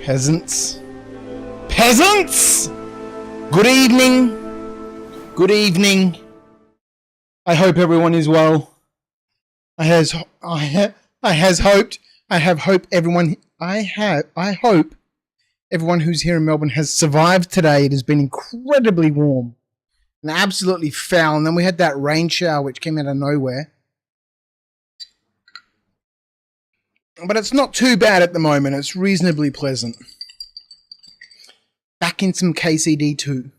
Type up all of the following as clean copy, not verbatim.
Peasants. Peasants! Good evening. Good evening. I hope everyone is well. I hope everyone who's here in Melbourne has survived today. It has been incredibly warm and absolutely foul. And then we had that rain shower which came out of nowhere. But it's not too bad at the moment. It's reasonably pleasant. Back in some KCD2.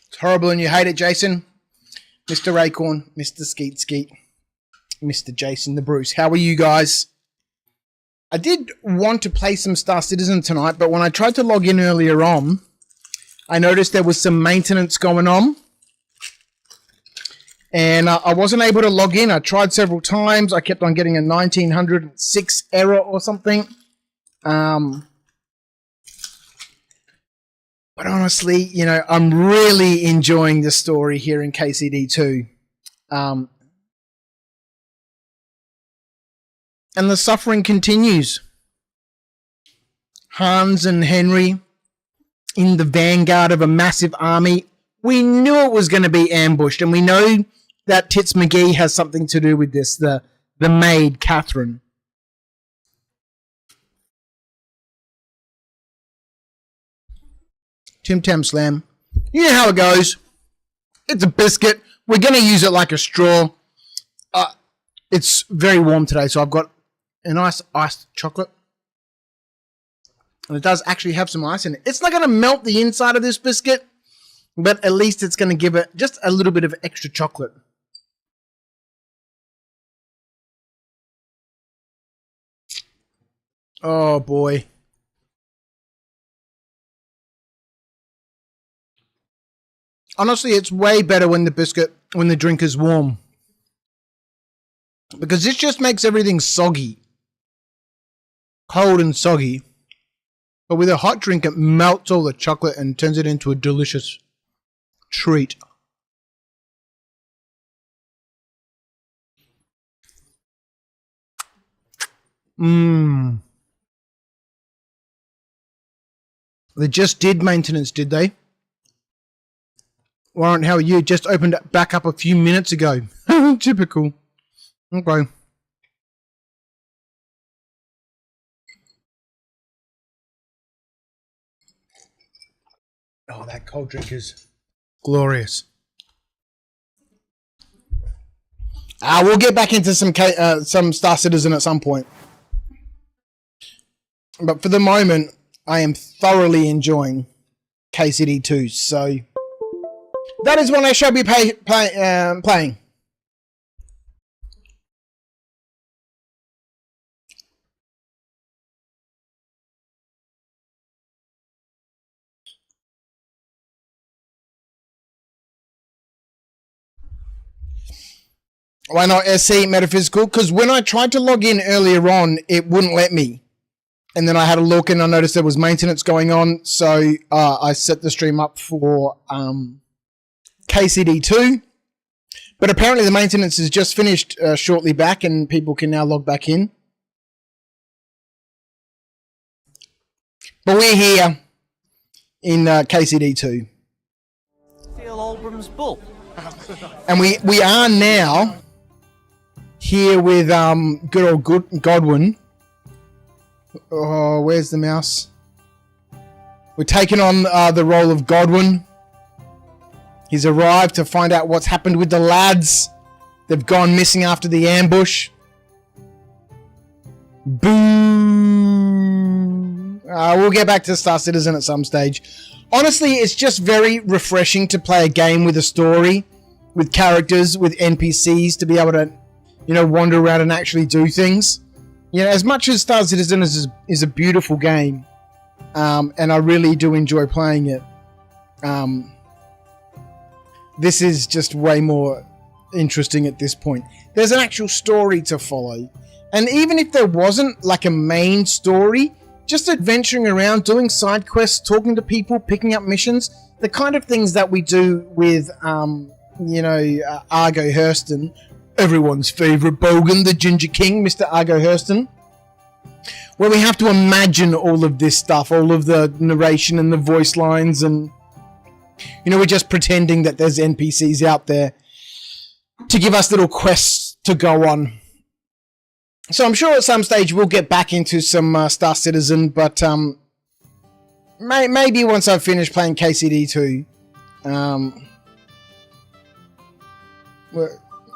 It's horrible and you hate it, Jason. Mr. Acorn, Mr. Skeet Skeet, Mr. Jason the Bruce. How are you guys? I did want to play some Star Citizen tonight, but when I tried to log in earlier on, I noticed there was some maintenance going on. And I wasn't able to log in. I tried several times. I kept on getting a 1906 error or something. But honestly, you know, I'm really enjoying the story here in KCD2. And the suffering continues. Hans and Henry in the vanguard of a massive army. We knew it was going to be ambushed, and we know that Tits McGee has something to do with this, the maid, Catherine. Tim Tam Slam. You know how it goes. It's a biscuit. We're going to use it like a straw. It's very warm today, so I've got a nice iced chocolate. And it does actually have some ice in it. It's not going to melt the inside of this biscuit, but at least it's going to give it just a little bit of extra chocolate. Oh boy. Honestly, it's way better when the drink is warm. Because this just makes everything soggy. Cold and soggy. But with a hot drink, it melts all the chocolate and turns it into a delicious treat. Mmm. They just did maintenance, did they? Warren, how are you? Just opened it back up a few minutes ago. Typical. Okay. Oh, that cold drink is glorious. We'll get back into some Star Citizen at some point. But for the moment, I am thoroughly enjoying KCD2, so that is when I shall be playing. Why not SC Metaphysical? Because when I tried to log in earlier on, it wouldn't let me. And then I had a look and I noticed there was maintenance going on. So I set the stream up for KCD2. But apparently the maintenance is just finished shortly back and people can now log back in. But we're here in KCD2. Steal Oldbram's bull. And we are now here with good old Godwin. Oh, where's the mouse? We're taking on the role of Godwin. He's arrived to find out what's happened with the lads. They've gone missing after the ambush. Boom. We'll get back to Star Citizen at some stage. Honestly, it's just very refreshing to play a game with a story, with characters, with NPCs, to be able to, you know, wander around and actually do things. You know, as much as Star Citizen is a beautiful game, and I really do enjoy playing it, this is just way more interesting at this point. There's an actual story to follow. And even if there wasn't like a main story, just adventuring around, doing side quests, talking to people, picking up missions, the kind of things that we do with, you know, Argo Hurston, everyone's favourite bogan, the Ginger King, Mr. Argo Hurston, where we have to imagine all of this stuff, all of the narration and the voice lines, and we're just pretending that there's NPCs out there to give us little quests to go on. So I'm sure at some stage we'll get back into some Star Citizen, but maybe once I've finished playing KCD2.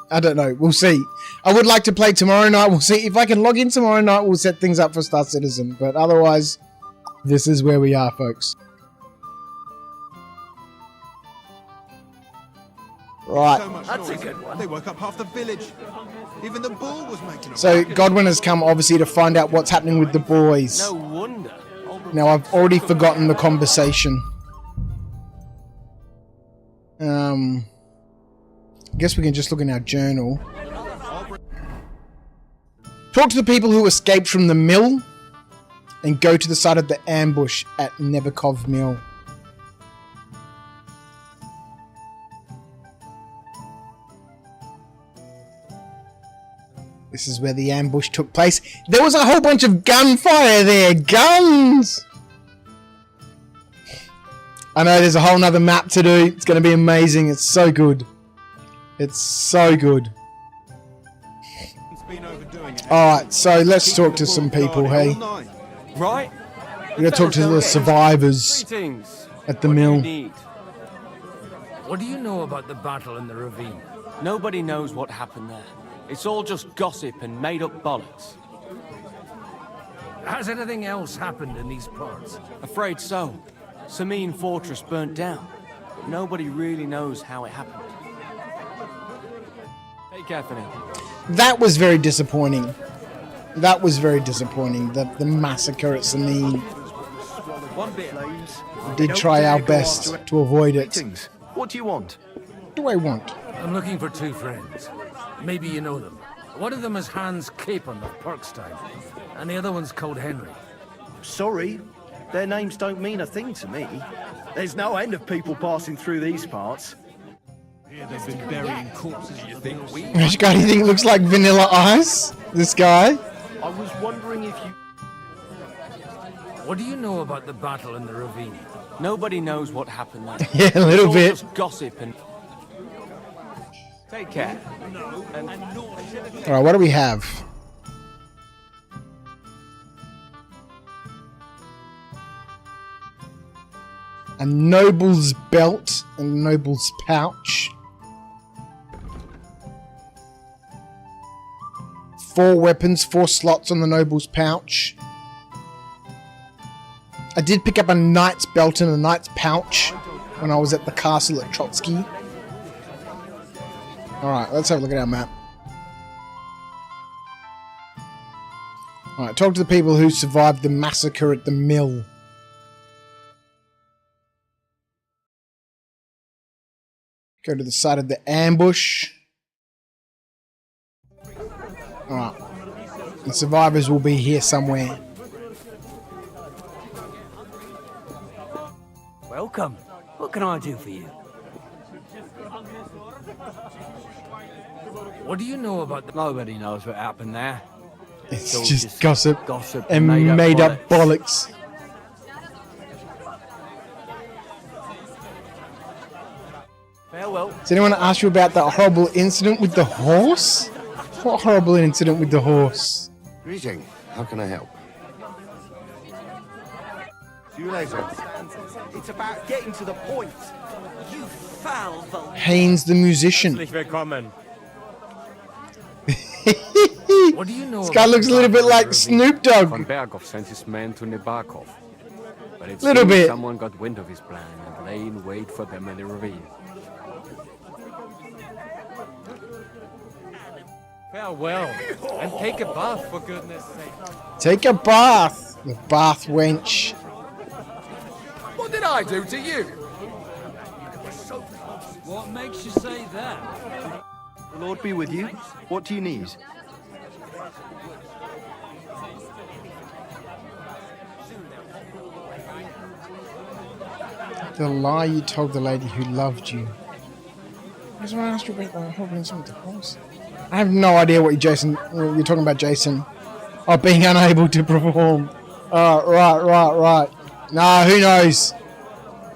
I don't know. We'll see. I would like to play tomorrow night. We'll see if I can log in tomorrow night. We'll set things up for Star Citizen. But otherwise, this is where we are, folks. Right. That's a good one. They woke up half the village. Even the bull was making a So Godwin has come obviously to find out what's happening with the boys. No wonder. Now I've already forgotten the conversation. I guess we can just look in our journal. Talk to the people who escaped from the mill and go to the site of the ambush at Nebakov Mill. This is where the ambush took place. There was a whole bunch of gunfire there. Guns! I know there's a whole nother map to do. It's going to be amazing. It's so good. It's so good. Alright, so let's talk to some people, hey? Right? We're going to talk to the survivors Greetings. at the What do you mill. need? What do you know about the battle in the ravine? Nobody knows what happened there. It's all just gossip and made-up bollocks. Has anything else happened in these parts? Afraid so. Samin Fortress burnt down. But nobody really knows how it happened. Take care for now. That was very disappointing. That was very disappointing. The massacre at Samin. One beer. We did try our best to avoid it. What do you want? What do I want? I'm looking for two friends. Maybe you know them. One of them is Hans Capon of Perkstein, and the other one's called Henry. Sorry, their names don't mean a thing to me. There's no end of people passing through these parts. They've been burying corpses. You think we? This guy, do you think looks like Vanilla Ice? This guy? I was wondering if you... What do you know about the battle in the ravine? Nobody knows what happened there. Yeah, a little It's all bit. just gossip and... Take care. Alright, what do we have? A noble's belt and a noble's pouch. 4 weapons, 4 slots on the noble's pouch. I did pick up a knight's belt and a knight's pouch when I was at the castle at Trotsky. Alright, let's have a look at our map. Alright, talk to the people who survived the massacre at the mill. Go to the site of the ambush. Alright. The survivors will be here somewhere. Welcome. What can I do for you? What do you know about the... Nobody knows what happened there. It's all just just gossip, gossip and and made up made-up bollocks. Farewell. Does anyone ask you about that horrible incident with the horse? What horrible incident with the horse? Greeting. How can I help? See you later. It's about getting to the point. You foul vulture. Haynes the musician. willkommen. What do you know This guy looks a little bit like Snoop Dogg. Von Berghoff sent his men to Nebakov. But it Little seems bit. someone got wind of his plan and lay in wait for them in the ravine. Farewell, and take a bath, for goodness sake. Take a bath, the bath wench. What did I do to you? What makes you say that? The Lord be with you. What do you need? The lie you told the lady who loved you. I just want to ask you about the horrible incident with the horse. I have no idea what you're talking about, Jason. Oh, being unable to perform. Right. Nah, who knows?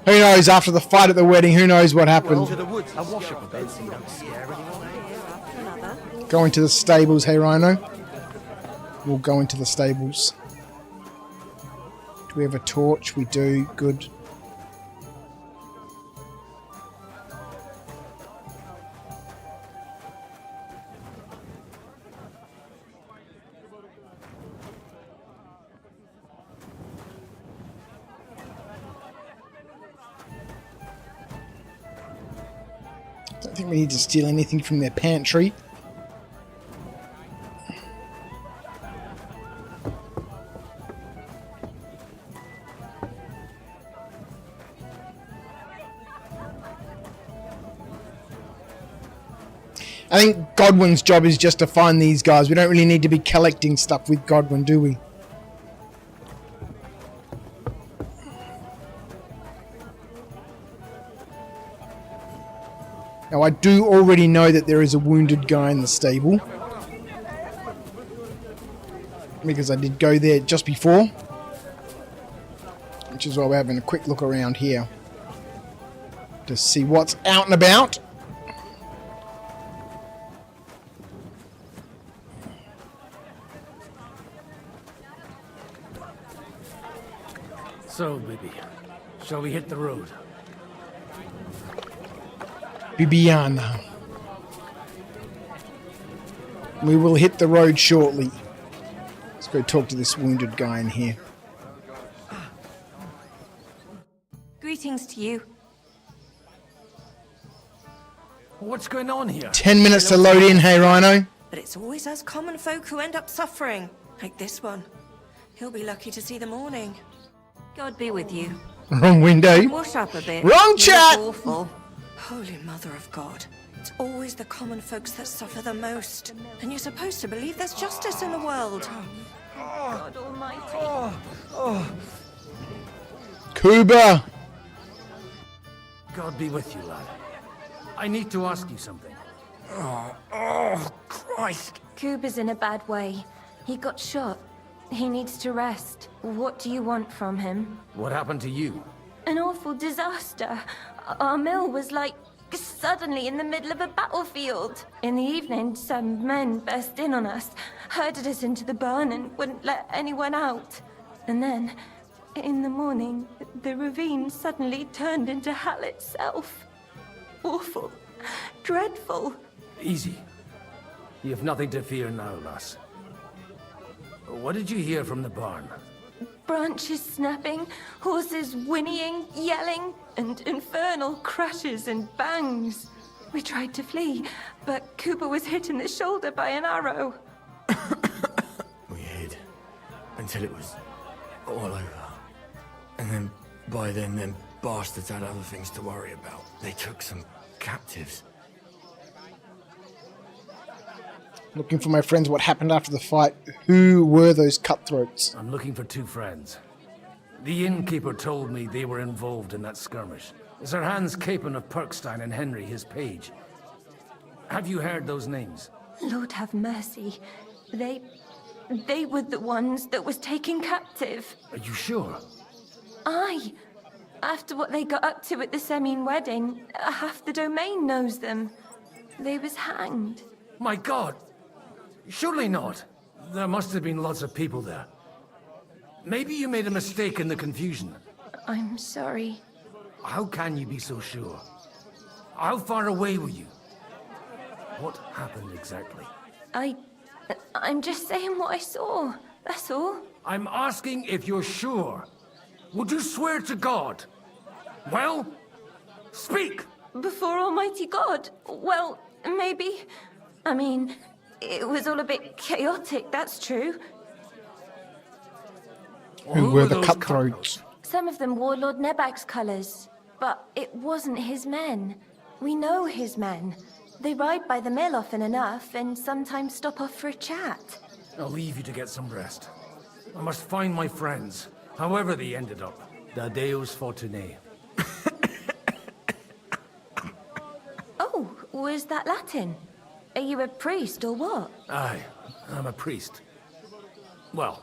Who knows after the fight at the wedding? Who knows what happened? To the woods. I wash up a bit so you don't scare anyone. Go into the stables, hey Rhino. We'll go into the stables. Do we have a torch? We do. Good. Don't think we need to steal anything from their pantry. I think Godwin's job is just to find these guys. We don't really need to be collecting stuff with Godwin, do we? Now, I do already know that there is a wounded guy in the stable, because I did go there just before, which is why we're having a quick look around here to see what's out and about. So, baby, shall we hit the road? Bibiana. We will hit the road shortly. Let's go talk to this wounded guy in here. Greetings to you. What's going on here? 10 minutes to load in, hey Rhino. But it's always us common folk who end up suffering, like this one. He'll be lucky to see the morning. God be with you. Wrong window. Wash up a bit. Wrong You chat! look awful. Holy Mother of God. It's always the common folks that suffer the most. And you're supposed to believe there's justice in the world. God almighty. Kuba. God be with you, lad. I need to ask you something. Christ. Kuba's in a bad way. He got shot. He needs to rest. What do you want from him? What happened to you? An awful disaster. Our mill was like suddenly in the middle of a battlefield. In the evening, some men burst in on us, herded us into the barn and wouldn't let anyone out. And then, in the morning, the ravine suddenly turned into hell itself. Awful. Dreadful. Easy. You have nothing to fear now, lass. What did you hear from the barn? Branches snapping, horses whinnying, yelling, and infernal crashes and bangs. We tried to flee, but Cooper was hit in the shoulder by an arrow. We hid until it was all over. And then, by then, them bastards had other things to worry about. They took some captives. Looking for my friends. What happened after the fight? Who were those cutthroats? I'm looking for two friends. The innkeeper told me they were involved in that skirmish. Sir Hans Capon of Perkstein and Henry, his page. Have you heard those names? Lord have mercy. They were the ones that was taken captive. Are you sure? Aye. After what they got up to at the Semine wedding, half the domain knows them. They was hanged. My God! Surely not. There must have been lots of people there. Maybe you made a mistake in the confusion. I'm sorry. How can you be so sure? How far away were you? What happened exactly? I'm just saying what I saw. That's all. I'm asking if you're sure. Would you swear to God? Well, speak! Before Almighty God? Well, maybe. I mean, it was all a bit chaotic, that's true. Who were the those cutthroats? Some of them wore Lord Nebak's colours, but it wasn't his men. We know his men. They ride by the mill often enough, and sometimes stop off for a chat. I'll leave you to get some rest. I must find my friends, however they ended up. Da Deus Fortunae. Oh, was that Latin? Are you a priest or what? Aye, I'm a priest. Well,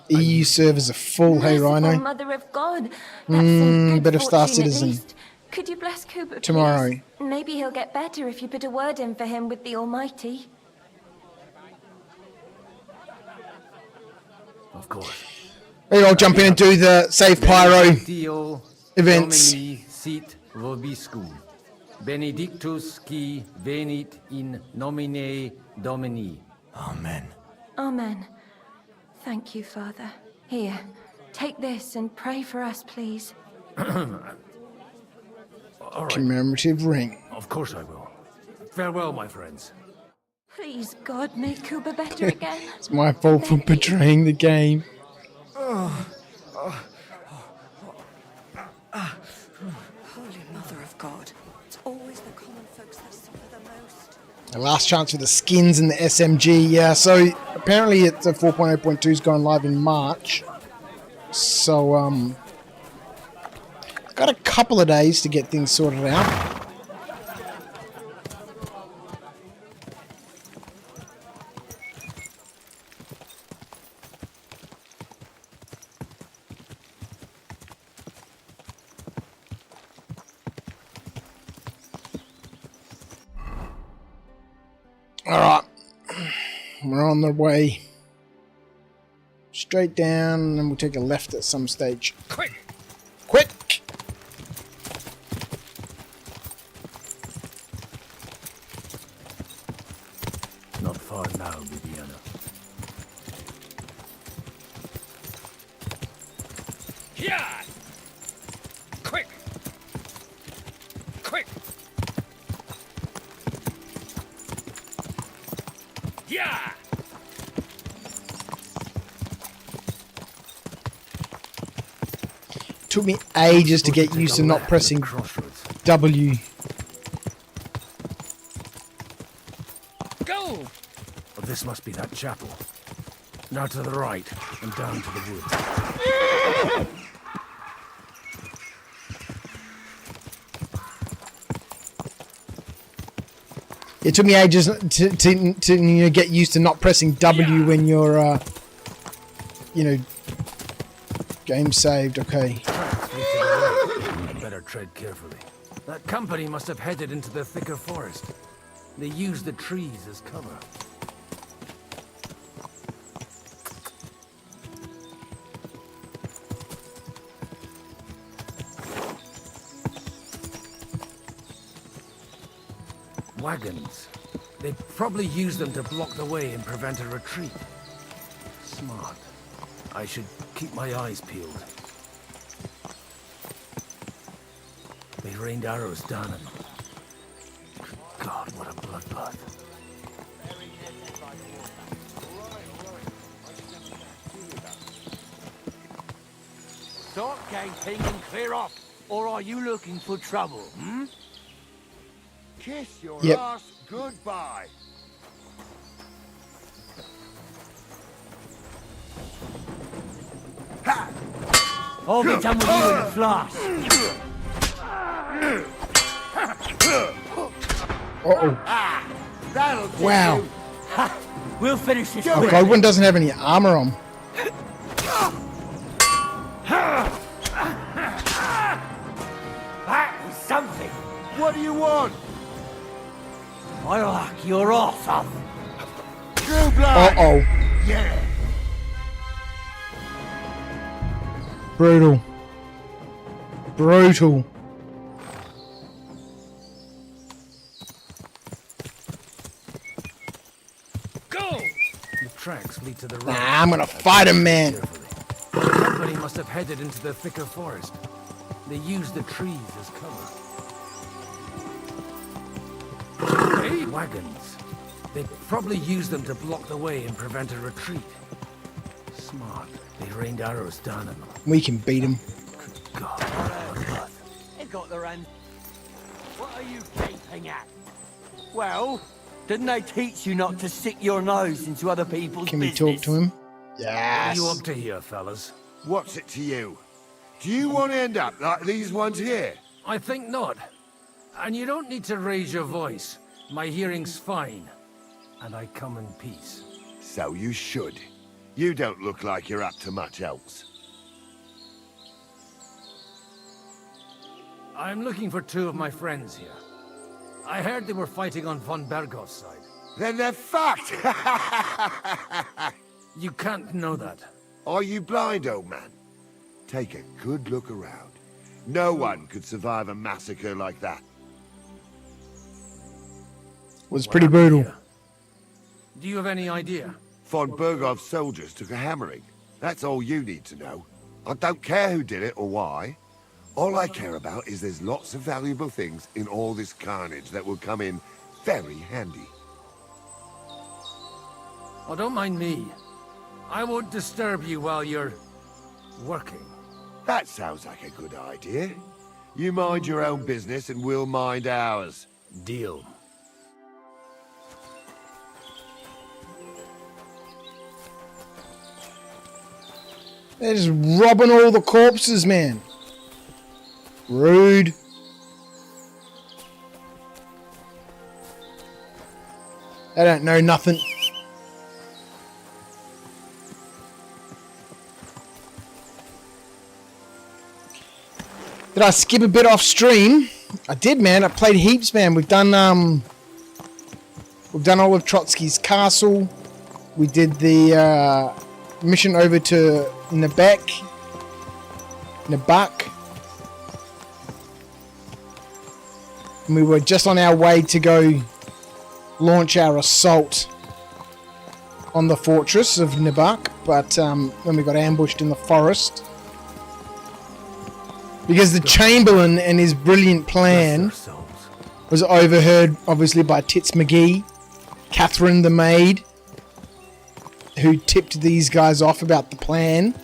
EU serve as a full, hey Merciful Rhino. Mother of God. That's some good bit of Star fortune, at Citizen. least. Could you bless Cooper, Tomorrow. please? Maybe he'll get better if you put a word in for him with the Almighty. of course. Maybe I'll jump in and do the Save Pyro events. Domini sit vobiscum. Benedictus qui venit in nomine Domini. Amen. Amen. Thank you, Father. Here, take this and pray for us, please. All right, Commemorative ring. of course I will. Farewell, my friends. Please, God, make Cooper better again. It's my fault for betraying the game. Holy Mother of God. It's always the common folks that suffer the most. The last chance for the skins in the SMG. Yeah, so apparently it's 4.0.2's gone live in March. So, got a couple of days to get things sorted out. Alright, we're on the way. Straight down, and then we'll take a left at some stage. Quick! Quick! Not far now, Bibiana. Yeah! Quick! Quick! Yeah! Took me ages to get used to not pressing Crossroads. W. Go! Well, this must be that chapel. Now to the right and down to the woods. It took me ages to you know, get used to not pressing W when you're, game saved. Okay. I better tread carefully. That company must have headed into the thicker forest. They used the trees as cover. Wagons. They probably used them to block the way and prevent a retreat. Smart. I should keep my eyes peeled. They rained arrows down at them. God, what a bloodbath. Stop gaping and clear off, or are you looking for trouble, hmm? Kiss your Yep. last goodbye. I'll be done with you in a flash. Uh-oh. That'll do Wow. you. We'll finish this Oh, quick. God, one doesn't have any armor on. That was something. What do you want? I like your arse off. True blood. Uh-oh. Yeah. Brutal. Brutal. Go! The tracks lead to the right. Nah, I'm gonna fight him, man. Carefully. The company must have headed into the thicker forest. They used the trees as cover. Hey, wagons. They probably used them to block the way and prevent a retreat. Smart. They rained arrows down at them. We can beat him. God. They got their hand. What are you gaping at? Well, didn't they teach you not to stick your nose into other people's Can we business? talk to him? What are Yes. you up to here, fellas? What's it to you? Do you want to end up like these ones here? I think not. And you don't need to raise your voice. My hearing's fine, and I come in peace. So you should. You don't look like you're up to much else. I'm looking for two of my friends here. I heard they were fighting on von Bergov's side. Then they're fucked! You can't know that. Are you blind, old man? Take a good look around. No one could survive a massacre like that. Was pretty brutal. Here. Do you have any idea? Von Bergov's soldiers took a hammering. That's all you need to know. I don't care who did it or why. All I care about is there's lots of valuable things in all this carnage that will come in very handy. Oh, don't mind me. I won't disturb you while you're working. That sounds like a good idea. You mind your own business and we'll mind ours. Deal. They're just robbing all the corpses, man. Rude. They don't know nothing. Did I skip a bit off stream? I did, man. I played heaps, man. We've done all of Trotsky's castle. We did the mission over to Nabak. And we were just on our way to go launch our assault on the fortress of Nabak, but when we got ambushed in the forest. Because the Chamberlain and his brilliant plan was overheard, obviously, by Tits McGee, Catherine the maid, who tipped these guys off about the plan.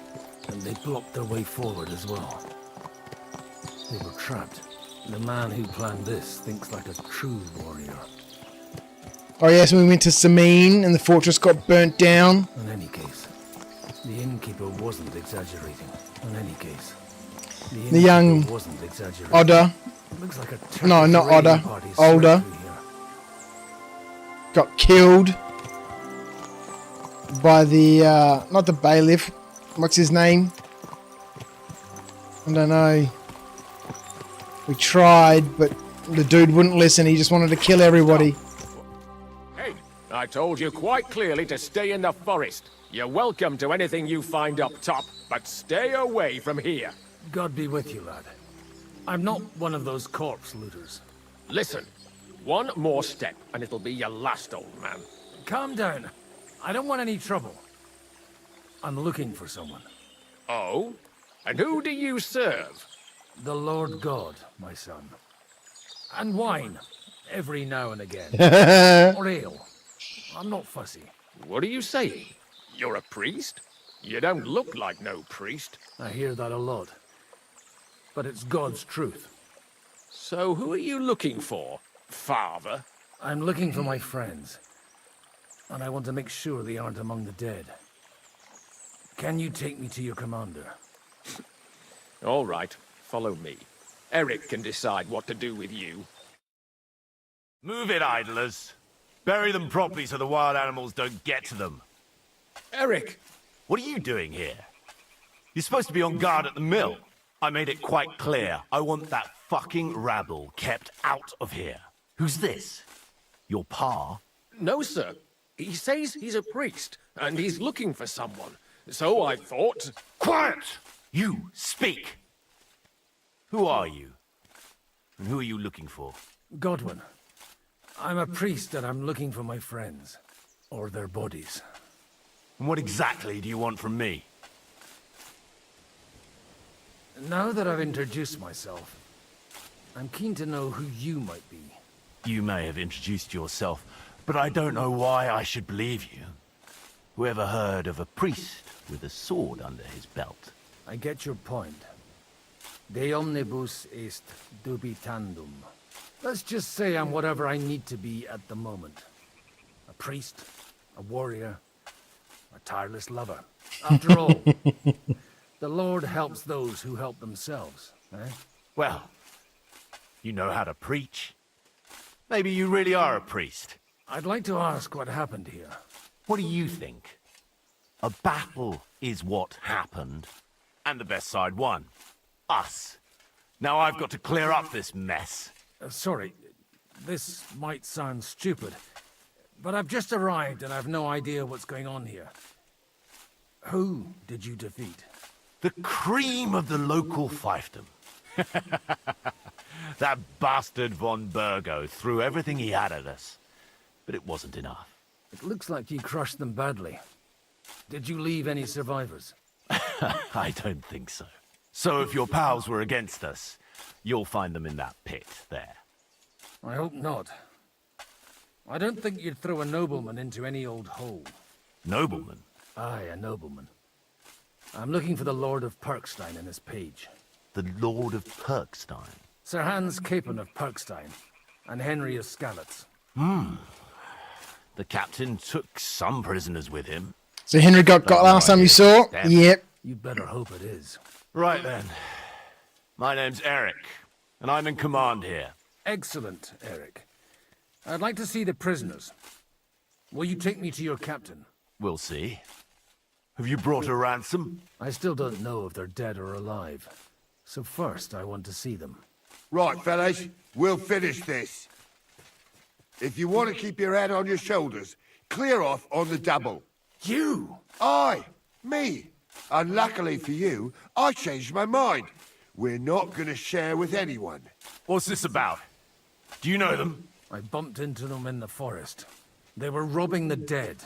And they blocked their way forward as well. They were trapped. The man who planned this thinks like a true warrior. Oh yes, we went to Samine and the fortress got burnt down. In any case, the innkeeper wasn't exaggerating. In any case, the young wasn't exaggerating. Odda. Looks like a no, not Odda. Older. Got killed by the not the bailiff. What's his name? I don't know. We tried, but the dude wouldn't listen. He just wanted to kill everybody. Hey, I told you quite clearly to stay in the forest. You're welcome to anything you find up top, but stay away from here. God be with you, lad. I'm not one of those corpse looters. Listen, one more step, and it'll be your last, old man. Calm down. I don't want any trouble. I'm looking for someone. Oh? And who do you serve? The Lord God, my son. And wine, every now and again. Or ale. I'm not fussy. What are you saying? You're a priest? You don't look like no priest. I hear that a lot. But it's God's truth. So who are you looking for, Father? I'm looking for my friends. And I want to make sure they aren't among the dead. Can you take me to your commander? All right. Follow me. Eric can decide what to do with you. Move it, idlers. Bury them properly so the wild animals don't get to them. Eric! What are you doing here? You're supposed to be on guard at the mill. I made it quite clear. I want that fucking rabble kept out of here. Who's this? Your pa? No, sir. He says he's a priest, and he's looking for someone. So I thought... Quiet! You, speak! Who are you? And who are you looking for? Godwin. I'm a priest and I'm looking for my friends. Or their bodies. And what exactly do you want from me? Now that I've introduced myself, I'm keen to know who you might be. You may have introduced yourself, but I don't know why I should believe you. Whoever heard of a priest with a sword under his belt? I get your point. De omnibus est dubitandum. Let's just say I'm whatever I need to be at the moment. A priest, a warrior, a tireless lover. After all, the Lord helps those who help themselves, eh? Well, you know how to preach. Maybe you really are a priest. I'd like to ask what happened here. What do you think? A battle is what happened, and the best side won. Us. Now I've got to clear up this mess. Sorry, this might sound stupid, but I've just arrived and I've no idea what's going on here. Who did you defeat? The cream of the local fiefdom. That bastard von Burgo threw everything he had at us, but it wasn't enough. It looks like you crushed them badly. Did you leave any survivors? I don't think so. So if your pals were against us, you'll find them in that pit there. I hope not. I don't think you'd throw a nobleman into any old hole. Nobleman? Aye, a nobleman. I'm looking for the Lord of Perkstein in this page. The Lord of Perkstein? Sir Hans Capon of Perkstein, and Henry of Skalitz. The captain took some prisoners with him. So Henry got last time you saw? Yep. You'd better hope it is. Right then. My name's Eric, and I'm in command here. Excellent, Eric. I'd like to see the prisoners. Will you take me to your captain? We'll see. Have you brought a ransom? I still don't know if they're dead or alive. So first, I want to see them. Right, fellas, we'll finish this. If you want to keep your head on your shoulders, clear off on the double. You? Aye, me. Unluckily for you, I changed my mind. We're not going to share with anyone. What's this about? Do you know them? I bumped into them in the forest. They were robbing the dead.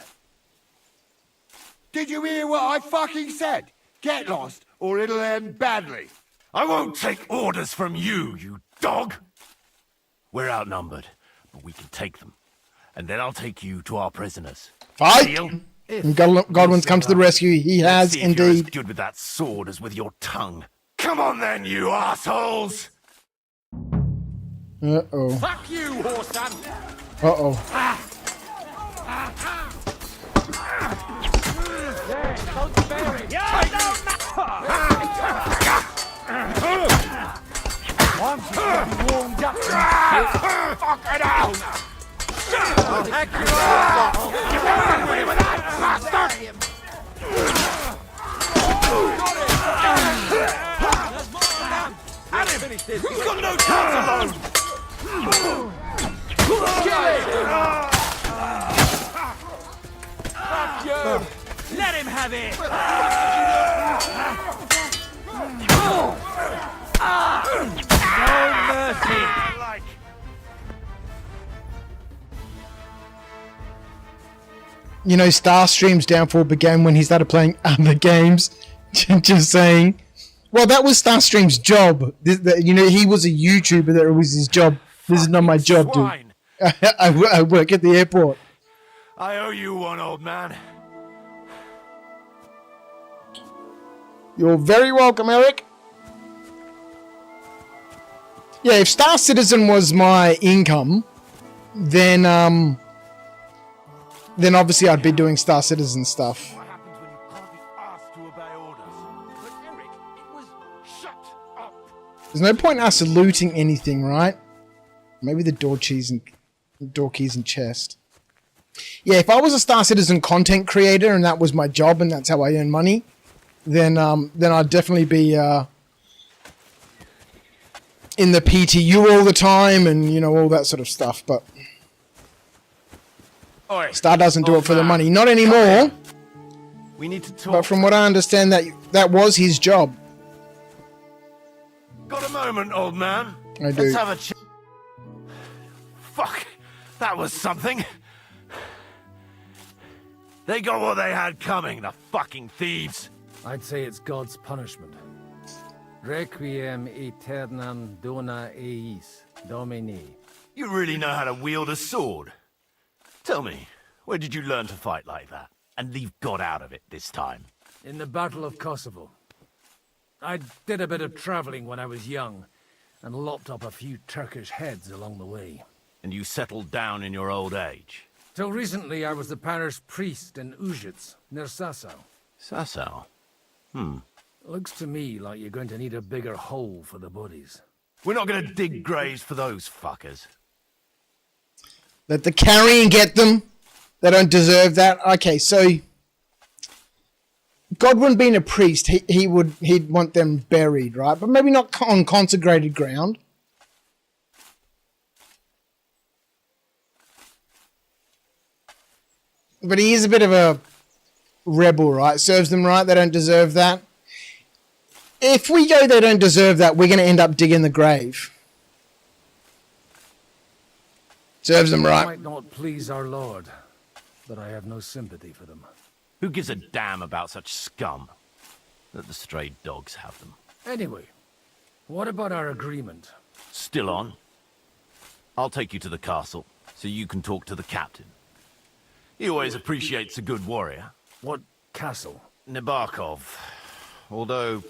Did you hear what I fucking said? Get lost, or it'll end badly. I won't take orders from you, you dog! We're outnumbered, but we can take them. And then I'll take you to our prisoners. Fight! Deal? And Godwin's come to the rescue. He has See if you're as indeed. good with that sword as with your tongue. Come on then, you assholes! Uh-oh. Fuck you, horseman! Uh-oh. Don't bury it! Once you get warmed up, Fuck it out! heck you are! Get away with that, bastard! He's got no chance alone! Fuck you! Let him have it! No mercy! You know, Starstream's downfall began when he started playing other games. Just saying. Well, that was Starstream's job. You know, he was a YouTuber. That was his job. This is not my job, dude. I work at the airport. I owe you one, old man. You're very welcome, Eric. Yeah, if Star Citizen was my income, then obviously I'd be doing Star Citizen stuff. What happens when you can't be asked to obey orders? But Eric, it was... Shut up! There's no point in us looting anything, right? Maybe the door keys and chest. Yeah, if I was a Star Citizen content creator and that was my job and that's how I earn money, then I'd definitely be in the PTU all the time and, you know, all that sort of stuff. But Oi, Star doesn't do old it for the man. money. Not anymore. We need to talk. But from what I understand, that was his job. Got a moment, old man? I do. Let's have a chat. Fuck, that was something. They got what they had coming, the fucking thieves. I'd say it's God's punishment. Requiem aeternam dona eis, Domini. You really know how to wield a sword. Tell me, where did you learn to fight like that? And leave God out of it this time? In the Battle of Kosovo. I did a bit of traveling when I was young, and lopped up a few Turkish heads along the way. And you settled down in your old age? Till recently, I was the parish priest in Užice, near Sasau. Sasau? Looks to me like you're going to need a bigger hole for the bodies. We're not gonna dig graves for those fuckers. Let the carrion get them. They don't deserve that. Okay, so Godwin being a priest, he'd want them buried, right? But maybe not on consecrated ground. But he is a bit of a rebel, right? Serves them right. They don't deserve that. If we go they don't deserve that, we're going to end up digging the grave. Serves them right. Might not please our Lord, but I have no sympathy for them. Who gives a damn about such scum? Let the stray dogs have them. Anyway, what about our agreement? Still on? I'll take you to the castle, so you can talk to the captain. He always appreciates a good warrior. What castle? Nabokov. Although,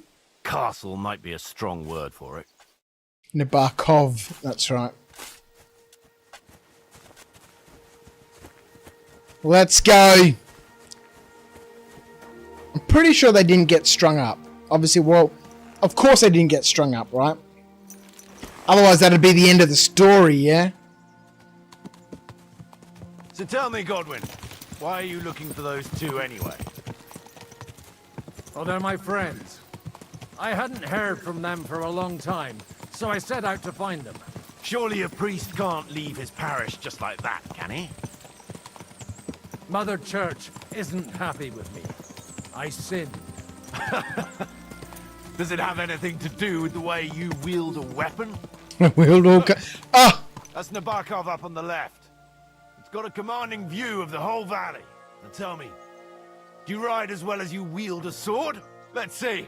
castle might be a strong word for it. Nabokov, that's right. Let's go. I'm pretty sure they didn't get strung up. Obviously, well, of course they didn't get strung up, right? Otherwise, that'd be the end of the story, yeah? So tell me, Godwin, why are you looking for those two anyway? Oh, they're my friends. I hadn't heard from them for a long time, so I set out to find them. Surely a priest can't leave his parish just like that, can he? Mother Church isn't happy with me. I sinned. Does it have anything to do with the way you wield a weapon? Ah! That's Nabokov up on the left. It's got a commanding view of the whole valley. Now tell me, do you ride as well as you wield a sword? Let's see.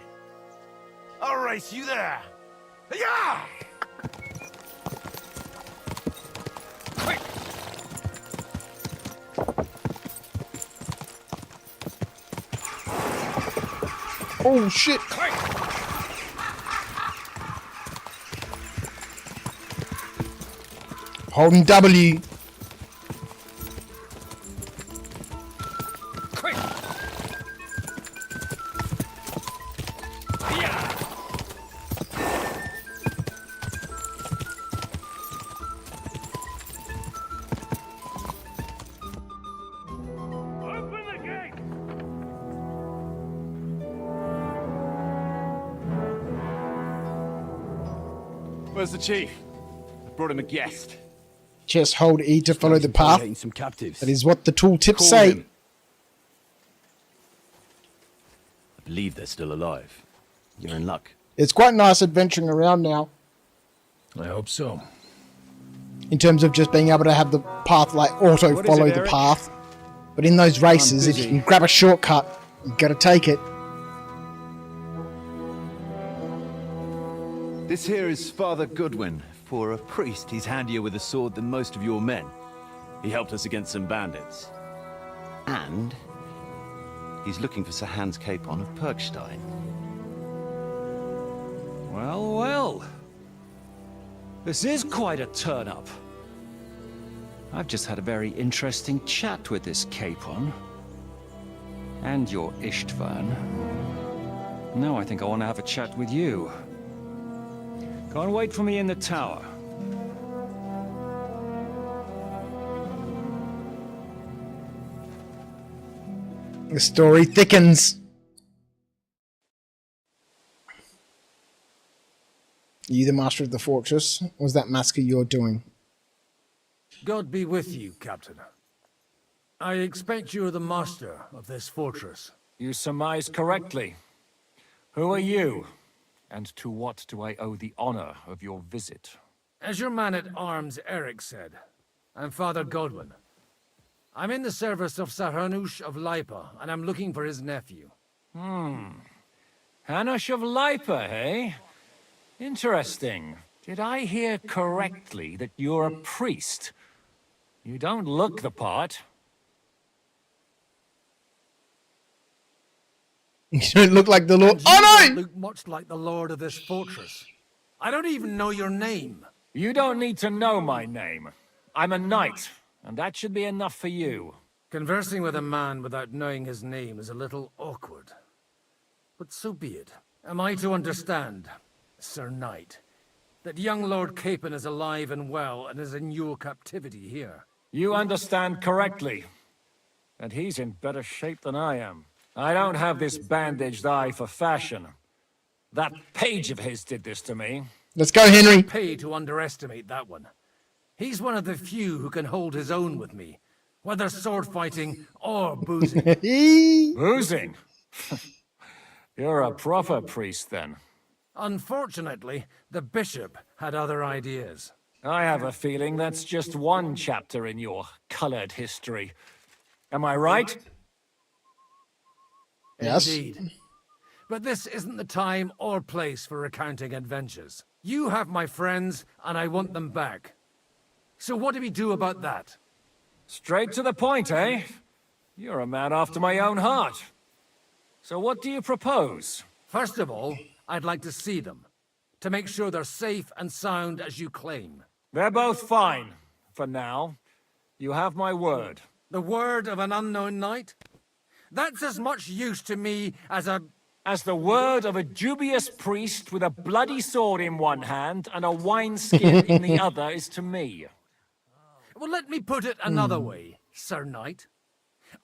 I'll race you there. Yeah! Quick! Oh shit! Holding W. Quick! Open the gate! Where's the chief? I brought him a guest. Just hold E to follow the path. Some captives. That is what the tooltips Call say. him. I believe they're still alive. You're in luck. It's quite nice adventuring around now. I hope so. In terms of just being able to have the path like auto What is follow it, the Eric? path. But in those races, if you can grab a shortcut, you gotta take it. This here is Father Goodwin. For a priest, he's handier with a sword than most of your men. He helped us against some bandits. And he's looking for Sir Hans Capon of Perkstein. Well, well. This is quite a turn-up. I've just had a very interesting chat with this Capon. And your Istvan. Now I think I want to have a chat with you. Go and wait for me in the tower. The story thickens. Are you the master of the fortress? Or was that massacre you're doing? God be with you, Captain. I expect you are the master of this fortress. You surmise correctly. Who are you? And to what do I owe the honor of your visit? As your man-at-arms Eric said, I'm Father Godwin. I'm in the service of Sir Hanush of Lipa, and I'm looking for his nephew. Hanush of Lipa, eh? Interesting. Did I hear correctly that you're a priest? You don't look the part. You don't look like the Lord. You Oh don't no! look much like the lord of this fortress. I don't even know your name. You don't need to know my name. I'm a knight, and that should be enough for you. Conversing with a man without knowing his name is a little awkward. But so be it. Am I to understand, Sir Knight, that young Lord Capon is alive and well and is in your captivity here? You understand correctly. And he's in better shape than I am. I don't have this bandaged eye for fashion. That page of his did this to me. Let's go, Henry. Pay to underestimate that one. He's one of the few who can hold his own with me, whether sword fighting or boozing. Boozing? You're a proper priest, then. Unfortunately, the bishop had other ideas. I have a feeling that's just one chapter in your colored history. Am I right? Yes. Indeed. But this isn't the time or place for recounting adventures. You have my friends, and I want them back. So what do we do about that? Straight to the point, eh? You're a man after my own heart. So what do you propose? First of all, I'd like to see them, to make sure they're safe and sound as you claim. They're both fine, for now. You have my word. The word of an unknown knight? That's as much use to me as the word of a dubious priest with a bloody sword in one hand and a wineskin in the other is to me. Well, let me put it another way, Sir Knight.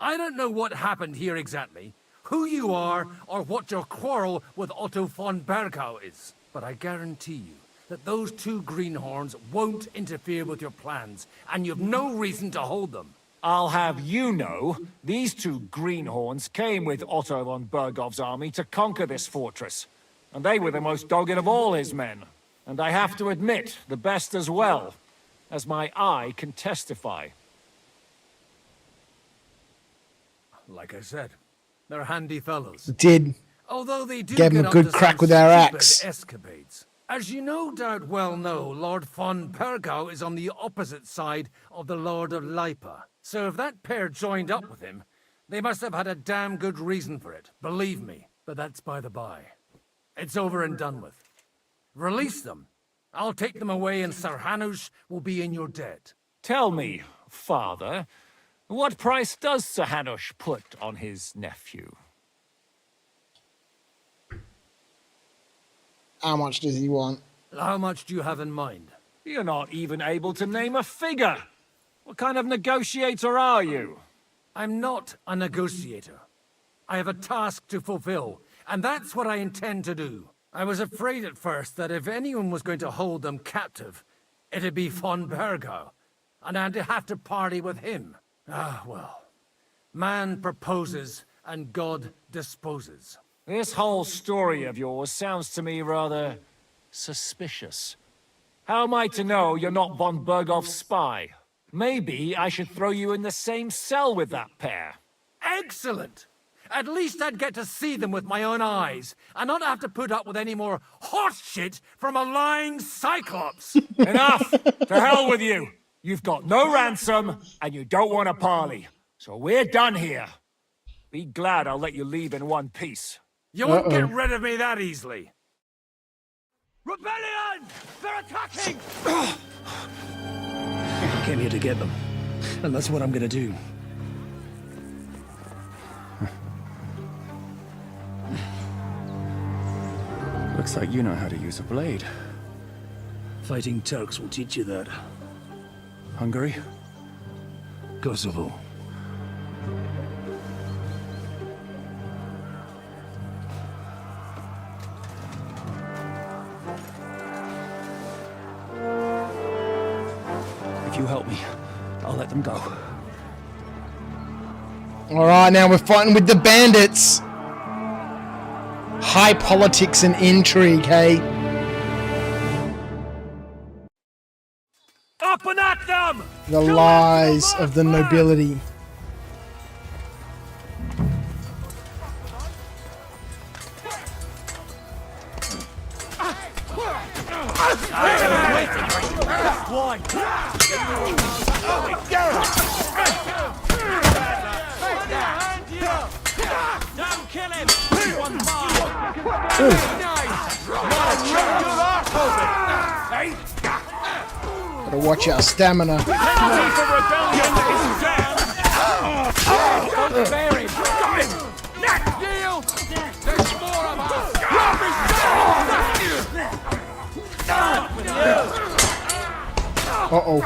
I don't know what happened here exactly, who you are, or what your quarrel with Otto von Bergau is. But I guarantee you that those two greenhorns won't interfere with your plans, and you've no reason to hold them. I'll have you know, these two greenhorns came with Otto von Bergov's army to conquer this fortress. And they were the most dogged of all his men. And I have to admit, the best as well, as my eye can testify. Like I said, they're handy fellows. Did. Although they do Gave him get a good up to crack some with our stupid axe. escapades. As you no doubt well know, Lord von Bergau is on the opposite side of the Lord of Lipa. So if that pair joined up with him, they must have had a damn good reason for it, believe me. But that's by the by. It's over and done with. Release them. I'll take them away and Sir Hanush will be in your debt. Tell me, father, what price does Sir Hanush put on his nephew? How much does he want? How much do you have in mind? You're not even able to name a figure. What kind of negotiator are you? I'm not a negotiator. I have a task to fulfill, and that's what I intend to do. I was afraid at first that if anyone was going to hold them captive, it'd be von Bergau, and I'd have to party with him. Ah, well. Man proposes, and God disposes. This whole story of yours sounds to me rather suspicious. How am I to know you're not von Bergov's spy? Maybe I should throw you in the same cell with that pair. Excellent! At least I'd get to see them with my own eyes, and not have to put up with any more horse shit from a lying cyclops. Enough! To hell with you! You've got no ransom, and you don't want a parley. So we're done here. Be glad I'll let you leave in one piece. You won't get rid of me that easily. Rebellion! They're attacking! I came here to get them, and that's what I'm gonna do. Looks like you know how to use a blade. Fighting Turks will teach you that. Hungary? Kosovo. If you help me, I'll let them go. Alright, now we're fighting with the bandits. High politics and intrigue, hey? Up and at them! The lies of the nobility. Don't kill him! One Gotta watch our stamina. Uh-oh.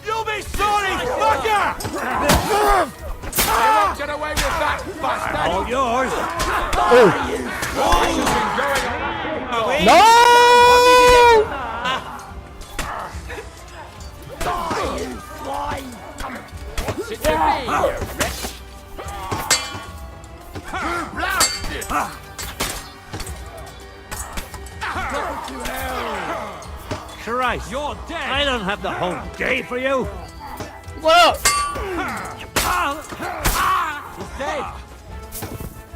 You'll be sorry, fucker! You won't get away with that, bastard! All yours! No! What's it to me, you wretch? You blasted! Christ, you're dead! I don't have the whole day for you! What? He's dead!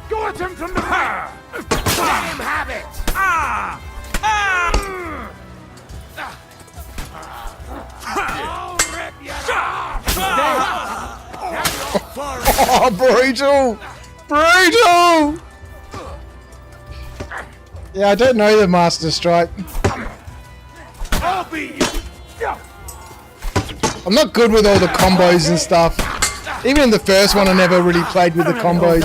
Go at him from the rear! Let him have it! I'll rip you! Oh, brutal! Brutal! Yeah, I don't know the Master Strike. I'll beat you! I'm not good with all the combos and stuff. Even in the first one, I never really played with the combos.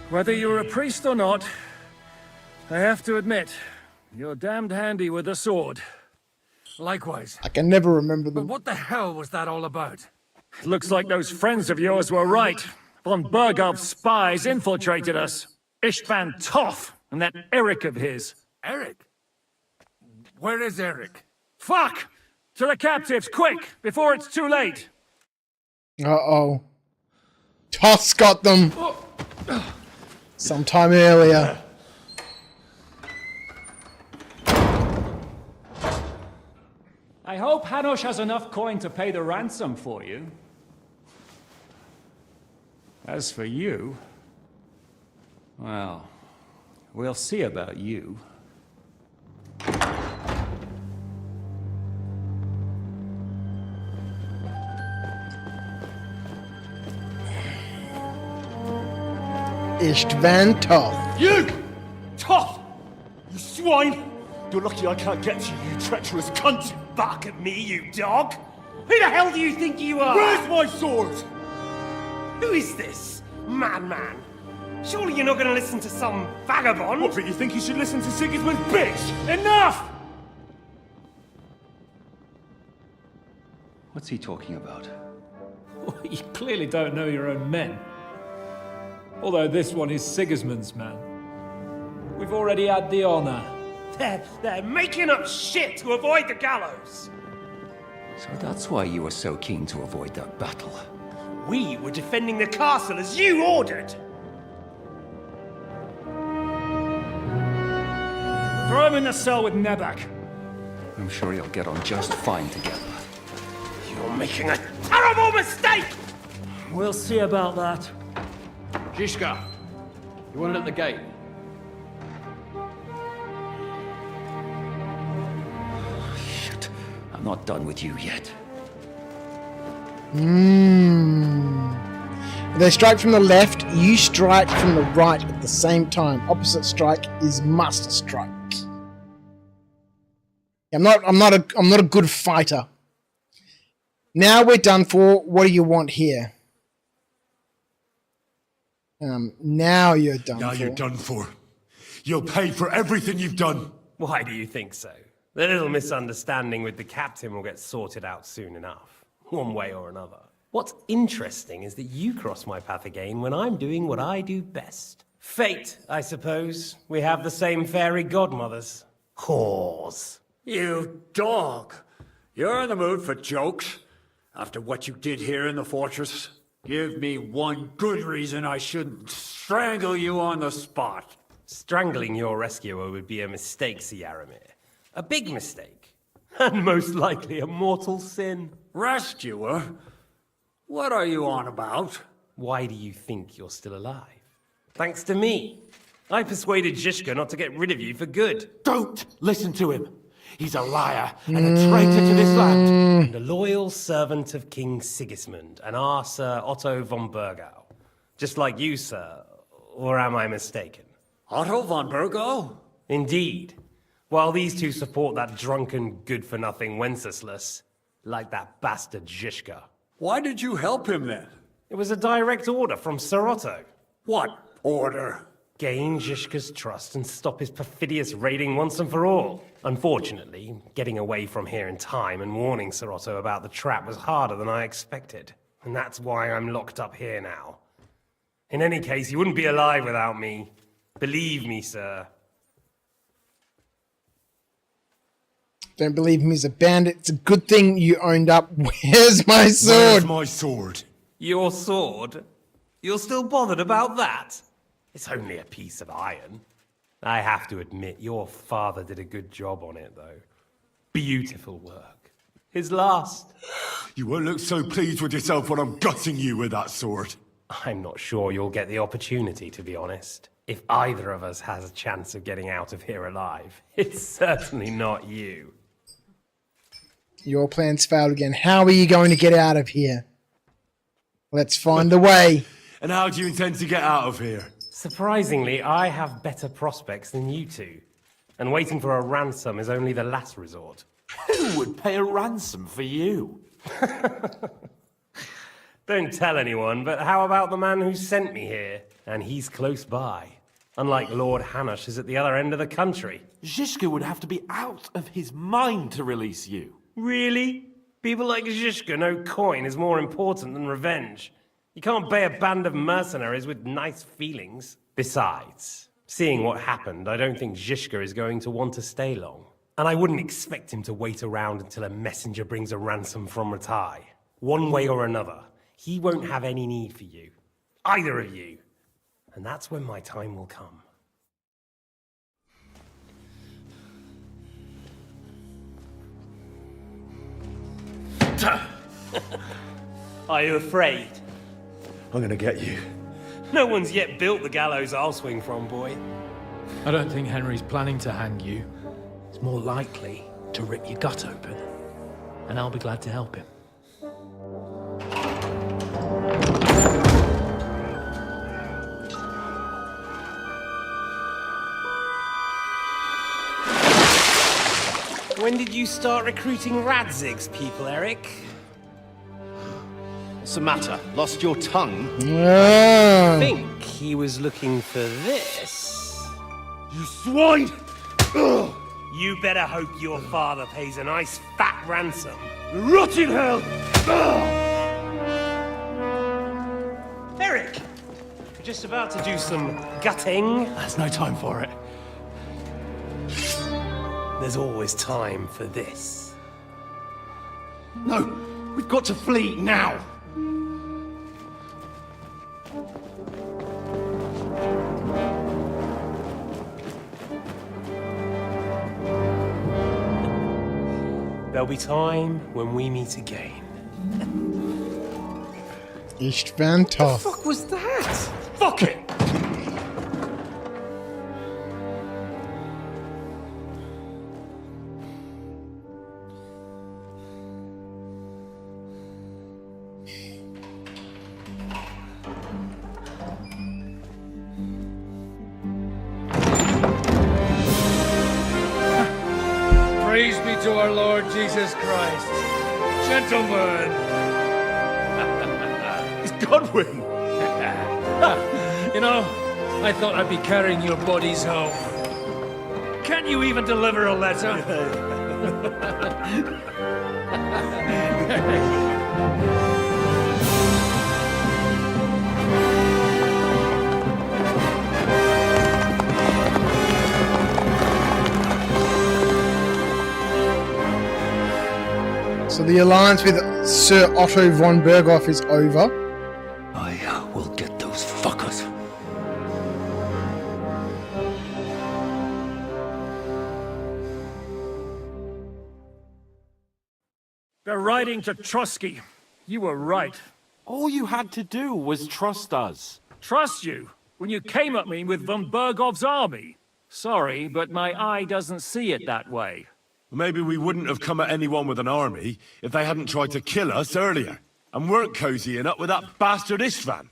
Whether you're a priest or not, I have to admit, you're damned handy with a sword. Likewise. I can never remember But them. what the hell was that all about? Looks like those friends of yours were right. Von Bergov's spies infiltrated us. Istvan Toth and that Eric of his. Eric? Where is Eric? Fuck! To the captives, quick, before it's too late. Uh-oh. Toss got them. Sometime earlier. I hope Hanush has enough coin to pay the ransom for you. As for you, well, we'll see about you. Istvan Toth. You! Toth! You swine! You're lucky I can't get you, you treacherous cunt! Bark at me, you dog! Who the hell do you think you are? Where's my sword? Who is this? Man. Surely you're not gonna listen to some vagabond? What, but you think you should listen to Sigismund's bitch? Enough! What's he talking about? You clearly don't know your own men. Although this one is Sigismund's man. We've already had the honor. They're making up shit to avoid the gallows! So that's why you were so keen to avoid that battle. We were defending the castle as you ordered! Throw him in the cell with Nebak. I'm sure you'll get on just fine together. You're making a terrible mistake! We'll see about that. Zhishka, you want it at the gate? Shit, I'm not done with you yet. If they strike from the left, you strike from the right at the same time. Opposite strike is must strike. I'm not a good fighter. Now we're done for. What do you want here? Now you're done for. Now you're done for. You'll pay for everything you've done. Why do you think so? The little misunderstanding with the captain will get sorted out soon enough, one way or another. What's interesting is that you cross my path again when I'm doing what I do best. Fate, I suppose. We have the same fairy godmothers. Whores. You dog! You're in the mood for jokes? After what you did here in the fortress? Give me one good reason I shouldn't strangle you on the spot. Strangling your rescuer would be a mistake, Yaramir. A big mistake. And most likely a mortal sin. Rescuer? What are you on about? Why do you think you're still alive? Thanks to me. I persuaded Zhishka not to get rid of you for good. Don't listen to him. He's a liar and a traitor to this land. And a loyal servant of King Sigismund and our Sir Otto von Bergau. Just like you, sir. Or am I mistaken? Otto von Bergau? Indeed. While these two support that drunken, good-for-nothing Wenceslas, like that bastard Zhishka. Why did you help him then? It was a direct order from Sir Otto. What order? gain Zhishka's trust and stop his perfidious raiding once and for all. Unfortunately, getting away from here in time and warning Sir Otto about the trap was harder than I expected. And that's why I'm locked up here now. In any case, you wouldn't be alive without me. Believe me, sir. Don't believe him, he's a bandit. It's a good thing you owned up. Where's my sword? Where's my sword? Your sword? You're still bothered about that? It's only a piece of iron. I have to admit, your father did a good job on it, though. Beautiful work. His last. You won't look so pleased with yourself when I'm gutting you with that sword. I'm not sure you'll get the opportunity, to be honest. If either of us has a chance of getting out of here alive, it's certainly not you. Your plans failed again. How are you going to get out of here? Let's find a way. And how do you intend to get out of here? Surprisingly, I have better prospects than you two. And waiting for a ransom is only the last resort. Who would pay a ransom for you? Don't tell anyone, but how about the man who sent me here? And he's close by. Unlike Lord Hanush is at the other end of the country. Zhishka would have to be out of his mind to release you. Really? People like Zhishka know coin is more important than revenge. You can't pay a band of mercenaries with nice feelings. Besides, seeing what happened, I don't think Zhishka is going to want to stay long. And I wouldn't expect him to wait around until a messenger brings a ransom from Ratai. One way or another, he won't have any need for you. Either of you. And that's when my time will come. Are you afraid? I'm gonna get you. No one's yet built the gallows I'll swing from, boy. I don't think Henry's planning to hang you. It's more likely to rip your gut open. And I'll be glad to help him. When did you start recruiting Radzig's people, Eric? What's the matter? Lost your tongue? I think he was looking for this. You swine! You better hope your father pays a nice fat ransom. Rot in hell! Eric! We're just about to do some gutting. There's no time for it. There's always time for this. No, we've got to flee now. There'll be time when we meet again. Istvan Toth. What was that? Fuck it! Praise be to our Lord Jesus Christ. Gentlemen! It's Godwin! You know, I thought I'd be carrying your bodies home. Can't you even deliver a letter? So the alliance with Sir Otto von Berghoff is over. I will get those fuckers. They're riding to Trotsky. You were right. All you had to do was trust us. Trust you? When you came at me with von Bergov's army? Sorry, but my eye doesn't see it that way. Maybe we wouldn't have come at anyone with an army if they hadn't tried to kill us earlier, and weren't cozying up with that bastard Istvan.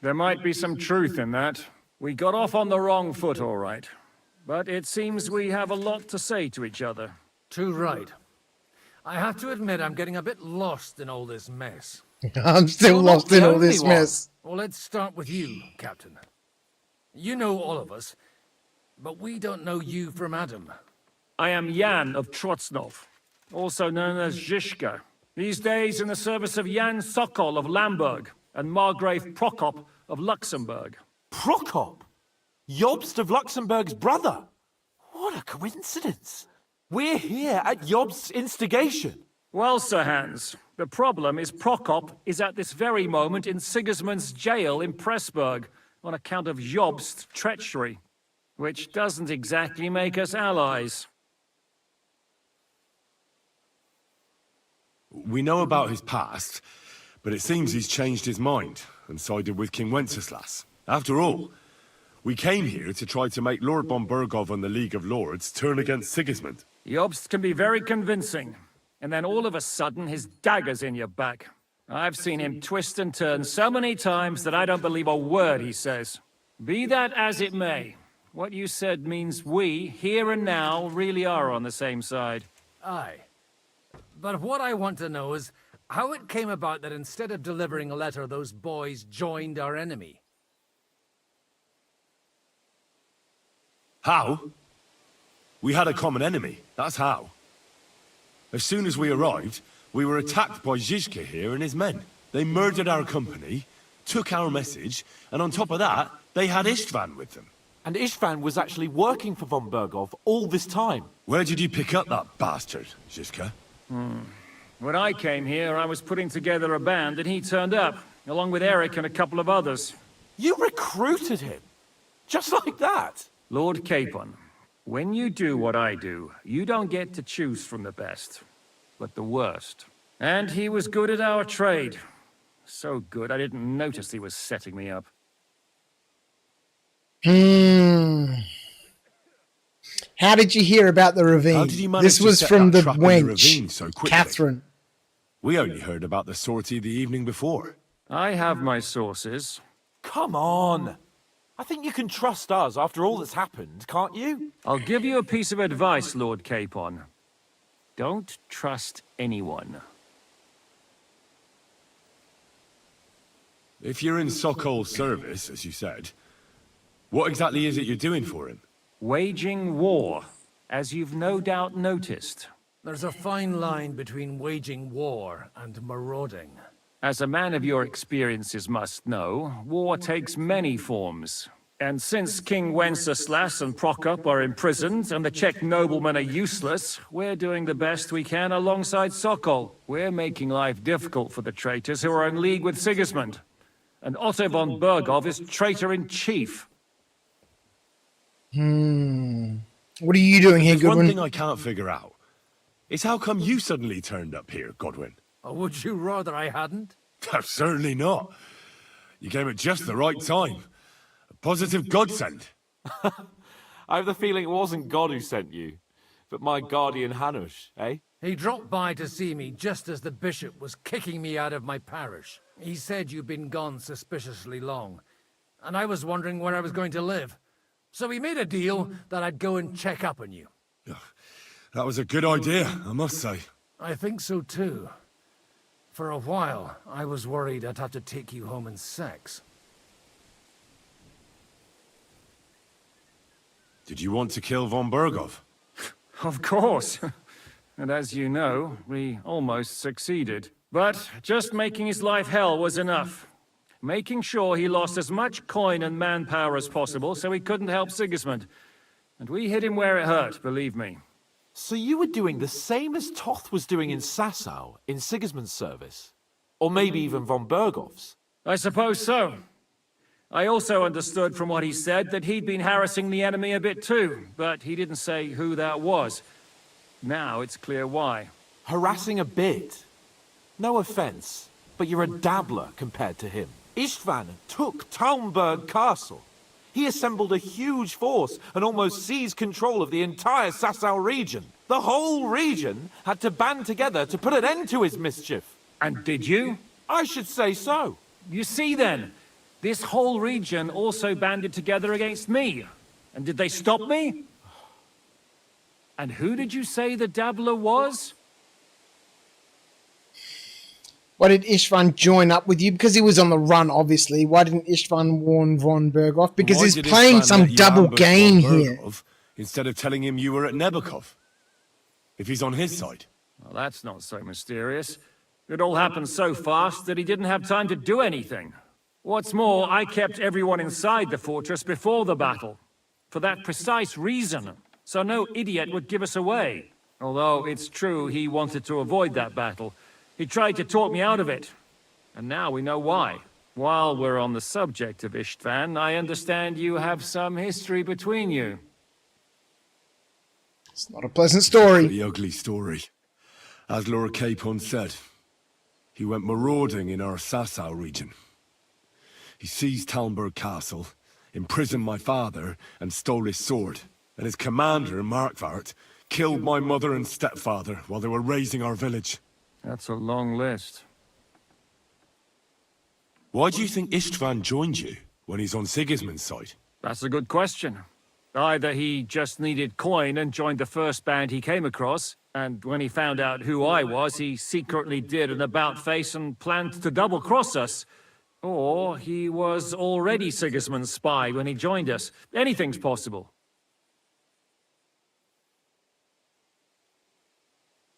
There might be some truth in that. We got off on the wrong foot, all right. But it seems we have a lot to say to each other. Too right. I have to admit I'm getting a bit lost in all this mess. I'm still You're not lost in the all this only one. mess. Well, let's start with you, Captain. You know all of us, but we don't know you from Adam. I am Jan of Trotsnov, also known as Zhishka. These days in the service of Jan Sokol of Lamberg and Margrave Prokop of Luxembourg. Prokop? Jobst of Luxembourg's brother? What a coincidence. We're here at Jobst's instigation. Well, Sir Hans, the problem is Prokop is at this very moment in Sigismund's jail in Pressburg on account of Jobst's treachery, which doesn't exactly make us allies. We know about his past, but it seems he's changed his mind and sided with King Wenceslas. After all, we came here to try to make Lord von Burgov and the League of Lords turn against Sigismund. Jobst can be very convincing, and then all of a sudden his dagger's in your back. I've seen him twist and turn so many times that I don't believe a word he says. Be that as it may, what you said means we, here and now, really are on the same side. Aye. But what I want to know is how it came about that instead of delivering a letter, those boys joined our enemy. How? We had a common enemy, that's how. As soon as we arrived, we were attacked by Zhizka here and his men. They murdered our company, took our message, and on top of that, they had Istvan with them. And Istvan was actually working for von Burgov all this time. Where did you pick up that bastard, Zhizka? When I came here, I was putting together a band, and he turned up, along with Eric and a couple of others. You recruited him? Just like that? Lord Capon, when you do what I do, you don't get to choose from the best, but the worst. And he was good at our trade. So good, I didn't notice he was setting me up. How did you hear about the ravine? How did you manage This was to set from that the trap in the wench, ravine so quickly? Catherine. We only heard about the sortie the evening before. I have my sources. Come on. I think you can trust us after all that's happened, can't you? I'll give you a piece of advice, Lord Capon. Don't trust anyone. If you're in Sokol's service, as you said, what exactly is it you're doing for him? Waging war, as you've no doubt noticed. There's a fine line between waging war and marauding. As a man of your experiences must know, war takes many forms. And since King Wenceslas and Prokop are imprisoned and the Czech noblemen are useless, we're doing the best we can alongside Sokol. We're making life difficult for the traitors who are in league with Sigismund. And Otto von Burgov is traitor-in-chief. What are you doing here, There's Goodwin? one thing I can't figure out. Is how come you suddenly turned up here, Godwin? Or would you rather I hadn't? Certainly not. You came at just the right time. A positive godsend. I have the feeling it wasn't God who sent you, but my guardian Hanush, eh? He dropped by to see me just as the bishop was kicking me out of my parish. He said you'd been gone suspiciously long, and I was wondering where I was going to live. So we made a deal that I'd go and check up on you. That was a good idea, I must say. I think so too. For a while, I was worried I'd have to take you home in sex. Did you want to kill von Burgov? Of course. And as you know, we almost succeeded. But just making his life hell was enough. Making sure he lost as much coin and manpower as possible so he couldn't help Sigismund. And we hit him where it hurt, believe me. So you were doing the same as Toth was doing in Sasau, in Sigismund's service? Or maybe even von Burgov's? I suppose so. I also understood from what he said that he'd been harassing the enemy a bit too, but he didn't say who that was. Now it's clear why. Harassing a bit? No offense, but you're a dabbler compared to him. Istvan took Taumburg Castle. He assembled a huge force and almost seized control of the entire Sasau region. The whole region had to band together to put an end to his mischief. And did you? I should say so. You see then, this whole region also banded together against me. And did they stop me? And who did you say the dabbler was? Why did Istvan join up with you? Because he was on the run, obviously. Why didn't Istvan warn von Berghoff? Because Why he's did playing Istvan some let you double ambush game von here. Berghoff instead of telling him you were at Nebukov? If he's on his side. Well, that's not so mysterious. It all happened so fast that he didn't have time to do anything. What's more, I kept everyone inside the fortress before the battle. For that precise reason. So no idiot would give us away. Although it's true he wanted to avoid that battle. He tried to talk me out of it. And now we know why. While we're on the subject of Istvan, I understand you have some history between you. It's not a pleasant story. The ugly story. As Lord Capon said, he went marauding in our Sasau region. He seized Talmberg Castle, imprisoned my father, and stole his sword. And his commander, Markvart, killed my mother and stepfather while they were raising our village. That's a long list. Why do you think Istvan joined you when he's on Sigismund's side? That's a good question. Either he just needed coin and joined the first band he came across, and when he found out who I was, he secretly did an about-face and planned to double-cross us. Or he was already Sigismund's spy when he joined us. Anything's possible.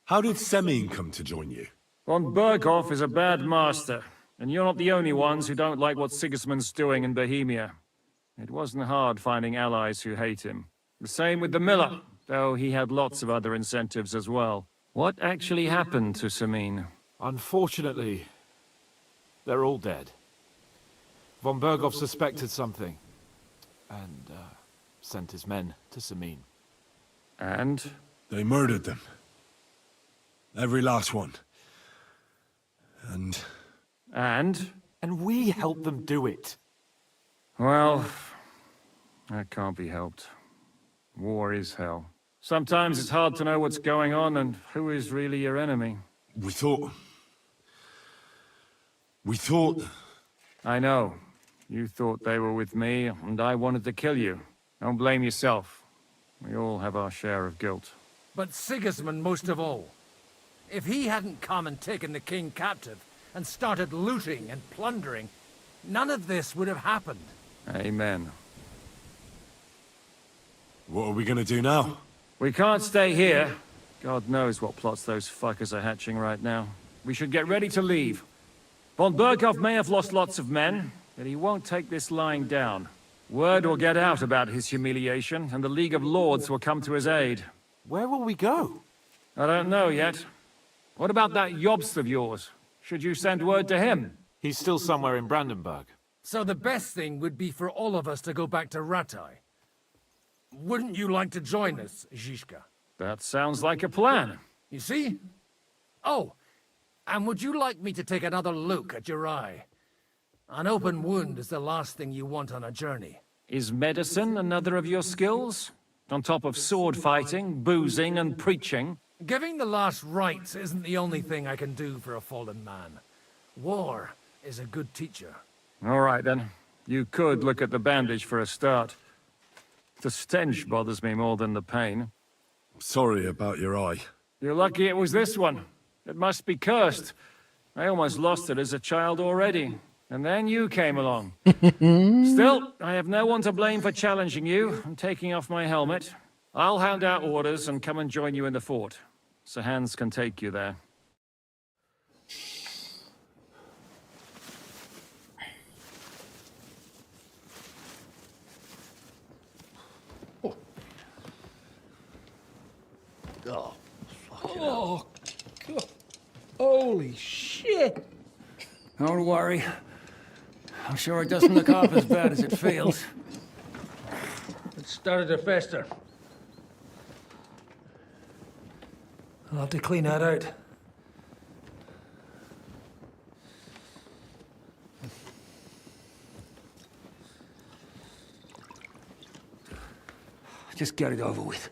How did Semyon come to join you? Von Berghoff is a bad master, and you're not the only ones who don't like what Sigismund's doing in Bohemia. It wasn't hard finding allies who hate him. The same with the miller, though he had lots of other incentives as well. What actually happened to Semyon? Unfortunately, they're all dead. Von Berghoff suspected something, and sent his men to Semyon. And? They murdered them. Every last one. And? And we helped them do it. Well, that can't be helped. War is hell. Sometimes it's hard to know what's going on and who is really your enemy. We thought... I know. You thought they were with me, and I wanted to kill you. Don't blame yourself. We all have our share of guilt. But Sigismund most of all. If he hadn't come and taken the king captive, and started looting and plundering, none of this would have happened. Amen. What are we gonna do now? We can't stay here. God knows what plots those fuckers are hatching right now. We should get ready to leave. Von Berghoff may have lost lots of men, but he won't take this lying down. Word will get out about his humiliation, and the League of Lords will come to his aid. Where will we go? I don't know yet. What about that Jobst of yours? Should you send word to him? He's still somewhere in Brandenburg. So the best thing would be for all of us to go back to Ratai. Wouldn't you like to join us, Zizka? That sounds like a plan. You see? Oh, and would you like me to take another look at your eye? An open wound is the last thing you want on a journey. Is medicine another of your skills? On top of sword fighting, boozing, and preaching? Giving the last rites isn't the only thing I can do for a fallen man. War is a good teacher. All right, then. You could look at the bandage for a start. The stench bothers me more than the pain. Sorry about your eye. You're lucky it was this one. It must be cursed. I almost lost it as a child already. And then you came along. Still, I have no one to blame for challenging you and taking off my helmet. I'll hand out orders and come and join you in the fort. Sir Hans can take you there. Oh, Oh, God. Holy shit! don't worry. I'm sure it doesn't look half as bad as it feels. It started to fester. I'll have to clean that out. Just get it over with.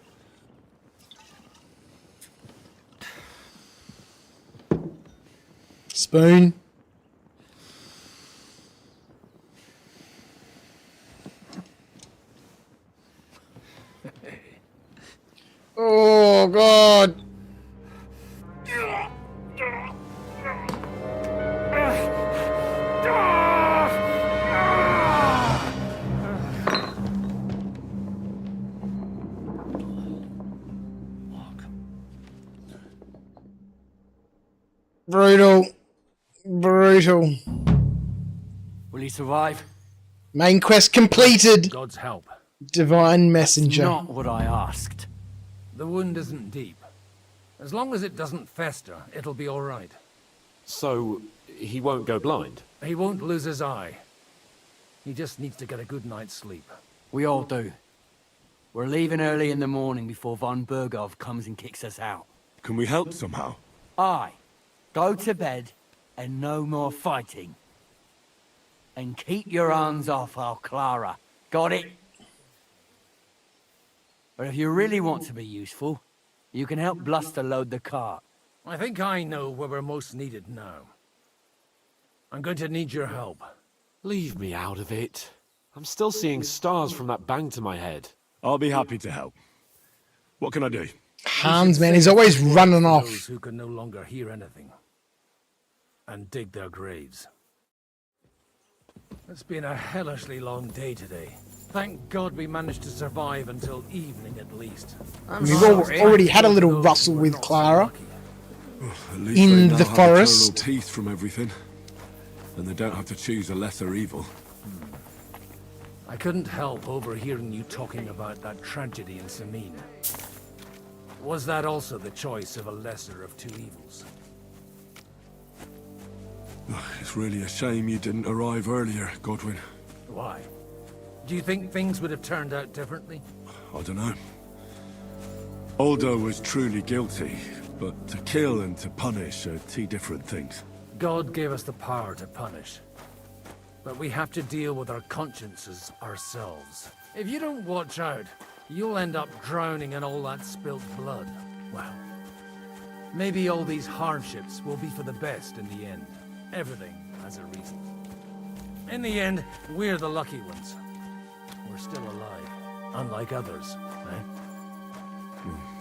Spoon. Oh, God. Brutal. Brutal. Will he survive? Main quest completed. God's help. Divine messenger. Not what I asked. The wound isn't deep. As long as it doesn't fester, it'll be all right. So, he won't go blind? He won't lose his eye. He just needs to get a good night's sleep. We all do. We're leaving early in the morning before von Burgov comes and kicks us out. Can we help somehow? Aye. Go to bed and no more fighting. And keep your hands off our Clara. Got it? But if you really want to be useful, you can help Bluster load the cart. I think I know where we're most needed now. I'm going to need your help. Leave me out of it. I'm still seeing stars from that bang to my head. I'll be happy to help. What can I do? Hans, man, he's always running off. Those who can no longer hear anything. And dig their graves. It's been a hellishly long day today. Thank God we managed to survive until evening at least. We've already had a little rustle with Clara At least in they the now have forest. eternal peace from everything. And they don't have to choose a lesser evil. I couldn't help overhearing you talking about that tragedy in Samin. Was that also the choice of a lesser of two evils? It's really a shame you didn't arrive earlier, Godwin. Why? Do you think things would have turned out differently? I don't know. Aldo was truly guilty, but to kill and to punish are two different things. God gave us the power to punish. But we have to deal with our consciences ourselves. If you don't watch out, you'll end up drowning in all that spilt blood. Well, maybe all these hardships will be for the best in the end. Everything has a reason. In the end, we're the lucky ones. We're still alive, unlike others, eh?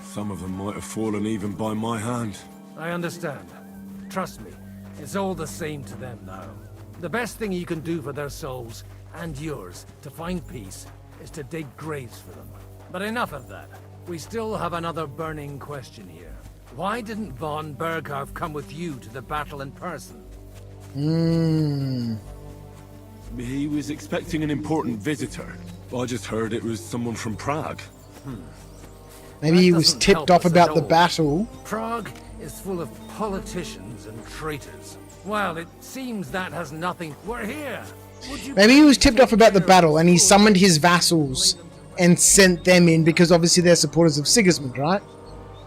Some of them might have fallen even by my hand. I understand. Trust me, it's all the same to them now. The best thing you can do for their souls, and yours, to find peace, is to dig graves for them. But enough of that. We still have another burning question here. Why didn't von Berghoff come with you to the battle in person? He was expecting an important visitor. I just heard it was someone from Prague. Maybe he was tipped off about the battle. Prague is full of politicians and traitors. Well, it seems that has nothing. We're here. Maybe he was tipped off about the battle and he summoned his vassals and sent them in because obviously they're supporters of Sigismund, right?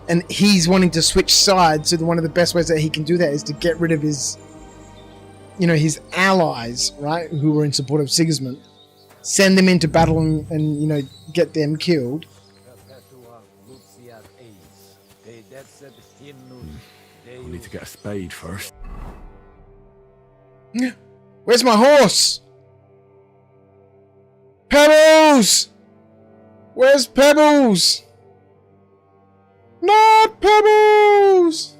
And he's wanting to switch sides, so one of the best ways that he can do that is to get rid of his, you know, his allies, right, who were in support of Sigismund. Send them into battle and you know, get them killed. I need to get a spade first. Where's my horse? Pebbles! Where's Pebbles? Not Pebbles!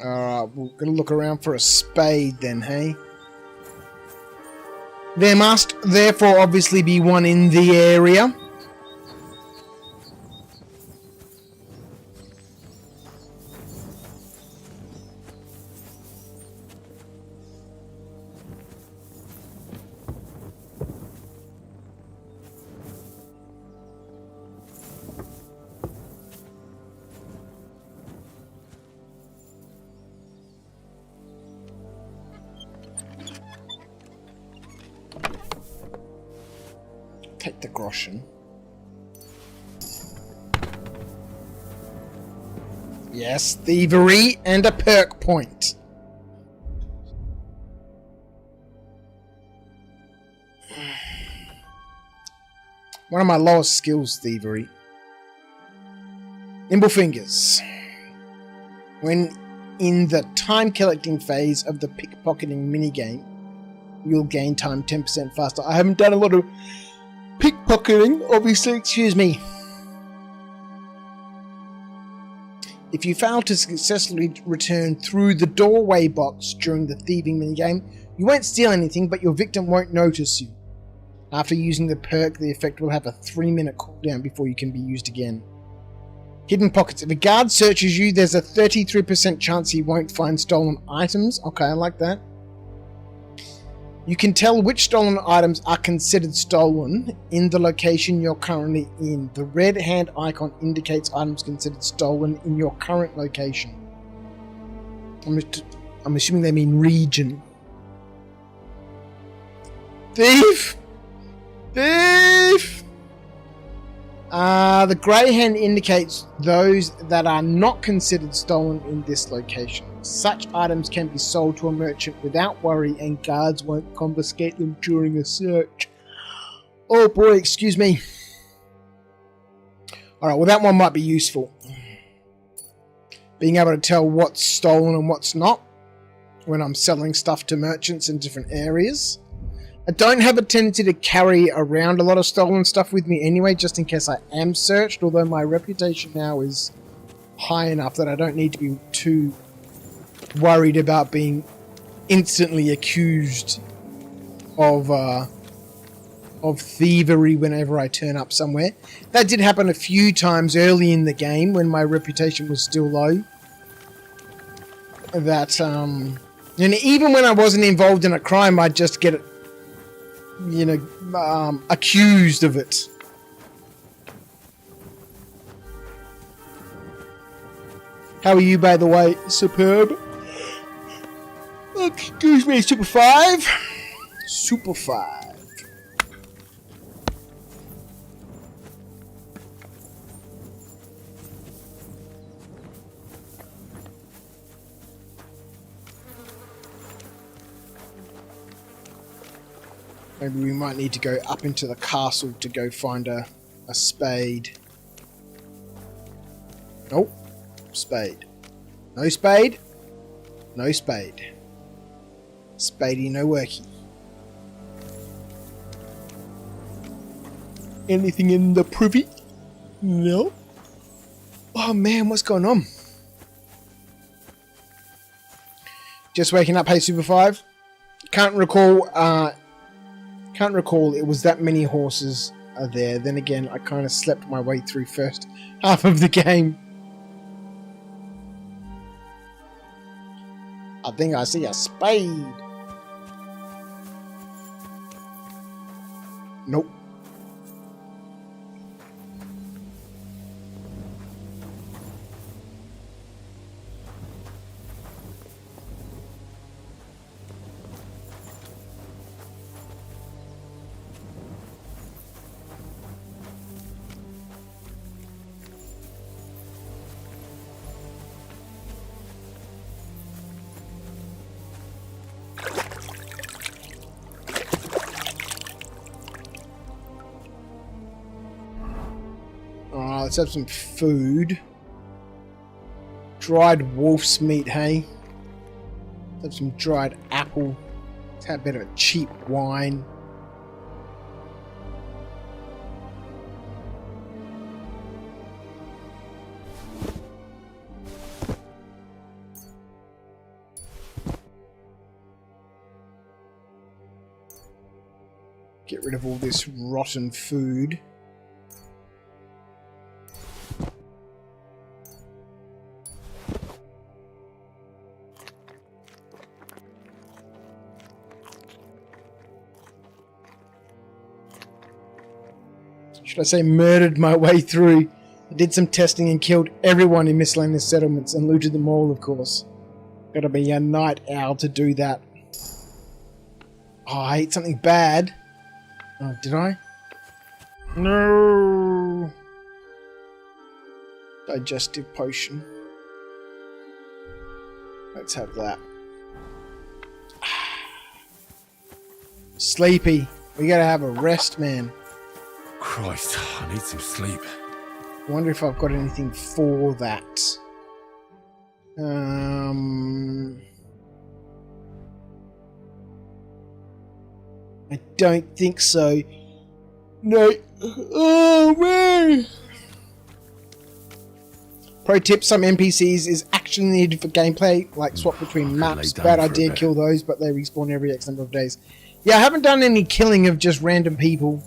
Alright, we're gonna look around for a spade then, hey? There must therefore obviously be one in the area. Take the groschen. Yes, thievery and a perk point. One of my lowest skills, thievery. Nimble fingers. When in the time collecting phase of the pickpocketing minigame, you'll gain time 10% faster. I haven't done a lot of pickpocketing, obviously, excuse me. If you fail to successfully return through the doorway box during the thieving minigame, you won't steal anything, but your victim won't notice you. After using the perk, the effect will have a 3-minute cooldown before you can be used again. Hidden pockets. If a guard searches you, there's a 33% chance he won't find stolen items. Okay, I like that. You can tell which stolen items are considered stolen in the location you're currently in. The red hand icon indicates items considered stolen in your current location. I'm assuming they mean region. Thief! Thief! The grey hand indicates those that are not considered stolen in this location. Such items can be sold to a merchant without worry, and guards won't confiscate them during a search. Oh boy, excuse me. Alright, well that one might be useful. Being able to tell what's stolen and what's not when I'm selling stuff to merchants in different areas. I don't have a tendency to carry around a lot of stolen stuff with me anyway, just in case I am searched, although my reputation now is high enough that I don't need to be too worried about being instantly accused of thievery whenever I turn up somewhere. That did happen a few times early in the game when my reputation was still low. That, and even when I wasn't involved in a crime, I'd just get, accused of it. How are you, by the way? Superb. Excuse me, Super 5. Super 5. Maybe we might need to go up into the castle to go find a spade. Nope. Spade. No spade. No spade. Spadey no worky. Anything in the privy? No. Oh man, what's going on? Just waking up, hey Super 5. Can't recall it was that many horses are there. Then again, I kind of slept my way through first half of the game. I think I see a spade. Nope. Let's have some food. Dried wolf's meat, hey? Let's have some dried apple. Let's have a bit of a cheap wine. Get rid of all this rotten food. Should I say murdered my way through? I did some testing and killed everyone in miscellaneous settlements and looted them all, of course. Gotta be a night owl to do that. Oh, I ate something bad. Oh, did I? No. Digestive potion. Let's have that. Sleepy. We gotta have a rest, man. Christ, I need some sleep. I wonder if I've got anything for that. I don't think so. No. Oh, man. Pro tip, some NPCs is actually needed for gameplay, like swap between maps. Bad idea, kill those, but they respawn every X number of days. Yeah, I haven't done any killing of just random people.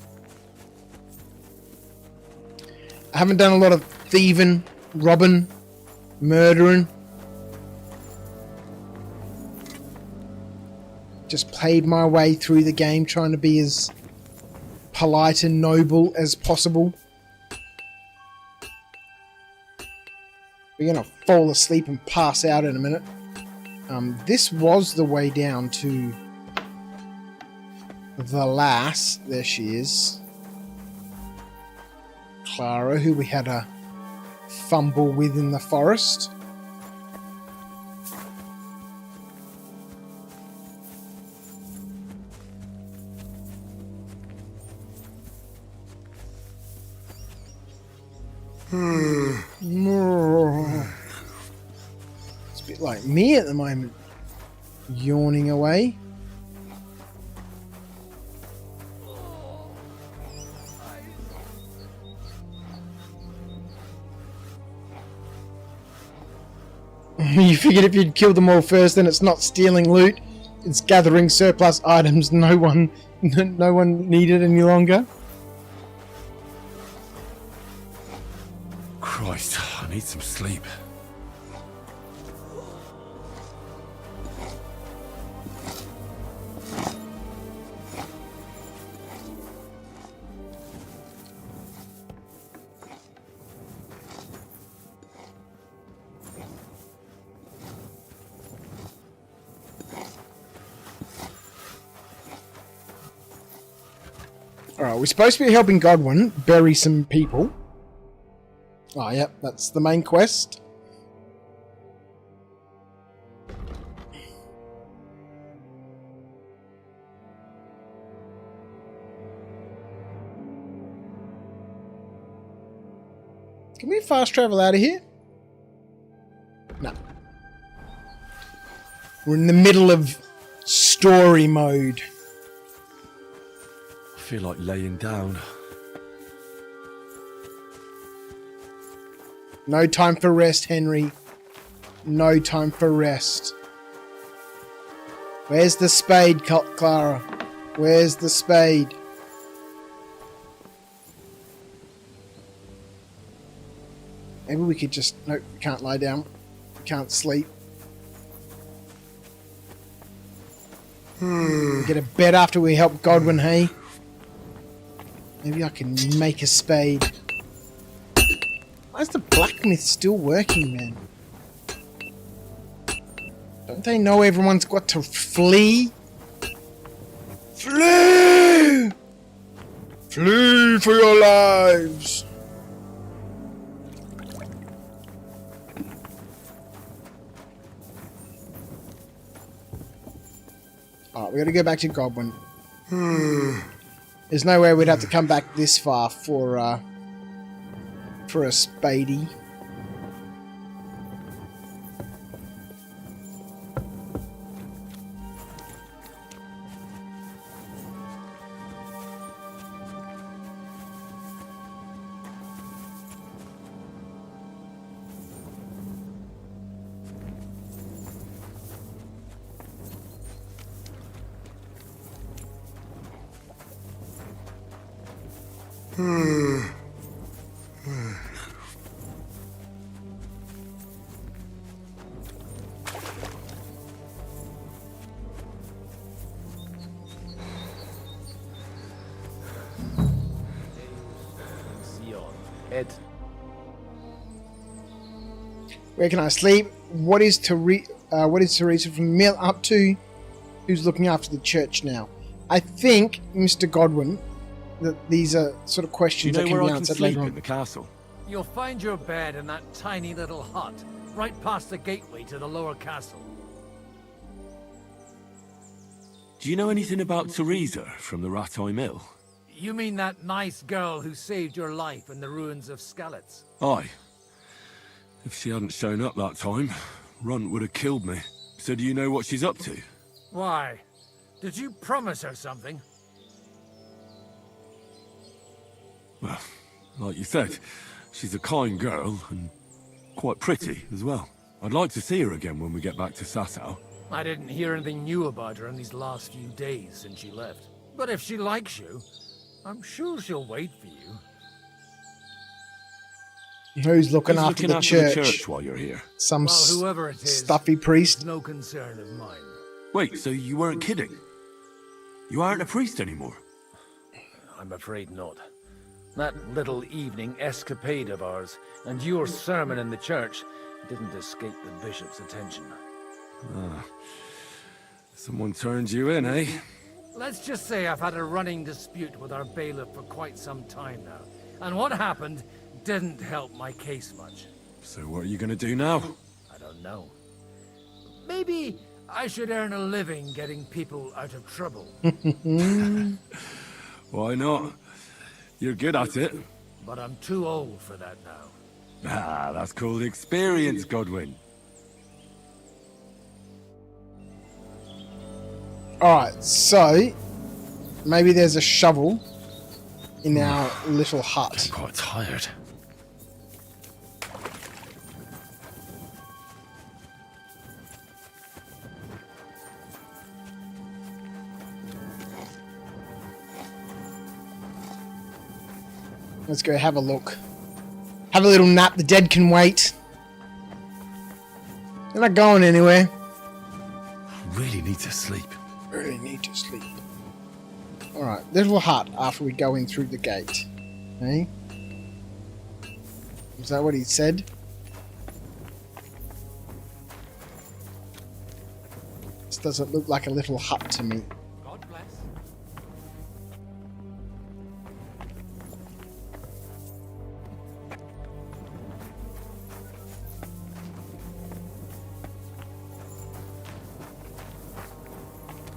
I haven't done a lot of thieving, robbing, murdering. Just played my way through the game, trying to be as polite and noble as possible. We're gonna fall asleep and pass out in a minute. This was the way down to the lass. There she is. Clara, who we had a fumble with in the forest. It's a bit like me at the moment. Yawning away. You figured if you'd killed them all first, then it's not stealing loot. It's gathering surplus items no one needed any longer. Christ, I need some sleep. Alright, we're supposed to be helping Godwin bury some people. Oh, yep, that's the main quest. Can we fast travel out of here? No. We're in the middle of story mode. I feel like laying down. No time for rest, Henry. No time for rest. Where's the spade, Clara? Where's the spade? Maybe we could just... Nope, we can't lie down. We can't sleep. Get a bed after we help Godwin, hey? Maybe I can make a spade. Why is the blacksmith still working, man? Don't they know everyone's got to flee? Flee! Flee for your lives! Alright, we gotta go back to Godwin. There's no way we'd have to come back this far for a spadey. Ed. Where can I sleep? What is Teresa from the mill up to? Who's looking after the church now? I think, Mr. Godwin, that these are sort of questions that can be answered later on. In the castle? You'll find your bed in that tiny little hut, right past the gateway to the lower castle. Do you know anything about Teresa from the Ratoi Mill? You mean that nice girl who saved your life in the ruins of Skalitz? Aye. If she hadn't shown up that time, Runt would have killed me. So do you know what she's up to? Why? Did you promise her something? Well, like you said, she's a kind girl and quite pretty as well. I'd like to see her again when we get back to Sasau. I didn't hear anything new about her in these last few days since she left. But if she likes you, I'm sure she'll wait for you. Who's looking after the church? while you're here? Some Well, whoever it is, stuffy priest? it's no concern of mine. Wait, so you weren't kidding? You aren't a priest anymore? I'm afraid not. That little evening escapade of ours, and your sermon in the church, didn't escape the bishop's attention. Ah. Someone turned you in, eh? Let's just say I've had a running dispute with our bailiff for quite some time now. And what happened didn't help my case much. So what are you gonna do now? I don't know. Maybe I should earn a living getting people out of trouble. Why not? You're good at it. But I'm too old for that now. Ah, that's called experience, Godwin. Alright, so maybe there's a shovel in our little hut. I'm quite tired. Let's go have a look. Have a little nap. The dead can wait. They're not going anywhere. Really need to sleep. Really need to sleep. Alright, little hut after we go in through the gate. Hey? Is that what he said? This doesn't look like a little hut to me. God bless.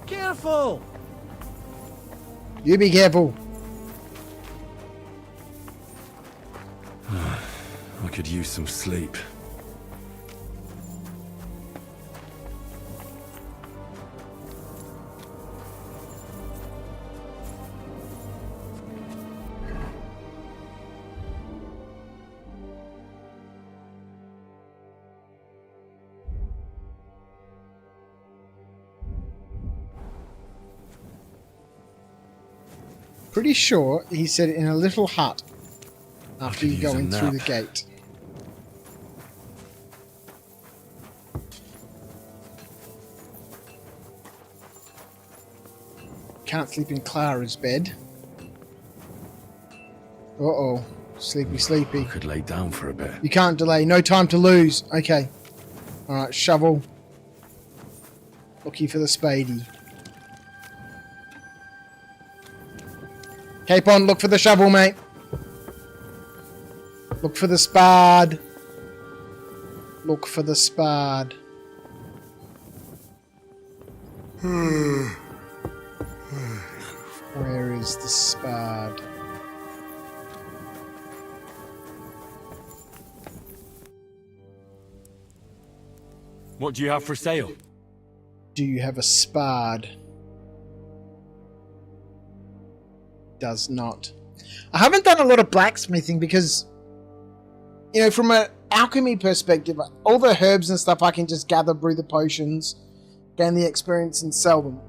Careful! You be careful. I could use some sleep. Pretty sure he said in a little hut after could you go use a in through the nap. gate. Can't sleep in Clara's bed. Uh-oh. Sleepy, sleepy. I could lay down for a bit. You can't delay. No time to lose. Okay. Alright, shovel. Looking for the spadey. Capon, look for the shovel, mate. Look for the spade. Look for the spade. Where is the spade? What do you have for sale? Do you have a spade? Does not. I haven't done a lot of blacksmithing because, you know, from an alchemy perspective, all the herbs and stuff I can just gather, brew the potions, gain the experience and sell them.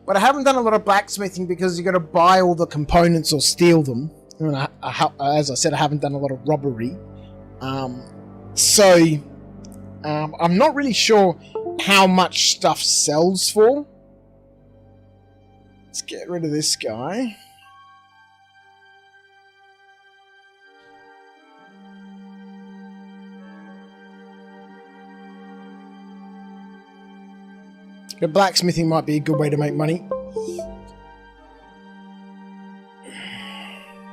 But I haven't done a lot of blacksmithing because you got to buy all the components or steal them. And as I said, I haven't done a lot of robbery. So I'm not really sure how much stuff sells for. Let's get rid of this guy. But blacksmithing might be a good way to make money.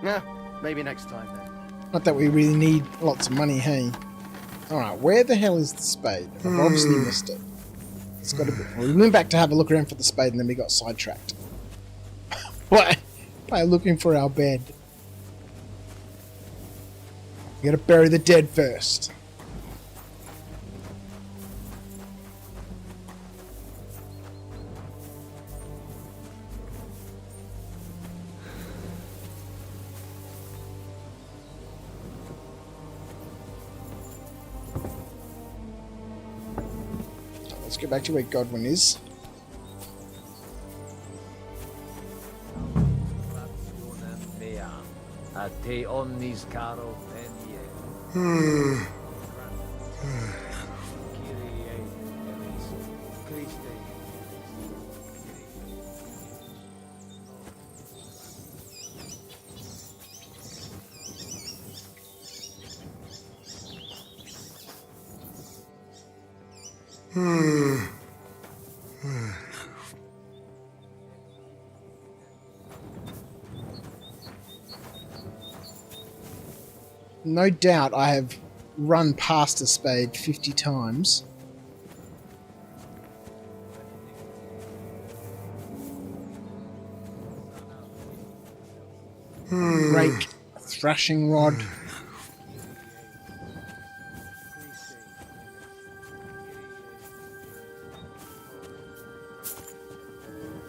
Yeah, maybe next time then. Not that we really need lots of money, hey? Alright, where the hell is the spade? I've obviously missed it. It's got to be. We went back to have a look around for the spade and then we got sidetracked. By looking for our bed. We gotta bury the dead first. let's go back to where Godwin is. No doubt I have run past a spade 50 times. Rake, thrashing rod.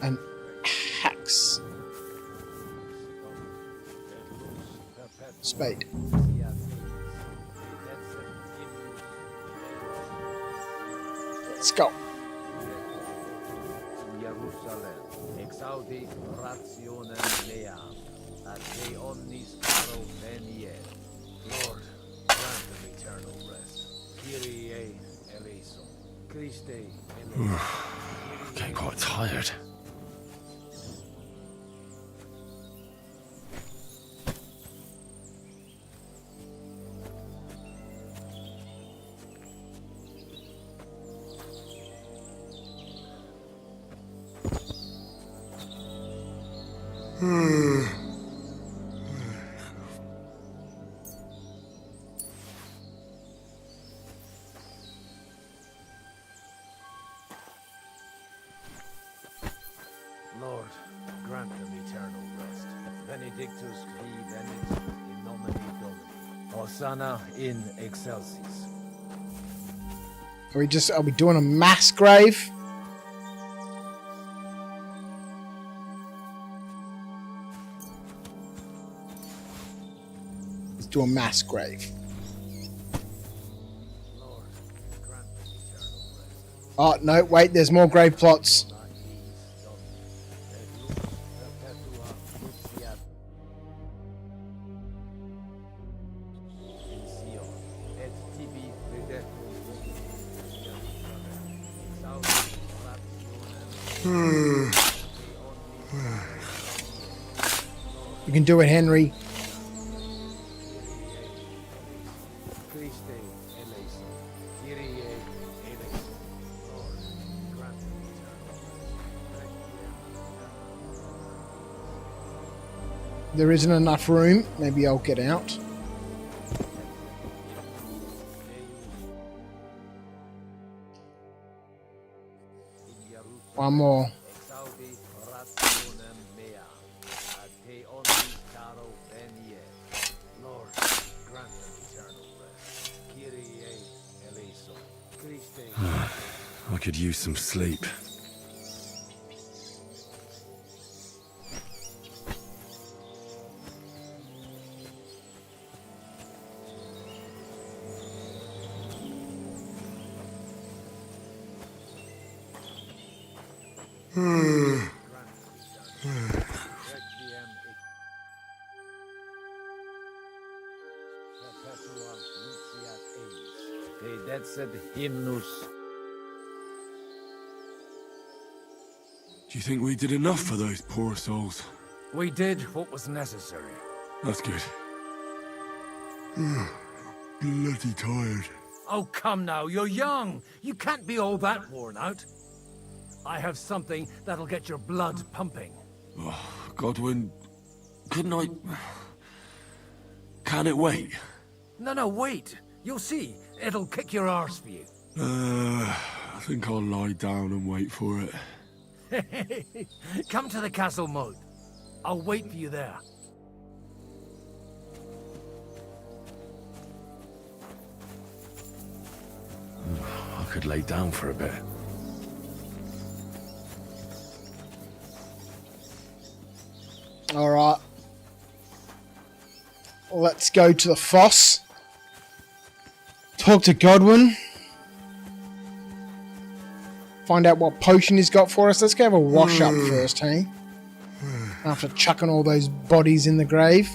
An axe. Spade. Let's go. Lord, grant them eternal rest. Kyrie eleison. Christe eleison. Getting quite tired. Lord, grant them eternal rest. Benedictus qui venit in nomine Domini. Hosanna in excelsis. Are we doing a mass grave? Let's do a mass grave. Oh, no, wait, there's more grave plots. You can do it, Henry. There isn't enough room. Maybe I'll get out. One more. I could use some sleep. Do you think we did enough for those poor souls? We did what was necessary. That's good. Bloody tired. Oh, come now, you're young. You can't be all that worn out. I have something that'll get your blood pumping. Oh, Godwin, couldn't I... Can it wait? No, wait. You'll see. It'll kick your arse for you. I think I'll lie down and wait for it. Come to the castle moat. I'll wait for you there. I could lay down for a bit. All right. Let's go to the foss. Talk to Godwin. Find out what potion he's got for us. Let's go have a wash up first, hey? After chucking all those bodies in the grave.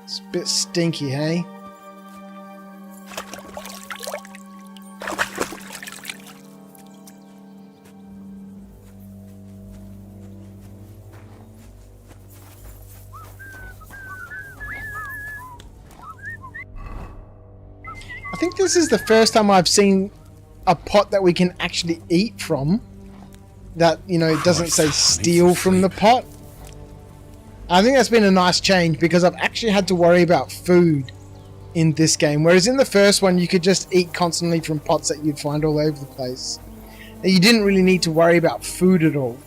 It's a bit stinky, hey? I think this is the first time I've seen a pot that we can actually eat from. That, you know, it doesn't say steal from the pot. I think that's been a nice change because I've actually had to worry about food in this game. Whereas in the first one, you could just eat constantly from pots that you'd find all over the place. And you didn't really need to worry about food at all.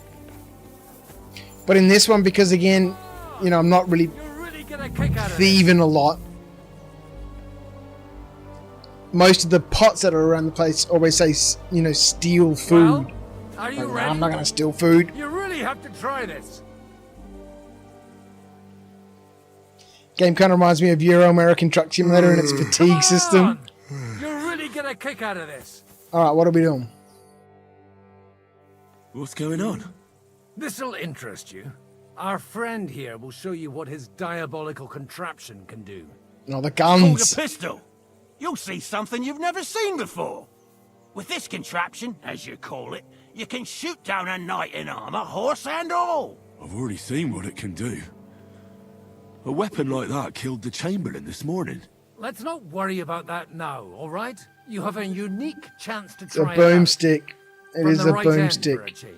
But in this one, because again, you know, I'm not really thieving a lot. Most of the pots that are around the place always say, you know, steal food. Well, are you Like, ready? I'm not going to steal food. You really have to try this. Game kind of reminds me of Euro American Truck Simulator and its fatigue system. You'll really get a kick out of this. Alright, what are we doing? What's going on? This'll interest you. Our friend here will show you what his diabolical contraption can do. Oh, the Hold guns. a pistol. You'll see something you've never seen before. With this contraption, as you call it, you can shoot down a knight in armor, horse and all. I've already seen what it can do. A weapon like that killed the Chamberlain this morning. Let's not worry about that now, all right? You have a unique chance to It's a try it out. boomstick. It From is the a right end for a boomstick. change.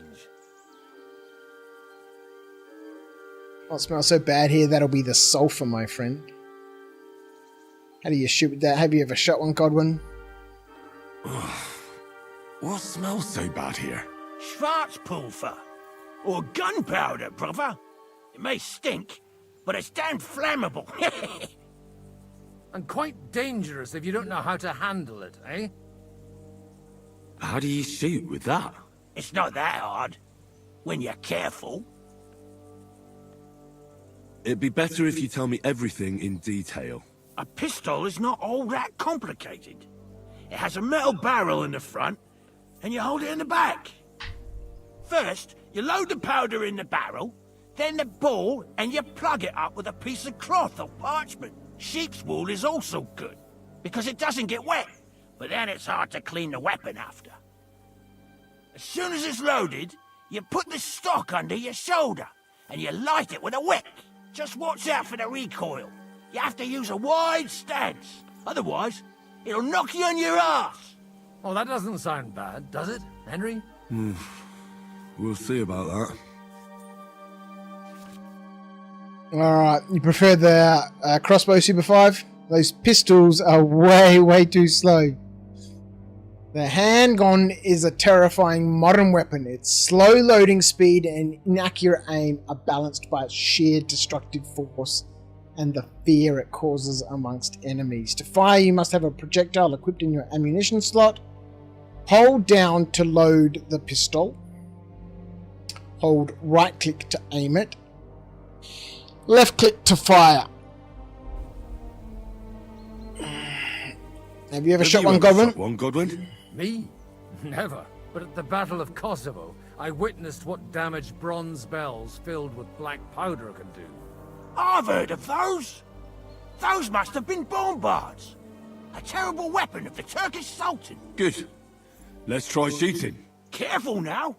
Oh, it smells so bad here, that'll be the sulfur, my friend. How do you shoot with that? Have you ever shot one, Godwin? What smells so bad here? Schwarzpulver. Or gunpowder, brother. It may stink, but it's damn flammable. And quite dangerous if you don't know how to handle it, eh? How do you shoot with that? It's not that hard, when you're careful. It'd be better if you tell me everything in detail. A pistol is not all that complicated. It has a metal barrel in the front, and you hold it in the back. First, you load the powder in the barrel, then the ball, and you plug it up with a piece of cloth or parchment. Sheep's wool is also good, because it doesn't get wet, but then it's hard to clean the weapon after. As soon as it's loaded, you put the stock under your shoulder, and you light it with a wick. Just watch out for the recoil. You have to use a wide stance, otherwise it'll knock you on your ass. Well, that doesn't sound bad, does it, Henry? We'll see about that. Alright, you prefer the crossbow Super 5? Those pistols are way too slow. The handgun is a terrifying modern weapon. Its slow loading speed and inaccurate aim are balanced by its sheer destructive force and the fear it causes amongst enemies. To fire, you must have a projectile equipped in your ammunition slot. Hold down to load the pistol. Hold right click to aim it. Left click to fire. Have you ever shot one, Godwin? Me? Never. But at the Battle of Kosovo, I witnessed what damage bronze bells filled with black powder can do. I've heard of those. Those must have been bombards. A terrible weapon of the Turkish Sultan. Good. Let's try shooting. Careful now.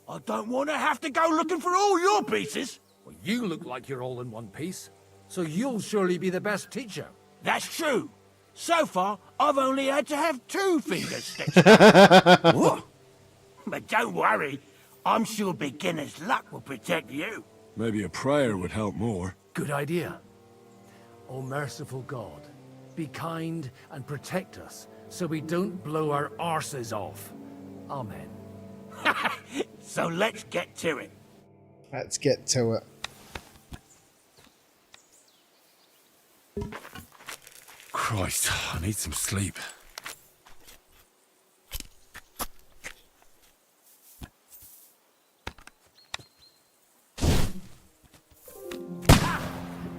I don't want to have to go looking for all your pieces. Well, you look like you're all in one piece, so you'll surely be the best teacher. That's true. So far, I've only had to have 2 fingers stitched. What? But don't worry. I'm sure beginner's luck will protect you. Maybe a prayer would help more. Good idea. O merciful God, be kind and protect us so we don't blow our arses off. Amen. So let's get to it. Let's get to it. Christ, I need some sleep.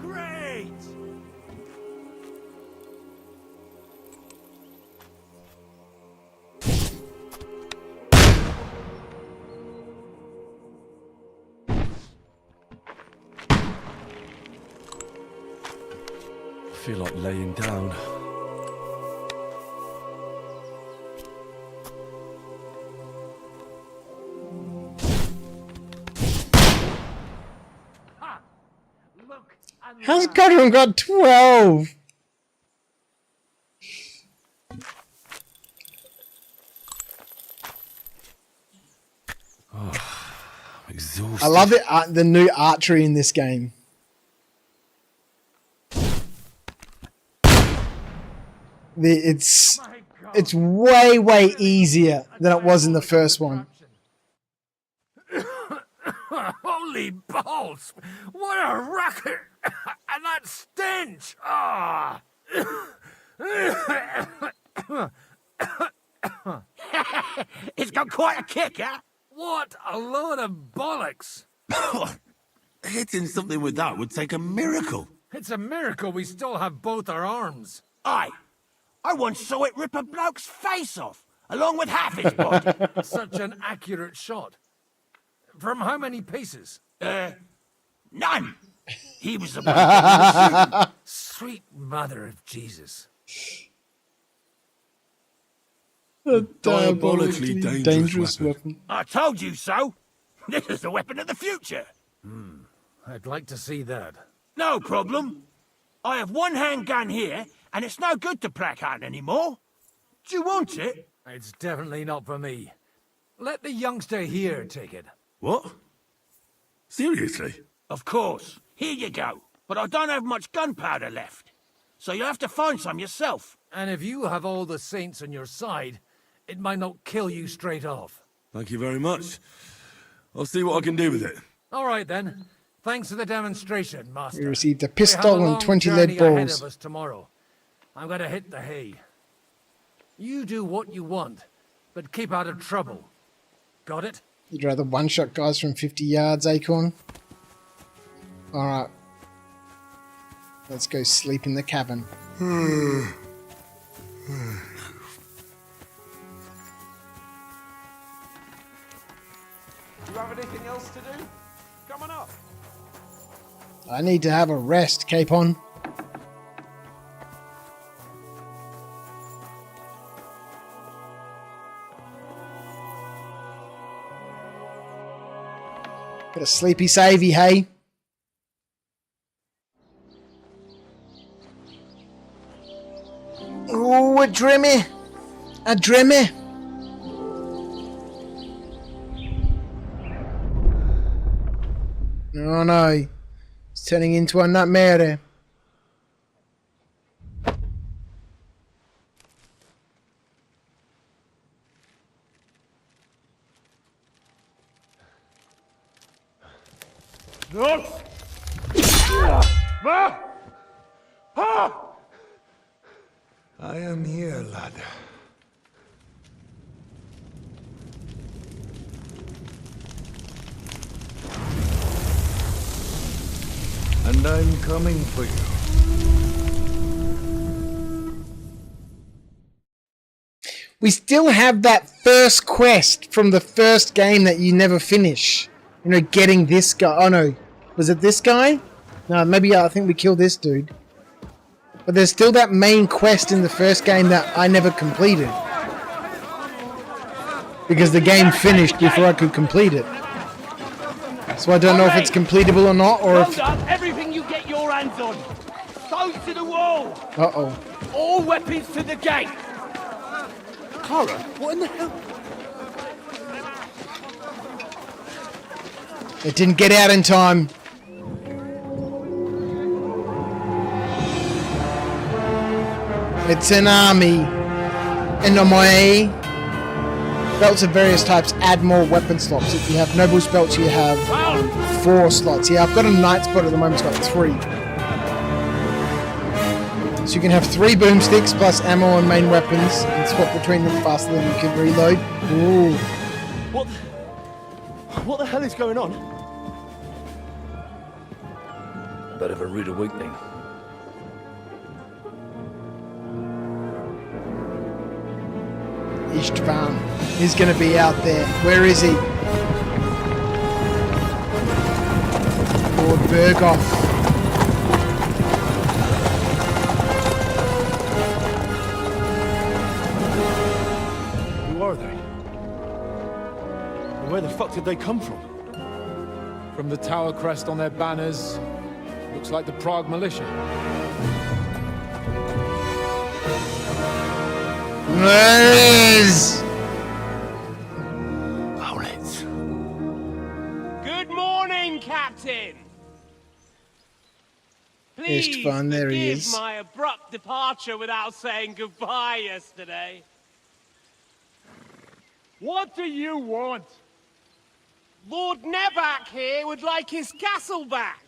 Great! feel like laying down. How's Godwin got 12? Exhausted. I love it. The new archery in this game. It's way easier than it was in the first one. Holy balls! What a racket! And that stench! Ah! It's got quite a kick, huh? What a load of bollocks! Hitting something with that would take a miracle. It's a miracle we still have both our arms. Aye. I once saw it rip a bloke's face off, along with half his body. Such an accurate shot. From how many paces? None. He was the one that was shooting. Sweet mother of Jesus. A diabolically dangerous weapon. I told you so. This is the weapon of the future. I'd like to see that. No problem. I have one handgun here, and it's no good to placard anymore. Do you want it? It's definitely not for me. Let the youngster here take it. What? Seriously? Of course. Here you go. But I don't have much gunpowder left. So you have to find some yourself. And if you have all the saints on your side, it might not kill you straight off. Thank you very much. I'll see what I can do with it. All right, then. Thanks for the demonstration, Master. We received a pistol and 20 lead ahead balls. of us tomorrow. I'm going to hit the hay. You do what you want, but keep out of trouble. Got it? You'd rather one-shot guys from 50 yards, Acorn? Alright. Let's go sleep in the cabin. Hmm. Do you have anything else to do? Come on up. I need to have a rest, Capon. Got a sleepy savey, hey? Ooh, a dreamy. A dreamy. Oh no. It's turning into a nightmare. No! Ma! Ah! I am here, lad. And I'm coming for you. We still have that first quest from the first game that you never finish. You know, getting this guy. Oh no. Was it this guy? No, maybe I think we killed this dude. But there's still that main quest in the first game that I never completed. Because the game finished before I could complete it. So I don't know if it's completable or not, or if... Everything you get your hands on. Stones to the wall. Uh-oh. All weapons to the gate. Clara, what in the hell? It didn't get out in time. It's an army. Enemy. Belts of various types add more weapon slots. If you have noble belts, you have 4 slots. Yeah, I've got a knight's belt at the moment. It's got 3. So you can have 3 boomsticks plus ammo and main weapons and swap between them faster than you can reload. Ooh. What the hell is going on? Bit of a rude awakening. Istvan. He's going to be out there. Where is he? Lord Bergoff. Where the fuck did they come from? From the tower crest on their banners, looks like the Prague militia. Nice. Good morning, Captain! Please It's fun, there he forgive is. my abrupt departure without saying goodbye yesterday. What do you want? Lord Nebak here would like his castle back.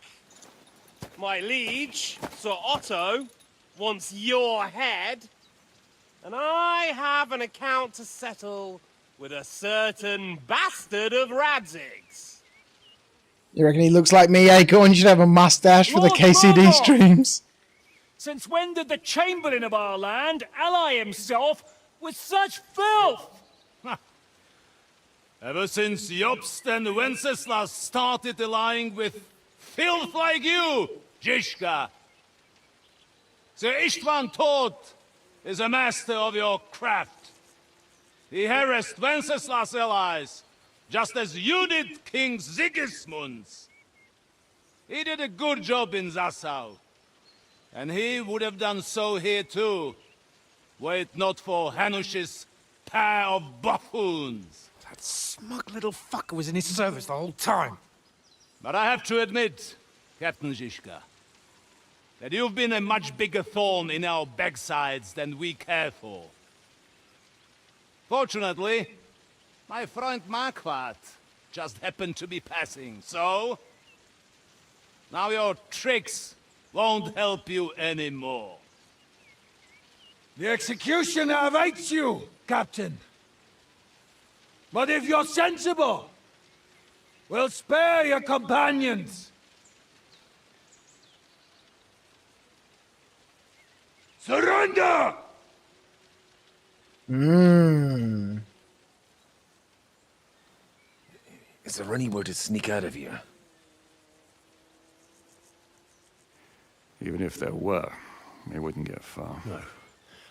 My liege, Sir Otto, wants your head. And I have an account to settle with a certain bastard of Radzig's. You reckon he looks like me, Acorn? You should have a mustache for the Lord KCD Mordor! streams. Since when did the Chamberlain of our land ally himself with such filth? Ever since Jobst and Wenceslas started allying with filth like you, Zizka. Sir Istvan Tod is a master of your craft. He harassed Wenceslas' allies, just as you did King Sigismund's. He did a good job in Zassau, and he would have done so here too, were it not for Hanush's pair of buffoons. That smug little fucker was in his service the whole time. But I have to admit, Captain Zizka, that you've been a much bigger thorn in our backsides than we care for. Fortunately, my friend Marquardt just happened to be passing, so now your tricks won't help you anymore. The executioner awaits you, Captain. But if you're sensible, we'll spare your companions. Surrender! Is there any way to sneak out of here? Even if there were, they wouldn't get far. No.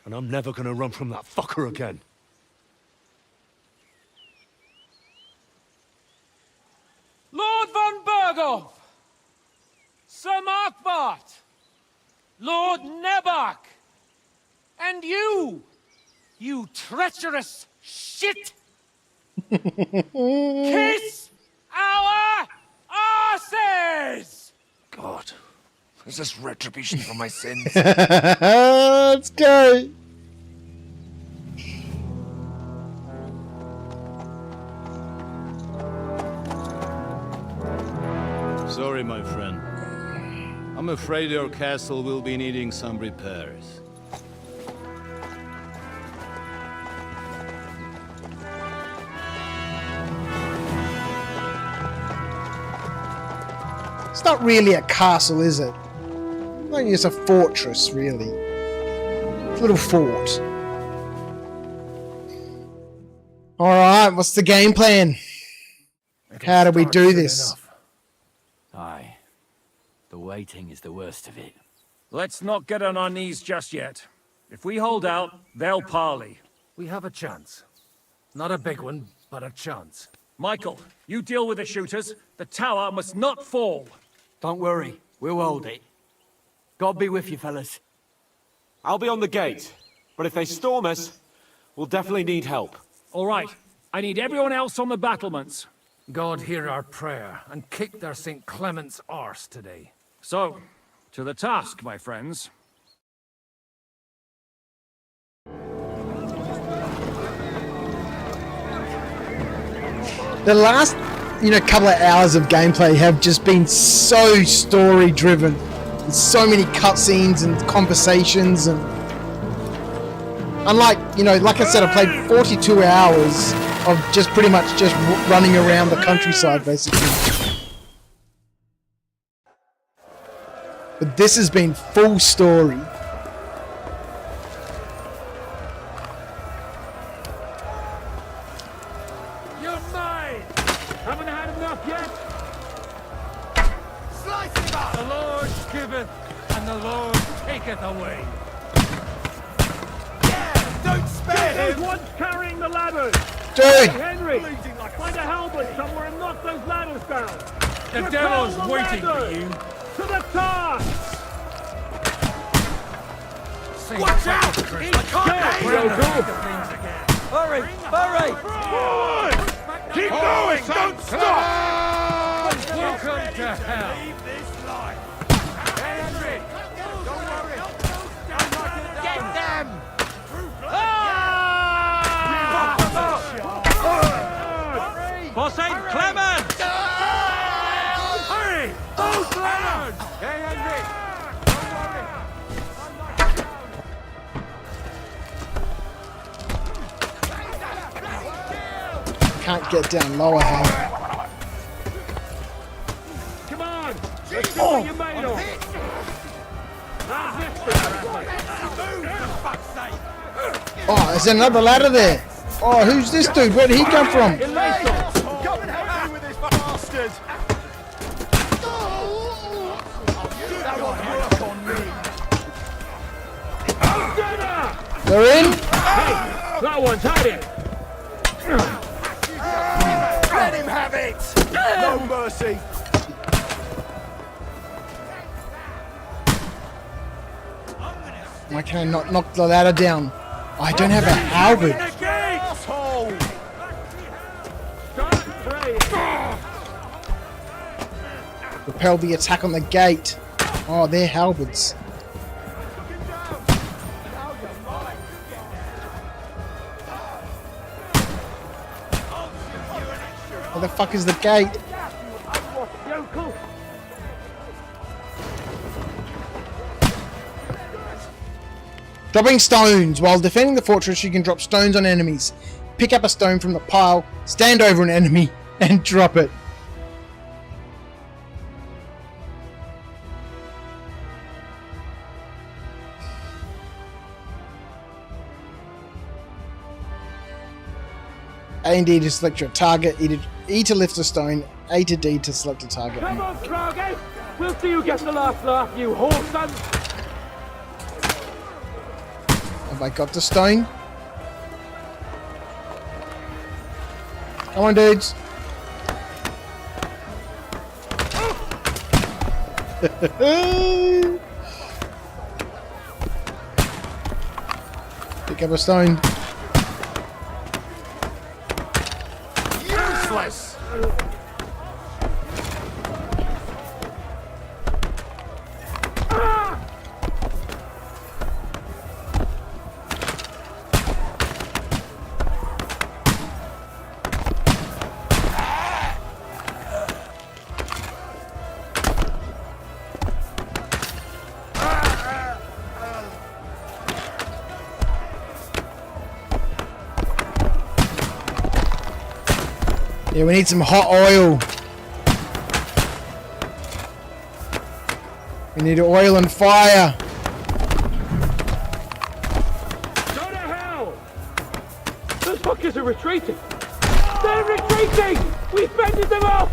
And I'm never gonna run from that fucker again. Lord von Berghoff! Sir Marquardt! Lord Nebak! And you! You treacherous shit! Kiss our asses! God, is this retribution for my sins? Let's go. Sorry, my friend. I'm afraid your castle will be needing some repairs. It's not really a castle, is it? Like it's a fortress, really. It's a little fort. Alright, what's the game plan? How do we do this? Aye. The waiting is the worst of it. Let's not get on our knees just yet. If we hold out, they'll parley. We have a chance. Not a big one, but a chance. Michael, you deal with the shooters. The tower must not fall. Don't worry, we'll hold it. God be with you, fellas. I'll be on the gate, but if they storm us, we'll definitely need help. All right, I need everyone else on the battlements. God hear our prayer and kick their St. Clement's arse today. So, to the task, my friends. The last, couple of hours of gameplay have just been so story-driven. There's so many cutscenes and conversations, and unlike, like I said, I played 42 hours of just pretty much just running around the countryside, basically. But this has been full story. You're mine! Haven't had enough yet? Slice him up! The Lord giveth, and the Lord taketh away. Yeah, don't spare him! There's one carrying the ladders! Dude! Henry! Find a halberd somewhere and knock those ladders down. The devil's waiting for you. To the task! Watch out! Hurry! Hurry! Keep going! Don't stop! Welcome to hell. Get them! For St. Clement! Hurry! Those ladders! Can't get down lower, hey. Come on! Let's see what you made of! Oh, there's another ladder there. Oh, who's this dude? Where did he come from? Come and help me with this bastard! That won't work on me! They're in? Hey! That one's had it! Let him have it! No mercy! Why can I not knock the ladder down? I don't have a halberd. Repel the attack on the gate. Oh, they're halberds. Where the fuck is the gate? Dropping stones. While defending the fortress, you can drop stones on enemies. Pick up a stone from the pile, stand over an enemy, and drop it. A and D to select your target, E to lift a stone, A to D to select a target. Come on, Krauge! We'll see who gets the last laugh, you whoreson! Have I got the stone? Come on, dudes. Pick up a stone. Useless! Yeah, we need some hot oil. We need oil and fire. Go to hell! Those fuckers are retreating! They're retreating! We fended them off!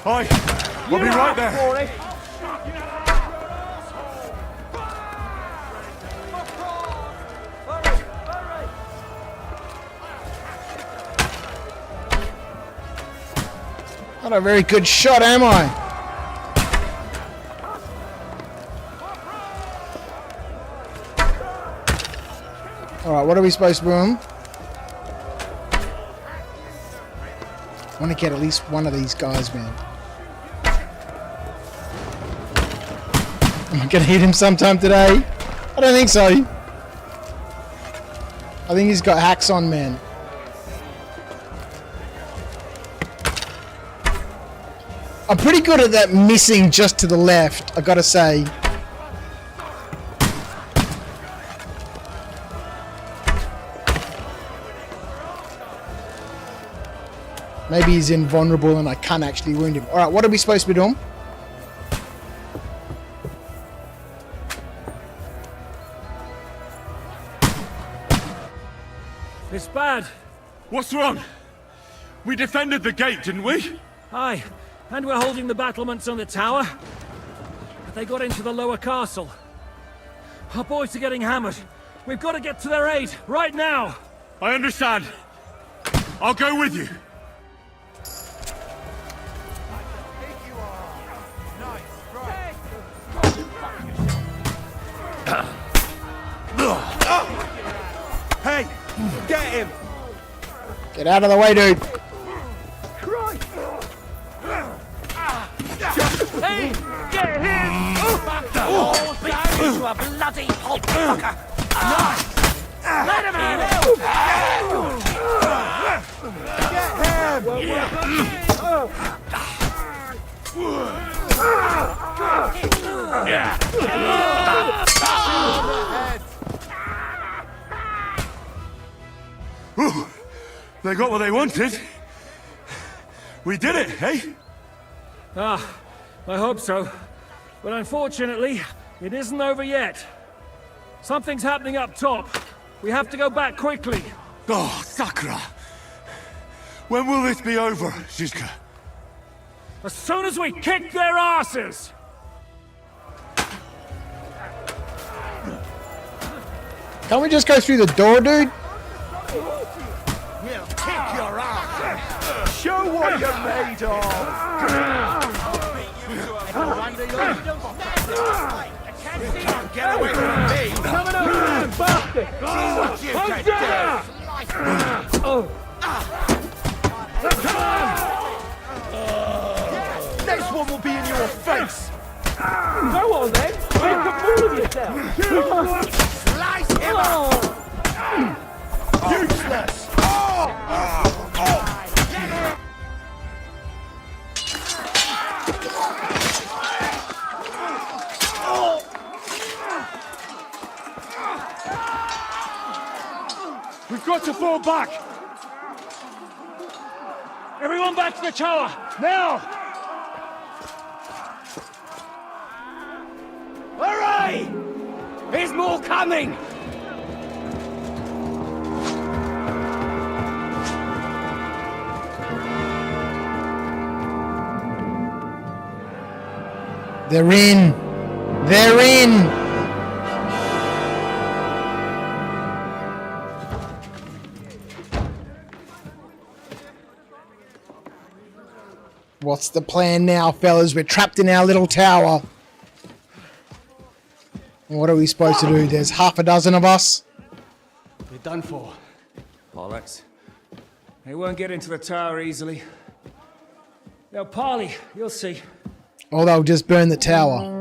Hi, we'll be right there. Not a very good shot, am I? Alright, what are we supposed to do? I want to get at least one of these guys, man. Am I going to hit him sometime today? I don't think so. I think he's got hacks on, man. I'm pretty good at that missing just to the left, I gotta say. Maybe he's invulnerable and I can't actually wound him. Alright, what are we supposed to be doing? It's bad. What's wrong? We defended the gate, didn't we? Aye, and we're holding the battlements on the tower. But they got into the lower castle. Our boys are getting hammered. We've got to get to their aid, right now! I understand. I'll go with you. Hey! Get him! Get out of the way, dude. Hey! Get him! Oh, down into a bloody pulp fucker! Nice! Let him out! Ooh, they got what they wanted. We did it, hey? Ah, I hope so. But unfortunately, it isn't over yet. Something's happening up top. We have to go back quickly. Oh, Sakura! When will this be over, Zizka? As soon as we kick their asses! Can't we just go through the door, dude? We'll kick your ass! Show what you're made of! You can't get away from me! Coming over, bastard! See what you can do! Next one will be in your face! Go on then! Make a fool of yourself! Slice him up! Useless! We've got to fall back! Everyone back to the tower! Now! Hurry! There's more coming! They're in. They're in. What's the plan now, fellas? We're trapped in our little tower. What are we supposed to do? There's half a dozen of us. You're done for. Bollocks. They won't get into the tower easily. Now, Parley, you'll see. Or they'll just burn the tower.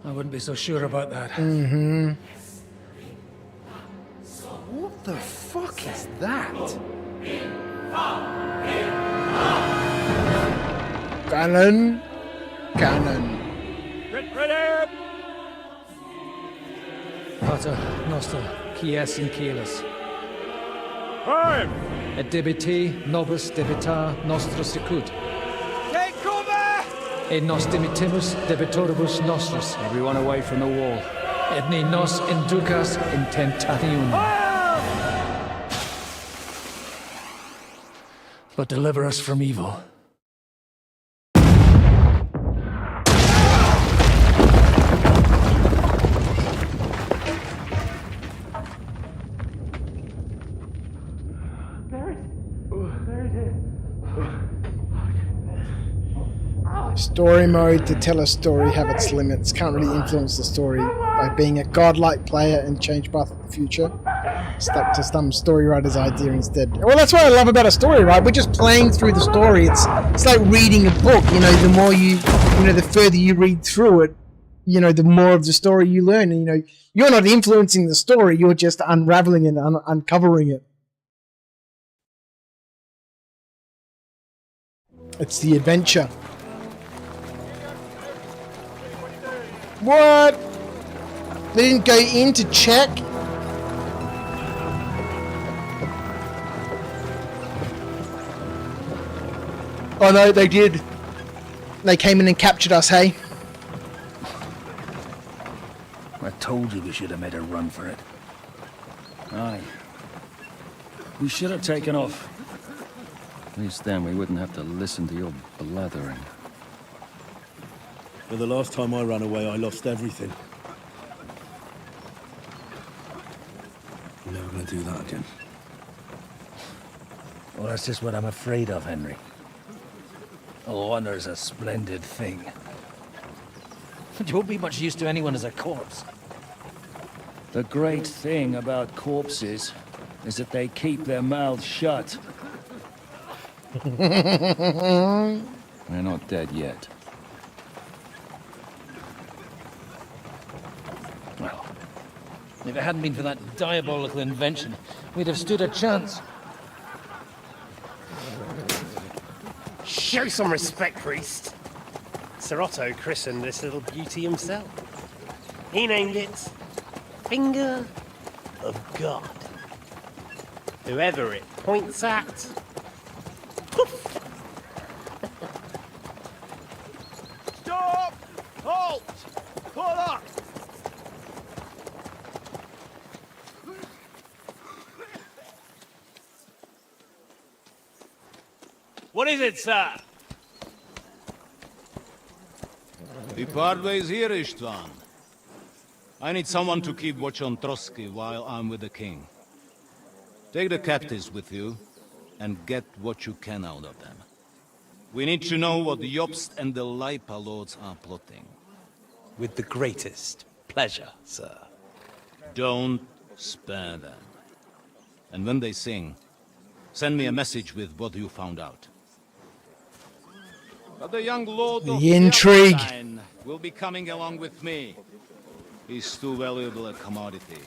I wouldn't be so sure about that. Mm-hmm. What the fuck is that? Cannon. Cannon. Ready! Pater noster, quies in caelus. Et debite nobis debitar nostros sicut. Take cover! Et nos dimitimus debitoribus nostros. Everyone away from the wall. Et ne nos inducas in tentationem. But deliver us from evil. Story mode. To tell a story have its limits. Can't really influence the story by being a godlike player and change path of the future. Stuck to some story writer's idea instead. Well, that's what I love about a story, right? We're just playing through the story. It's like reading a book. You know, the more the further you read through it, the more of the story you learn. And you're not influencing the story. You're just unraveling it, uncovering it. It's the adventure. What? They didn't go in to check? Oh no, they did. They came in and captured us, hey? I told you we should have made a run for it. Aye. We should have taken off. At least then we wouldn't have to listen to your blathering. But the last time I ran away, I lost everything. I'm never gonna do that again. Well, that's just what I'm afraid of, Henry. Honor's a splendid thing. You won't be much use to anyone as a corpse. The great thing about corpses is that they keep their mouths shut. We're not dead yet. Well, if it hadn't been for that diabolical invention, we'd have stood a chance. Show some respect, priest. Sir Otto christened this little beauty himself. He named it Finger of God. Whoever it points at, poof! Stop! Halt! Pull up! What is it, sir? The Parve is here, Istvan. I need someone to keep watch on Trotsky while I'm with the king. Take the captives with you, and get what you can out of them. We need to know what the Jobst and the Leipa lords are plotting. With the greatest pleasure, sir. Don't spare them. And when they sing, send me a message with what you found out. But the young lord of The intrigue. Gelfstein will be coming along with me. He's too valuable a commodity.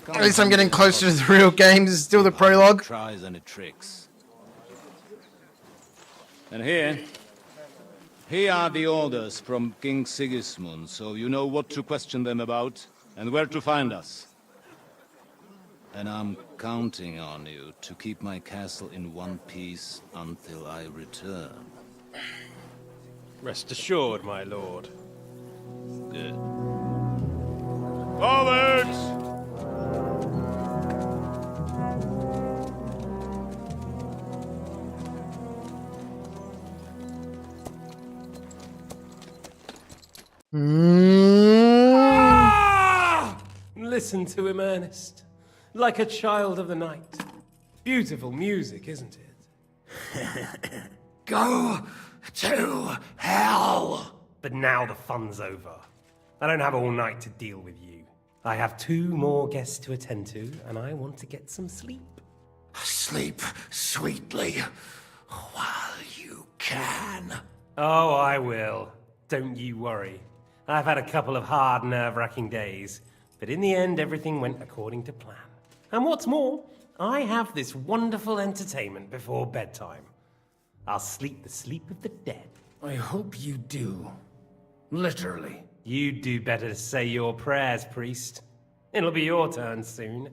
At least I'm getting closer to the real game. This is still the prologue. Tries any tricks. And here are the orders from King Sigismund, so you know what to question them about and where to find us. And I'm counting on you to keep my castle in one piece until I return. Rest assured, my lord. Good. Forwards! Listen to him, Ernest. Like a child of the night. Beautiful music, isn't it? Go to hell! But now the fun's over. I don't have all night to deal with you. I have 2 more guests to attend to, and I want to get some sleep. Sleep sweetly while you can. Oh, I will. Don't you worry. I've had a couple of hard, nerve-wracking days, but in the end, everything went according to plan. And what's more, I have this wonderful entertainment before bedtime. I'll sleep the sleep of the dead. I hope you do. Literally. You'd do better to say your prayers, priest. It'll be your turn soon.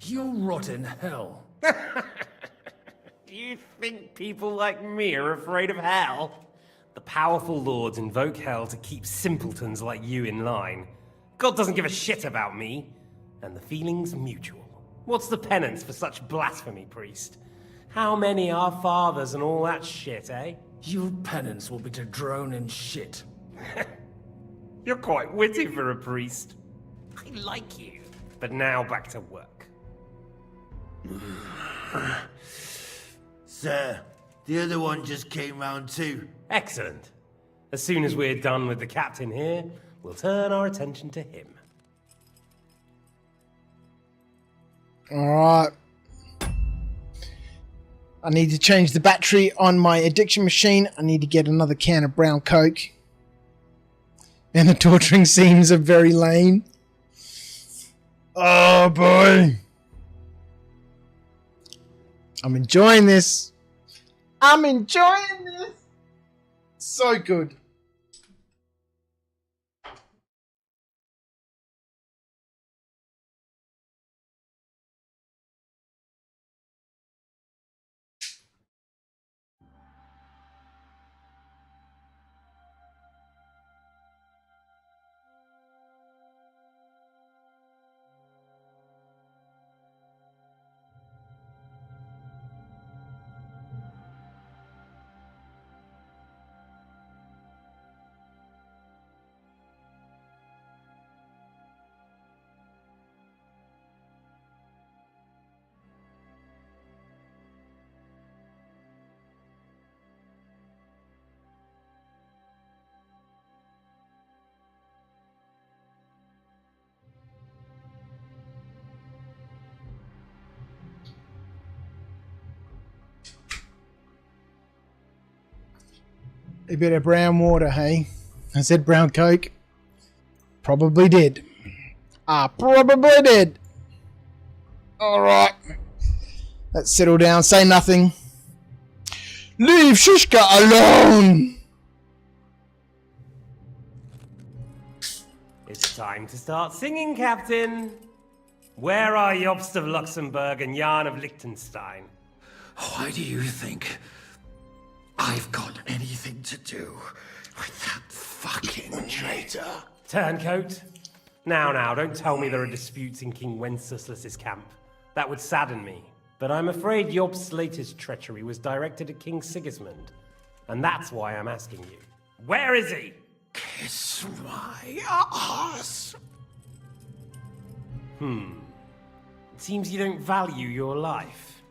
You'll rot in hell. Do you think people like me are afraid of hell? The powerful lords invoke hell to keep simpletons like you in line. God doesn't give a shit about me, and the feeling's mutual. What's the penance for such blasphemy, priest? How many are fathers and all that shit, eh? Your penance will be to drown in shit. You're quite witty for a priest. I like you. But now back to work. Sir, the other one just came round too. Excellent. As soon as we're done with the captain here, we'll turn our attention to him. Alright. I need to change the battery on my addiction machine. I need to get another can of brown coke. And the torturing scenes are very lame. Oh boy. I'm enjoying this. I'm enjoying this. So good. a bit of brown water, hey? I said brown coke. Probably did. Probably did. Alright. Let's settle down. Say nothing. Leave Shishka alone! It's time to start singing, Captain. Where are Jobst of Luxembourg and Jan of Liechtenstein? Why do you think I've got anything to do with that fucking traitor? Turncoat? Now, don't tell me there are disputes in King Wenceslas's camp. That would sadden me. But I'm afraid Jobst's latest treachery was directed at King Sigismund. And that's why I'm asking you. Where is he? Kiss my ass. It seems you don't value your life.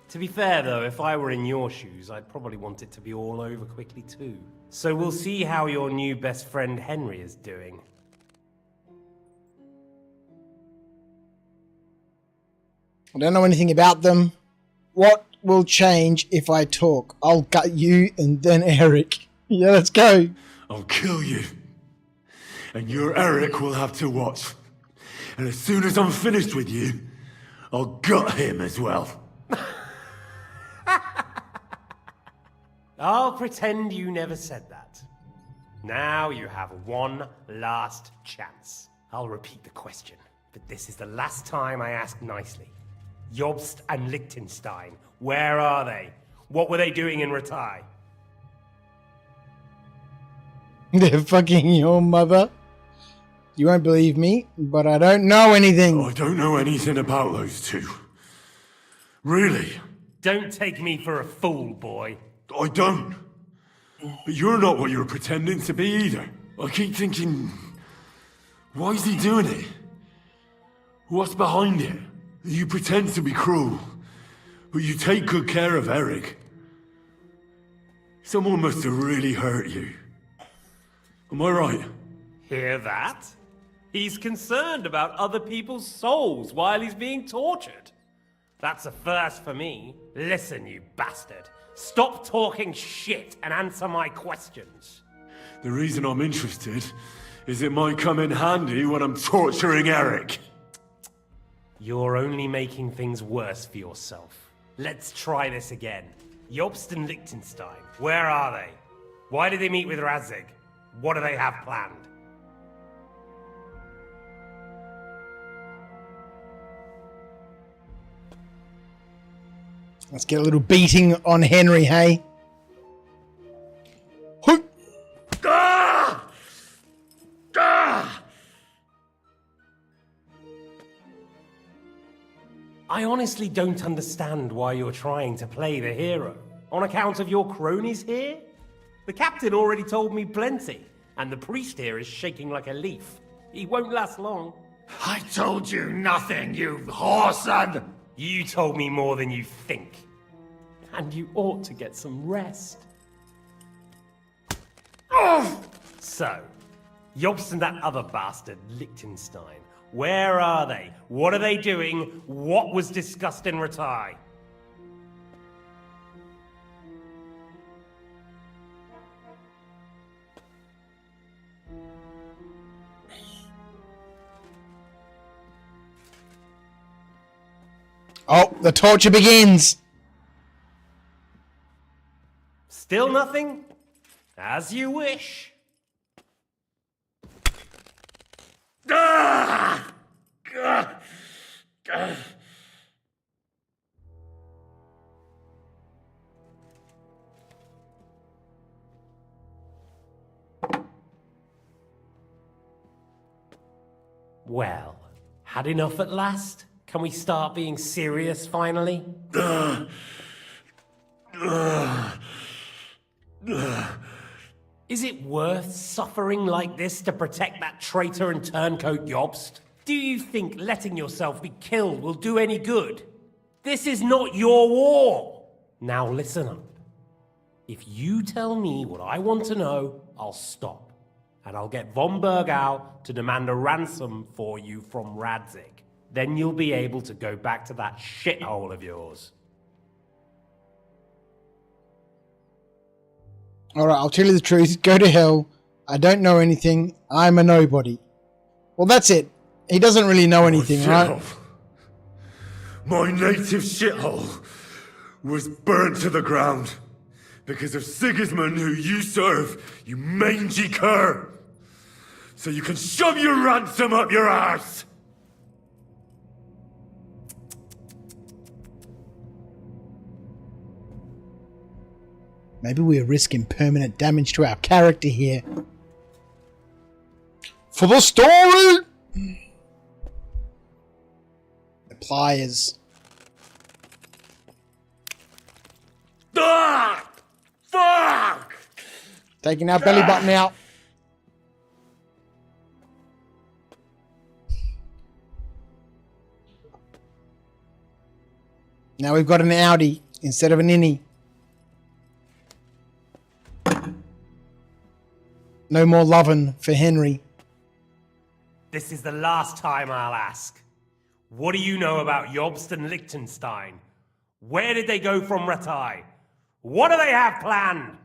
To be fair, though, if I were in your shoes, I'd probably want it to be all over quickly, too. So we'll see how your new best friend Henry is doing. I don't know anything about them. What will change if I talk? I'll gut you and then Eric. Yeah, let's go. I'll kill you. And your Eric will have to watch. And as soon as I'm finished with you, I'll gut him as well. I'll pretend you never said that. Now you have one last chance. I'll repeat the question, but this is the last time I ask nicely. Jobst and Liechtenstein, where are they? What were they doing in Ratai? They're fucking your mother. You won't believe me, but I don't know anything. I don't know anything about those two. Really? Don't take me for a fool, boy. I don't. But you're not what you're pretending to be either. I keep thinking, why is he doing it? What's behind it? You pretend to be cruel, but you take good care of Eric. Someone must have really hurt you. Am I right? Hear that? He's concerned about other people's souls while he's being tortured. That's a first for me. Listen, you bastard. Stop talking shit and answer my questions. The reason I'm interested is it might come in handy when I'm torturing Eric. You're only making things worse for yourself. Let's try this again. Jobst and Liechtenstein, where are they? Why did they meet with Radzig? What do they have planned? Let's get a little beating on Henry, hey? Ah! Ah! I honestly don't understand why you're trying to play the hero. On account of your cronies here? The captain already told me plenty, and the priest here is shaking like a leaf. He won't last long. I told you nothing, you whoreson! You told me more than you think. And you ought to get some rest. Oh! So, Jobst and that other bastard, Liechtenstein. Where are they? What are they doing? What was discussed in Ratai? Oh, the torture begins. Still nothing? As you wish. Ah! Ah! Ah! Well, had enough at last? Can we start being serious finally? Is it worth suffering like this to protect that traitor and turncoat Jobst? Do you think letting yourself be killed will do any good? This is not your war! Now listen up. If you tell me what I want to know, I'll stop. And I'll get von Bergau to demand a ransom for you from Radzig. Then you'll be able to go back to that shithole of yours. Alright, I'll tell you the truth. Go to hell. I don't know anything. I'm a nobody. Well, that's it. He doesn't really know anything, right? My native shithole was burnt to the ground because of Sigismund, who you serve, you mangy cur. So you can shove your ransom up your ass. Maybe we're risking permanent damage to our character here. For the story! The pliers. Ah! Fuck! Taking our belly button out. Now we've got an Audi instead of an innie. No more lovin' for Henry. This is the last time I'll ask. What do you know about Jobst and Liechtenstein? Where did they go from Ratai? What do they have planned?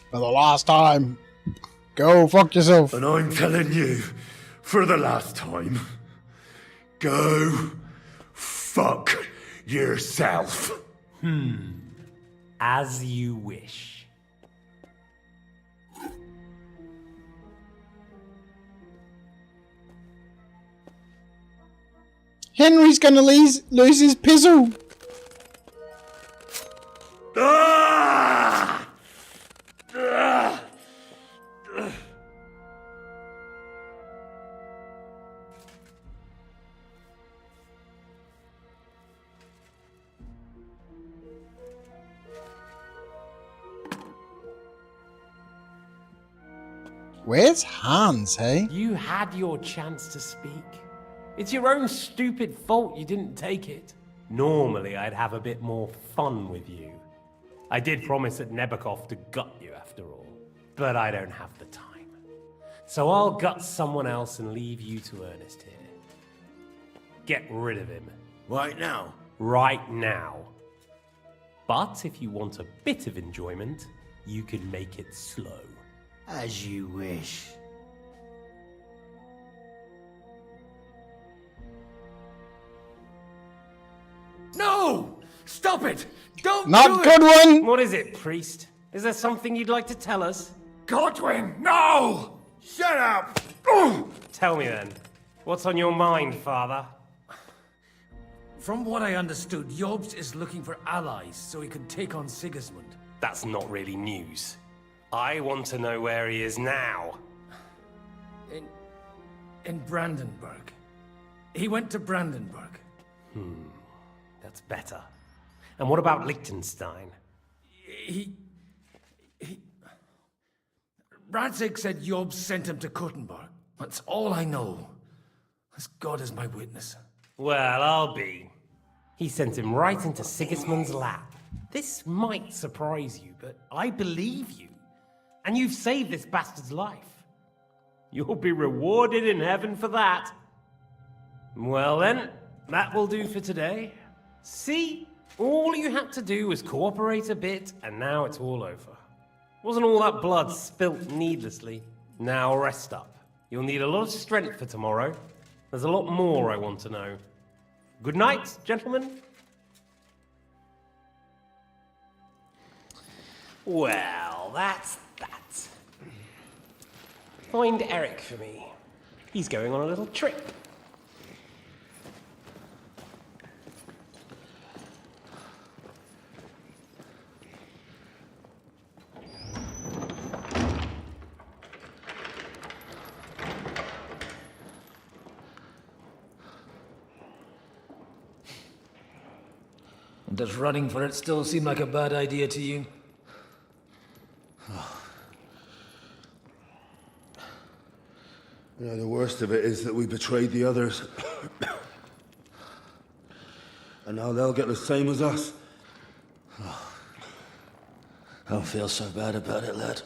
For the last time. Go fuck yourself. And I'm telling you, for the last time, go fuck yourself. As you wish. Henry's gonna lose his pizzle. Ah! Ah! Where's Hans, hey? You had your chance to speak. It's your own stupid fault you didn't take it. Normally, I'd have a bit more fun with you. I did promise at Nebakov to gut you after all, but I don't have the time. So I'll gut someone else and leave you to Ernest here. Get rid of him. Right now? Right now. But if you want a bit of enjoyment, you can make it slow. As you wish. No! Stop it! Don't Not do good it! one! What is it, priest? Is there something you'd like to tell us? Godwin, no! Shut up! Tell me then. What's on your mind, father? From what I understood, Jobst is looking for allies so he can take on Sigismund. That's not really news. I want to know where he is now. In Brandenburg. He went to Brandenburg. That's better. And what about Liechtenstein? Radzig said Jobst sent him to Kuttenberg. That's all I know. As God is my witness. Well, I'll be. He sent him right into Sigismund's lap. This might surprise you, but I believe you. And you've saved this bastard's life. You'll be rewarded in heaven for that. Well then, that will do for today. See? All you had to do was cooperate a bit, and now it's all over. Wasn't all that blood spilt needlessly? Now rest up. You'll need a lot of strength for tomorrow. There's a lot more I want to know. Good night, gentlemen. Well, that's that. Find Eric for me. He's going on a little trip. Does running for it still seem like a bad idea to you? You know, the worst of it is that we betrayed the others. And now they'll get the same as us. Don't feel so bad about it, lad.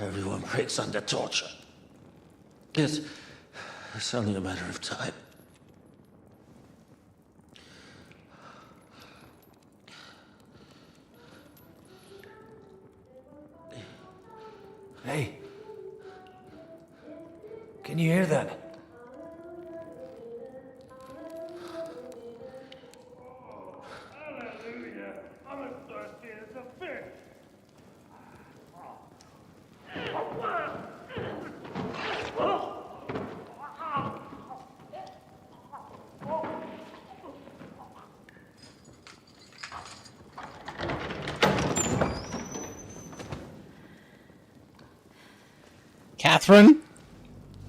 Everyone breaks under torture. It's only a matter of time. Hey. Can you hear that? Catherine?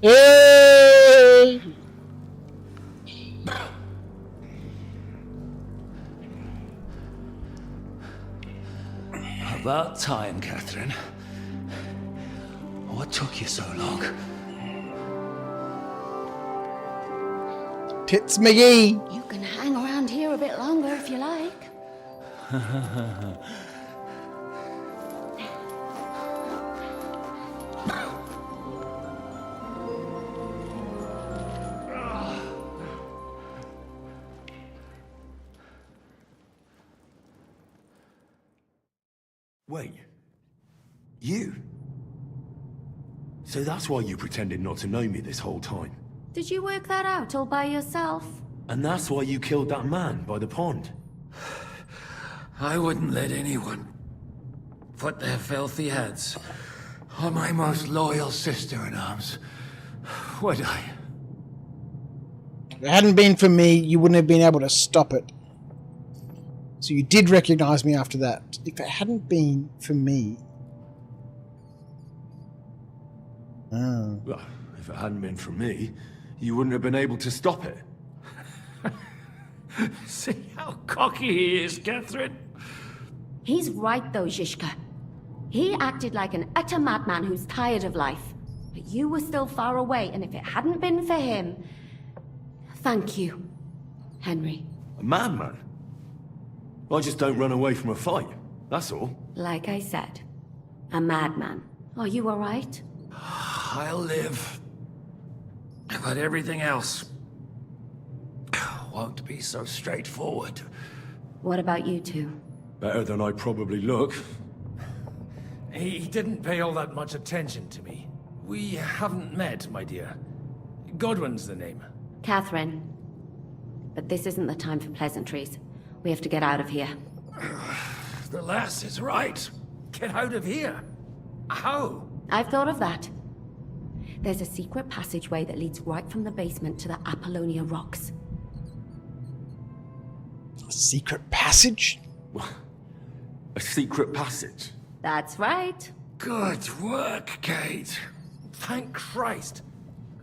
Hey! About time, Catherine. What took you so long? Tits McGee. You can hang around here a bit longer if you like. Wait. You? So that's why you pretended not to know me this whole time? Did you work that out all by yourself? And that's why you killed that man by the pond? I wouldn't let anyone put their filthy heads on my most loyal sister-in-arms, would I? If it hadn't been for me, you wouldn't have been able to stop it. So you did recognize me after that. If it hadn't been for me... Oh. Well, if it hadn't been for me, you wouldn't have been able to stop it. See how cocky he is, Catherine? He's right though, Zizka. He acted like an utter madman who's tired of life. But you were still far away, and if it hadn't been for him... Thank you, Henry. A madman? I just don't run away from a fight, that's all. Like I said, a madman. Are you alright? I'll live. But everything else won't be so straightforward. What about you two? Better than I probably look. He didn't pay all that much attention to me. We haven't met, my dear. Godwin's the name. Catherine. But this isn't the time for pleasantries. We have to get out of here. The lass is right. Get out of here. How? I've thought of that. There's a secret passageway that leads right from the basement to the Apollonia Rocks. A secret passage? A secret passage? That's right. Good work, Kate. Thank Christ.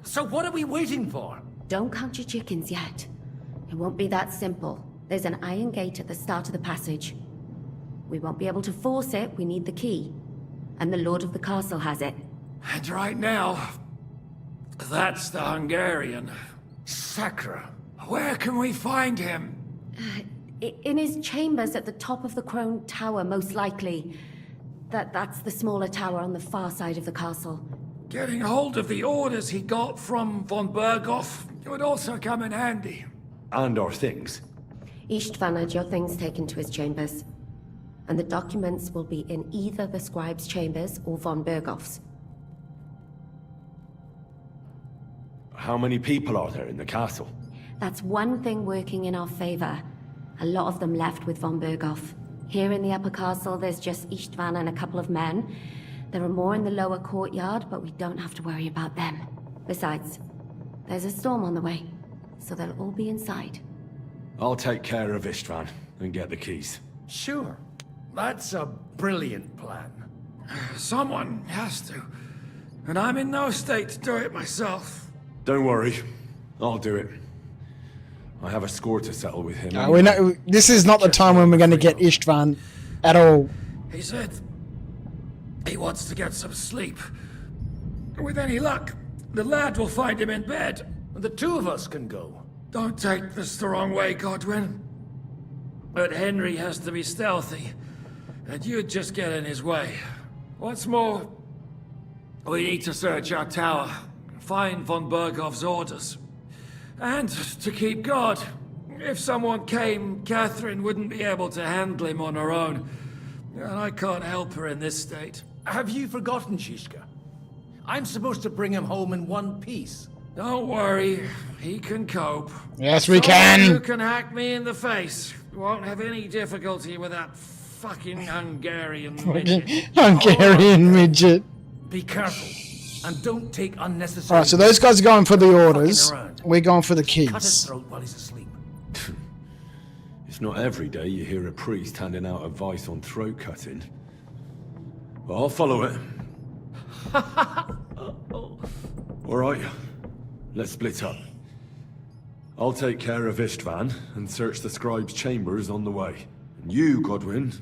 So what are we waiting for? Don't count your chickens yet. It won't be that simple. There's an iron gate at the start of the passage. We won't be able to force it, we need the key. And the Lord of the Castle has it. And right now, that's the Hungarian. Sakra. Where can we find him? In his chambers at the top of the Crone Tower, most likely. That's the smaller tower on the far side of the castle. Getting hold of the orders he got from von Berghoff would also come in handy. And our things. Istvan had your things taken to his chambers. And the documents will be in either the scribe's chambers or von Berghoff's. How many people are there in the castle? That's one thing working in our favor. A lot of them left with von Berghoff. Here in the upper castle, there's just Istvan and a couple of men. There are more in the lower courtyard, but we don't have to worry about them. Besides, there's a storm on the way, so they'll all be inside. I'll take care of Istvan and get the keys. Sure. That's a brilliant plan. Someone has to. And I'm in no state to do it myself. Don't worry. I'll do it. I have a score to settle with him. No, this is not the time when we're going to get Istvan at all. He said he wants to get some sleep. With any luck, the lad will find him in bed. The two of us can go. Don't take this the wrong way, Godwin. But Henry has to be stealthy, and you'd just get in his way. What's more, we need to search our tower, find von Berghoff's orders. And to keep guard. If someone came, Catherine wouldn't be able to handle him on her own. And I can't help her in this state. Have you forgotten, Shishka? I'm supposed to bring him home in one piece. Don't worry, he can cope. Yes, we Someone can. who can hack me in the face won't have any difficulty with that fucking Hungarian midget. Hungarian midget. Be careful, and don't take unnecessary... Alright, so those guys are going for the orders. around. We're going for the Cut his keys. throat while he's asleep. It's not every day you hear a priest handing out advice on throat cutting. But I'll follow it. Alright, let's split up. I'll take care of Istvan and search the scribe's chambers on the way. And you, Godwin,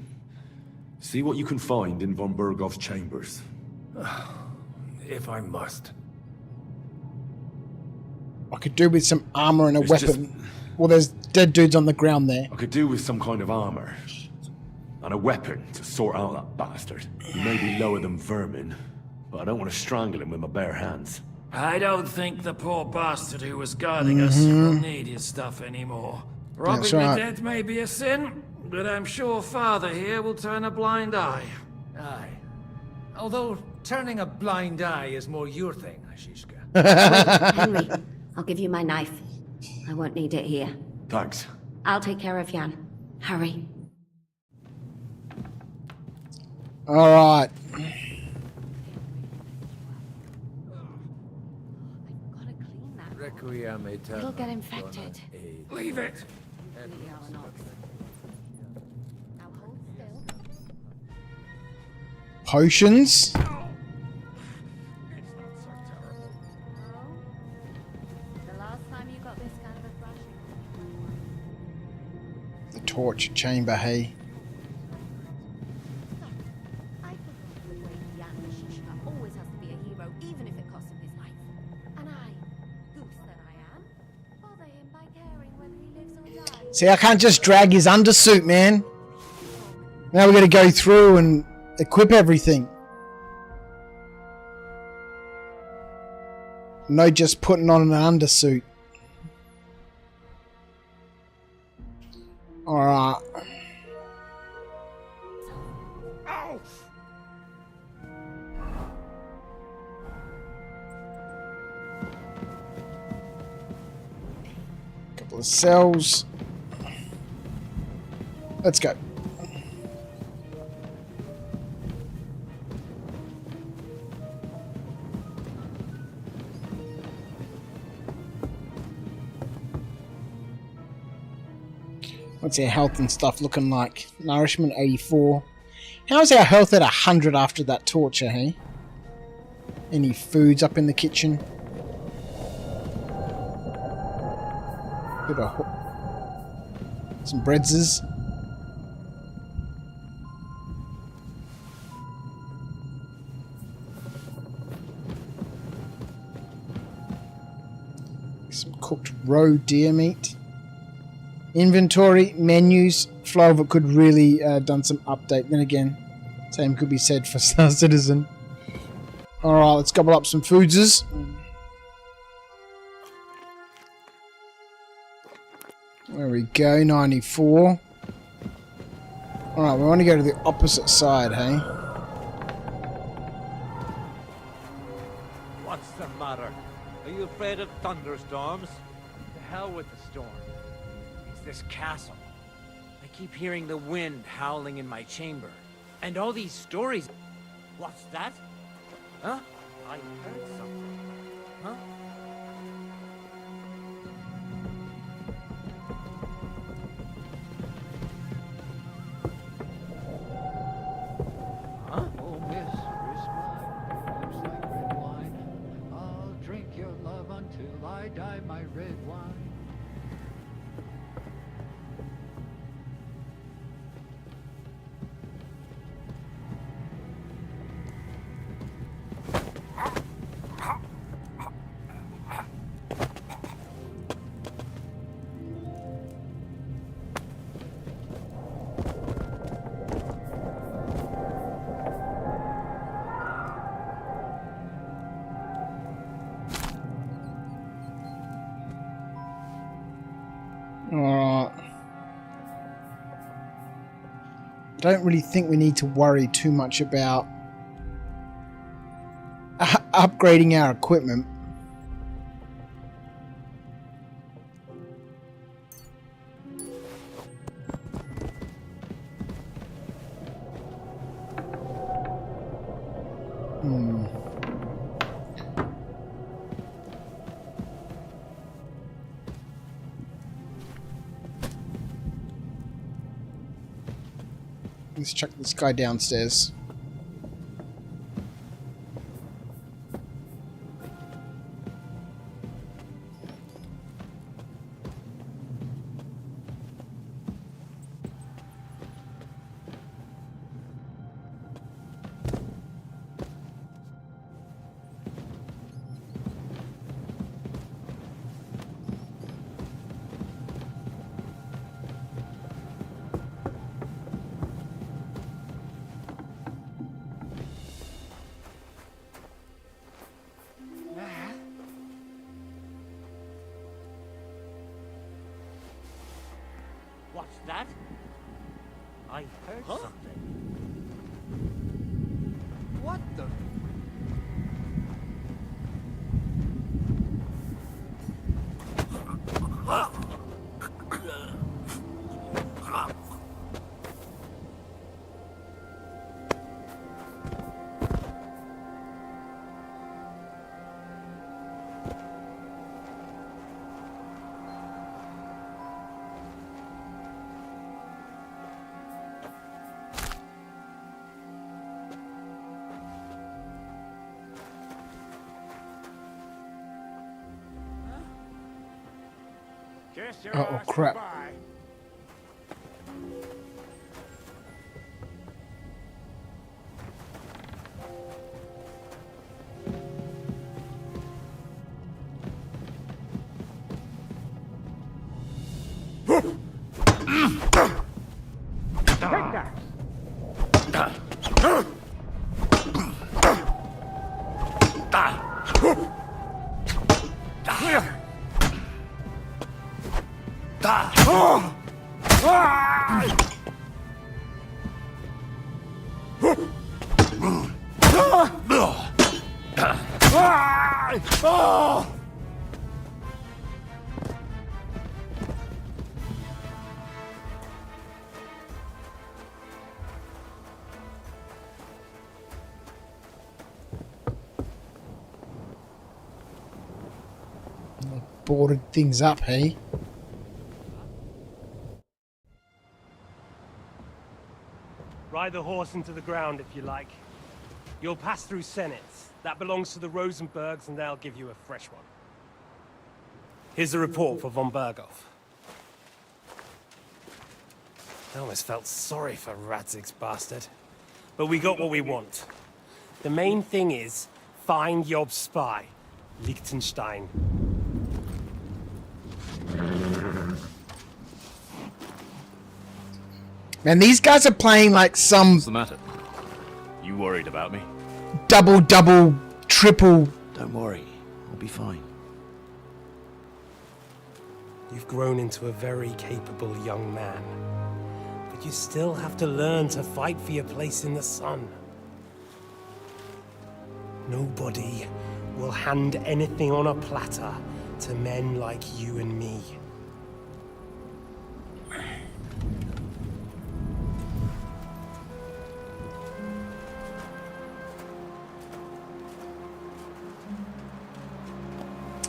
see what you can find in von Bergov's chambers. If I must. I could do with some armor and a It's weapon. Well, there's dead dudes on the ground there. I could do with some kind of armor. And a weapon to sort out that bastard. He may be lower than vermin, but I don't want to strangle him with my bare hands. I don't think the poor bastard who was guarding us will need his stuff anymore. Robbing That's the right. dead may be a sin, but I'm sure Father here will turn a blind eye. Aye. Although, turning a blind eye is more your thing, Shishka. Wait, Henry, I'll give you my knife. I won't need it here. Thanks. I'll take care of Jan. Hurry. Alright. Requiem aeternam. It'll get infected. Leave it! Potions. The last time you got this kind of a thrashing. The torture chamber, hey. I forgot the way Jan Shishka always has to be a hero, even if it costs him his life. And I, goose that I am, bother him by caring whether he lives or dies. See, I can't just drag his undersuit, man. Now we got to go through and equip everything. No just putting on an undersuit. Alright. Couple of cells. Let's go. What's our health and stuff looking like? Nourishment 84. How's our health at 100 after that torture, hey? Any foods up in the kitchen? Bit of some breadzes. Some cooked roe deer meat. Inventory, menus, flow of it could really done some update. Then again, same could be said for Star Citizen. Alright, let's gobble up some foodses. There we go, 94. Alright, we want to go to the opposite side, hey? What's the matter? Are you afraid of thunderstorms? The hell with the storm. It's this castle. I keep hearing the wind howling in my chamber. And all these stories. What's that? Huh? I heard something. Huh? Huh? Oh, miss, wrist mine, lips like red wine. I'll drink your love until I die, my red wine. don't really think we need to worry too much about upgrading our equipment. Let's check this guy downstairs. What's that? I heard something. What the? Oh crap. Boarded things up, hey? Ride the horse into the ground if you like. You'll pass through Senates. That belongs to the Rosenbergs, and they'll give you a fresh one. Here's the report for von Berghoff. I almost felt sorry for Radzig's bastard. But we got what we want. The main thing is, find Job's spy, Liechtenstein. Man, these guys are playing like some... What's the matter? You worried about me? Double, triple... Don't worry, I'll be fine. You've grown into a very capable young man. But you still have to learn to fight for your place in the sun. Nobody will hand anything on a platter to men like you and me.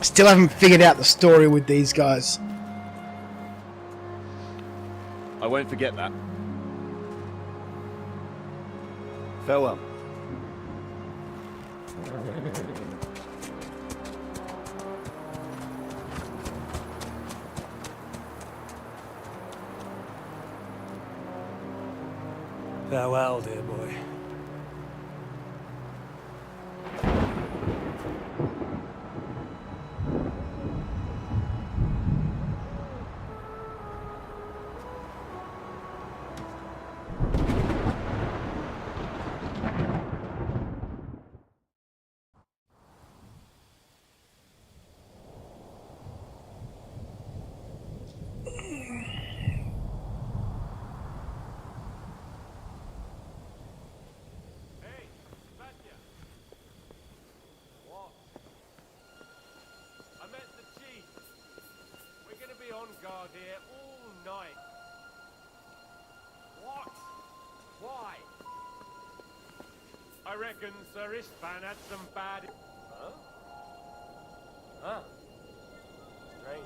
Still haven't figured out the story with these guys. I won't forget that. Farewell. Farewell, dear boy. guard here all night. What? Why? I reckon Sir Istvan had some bad... Huh? Huh. Strange.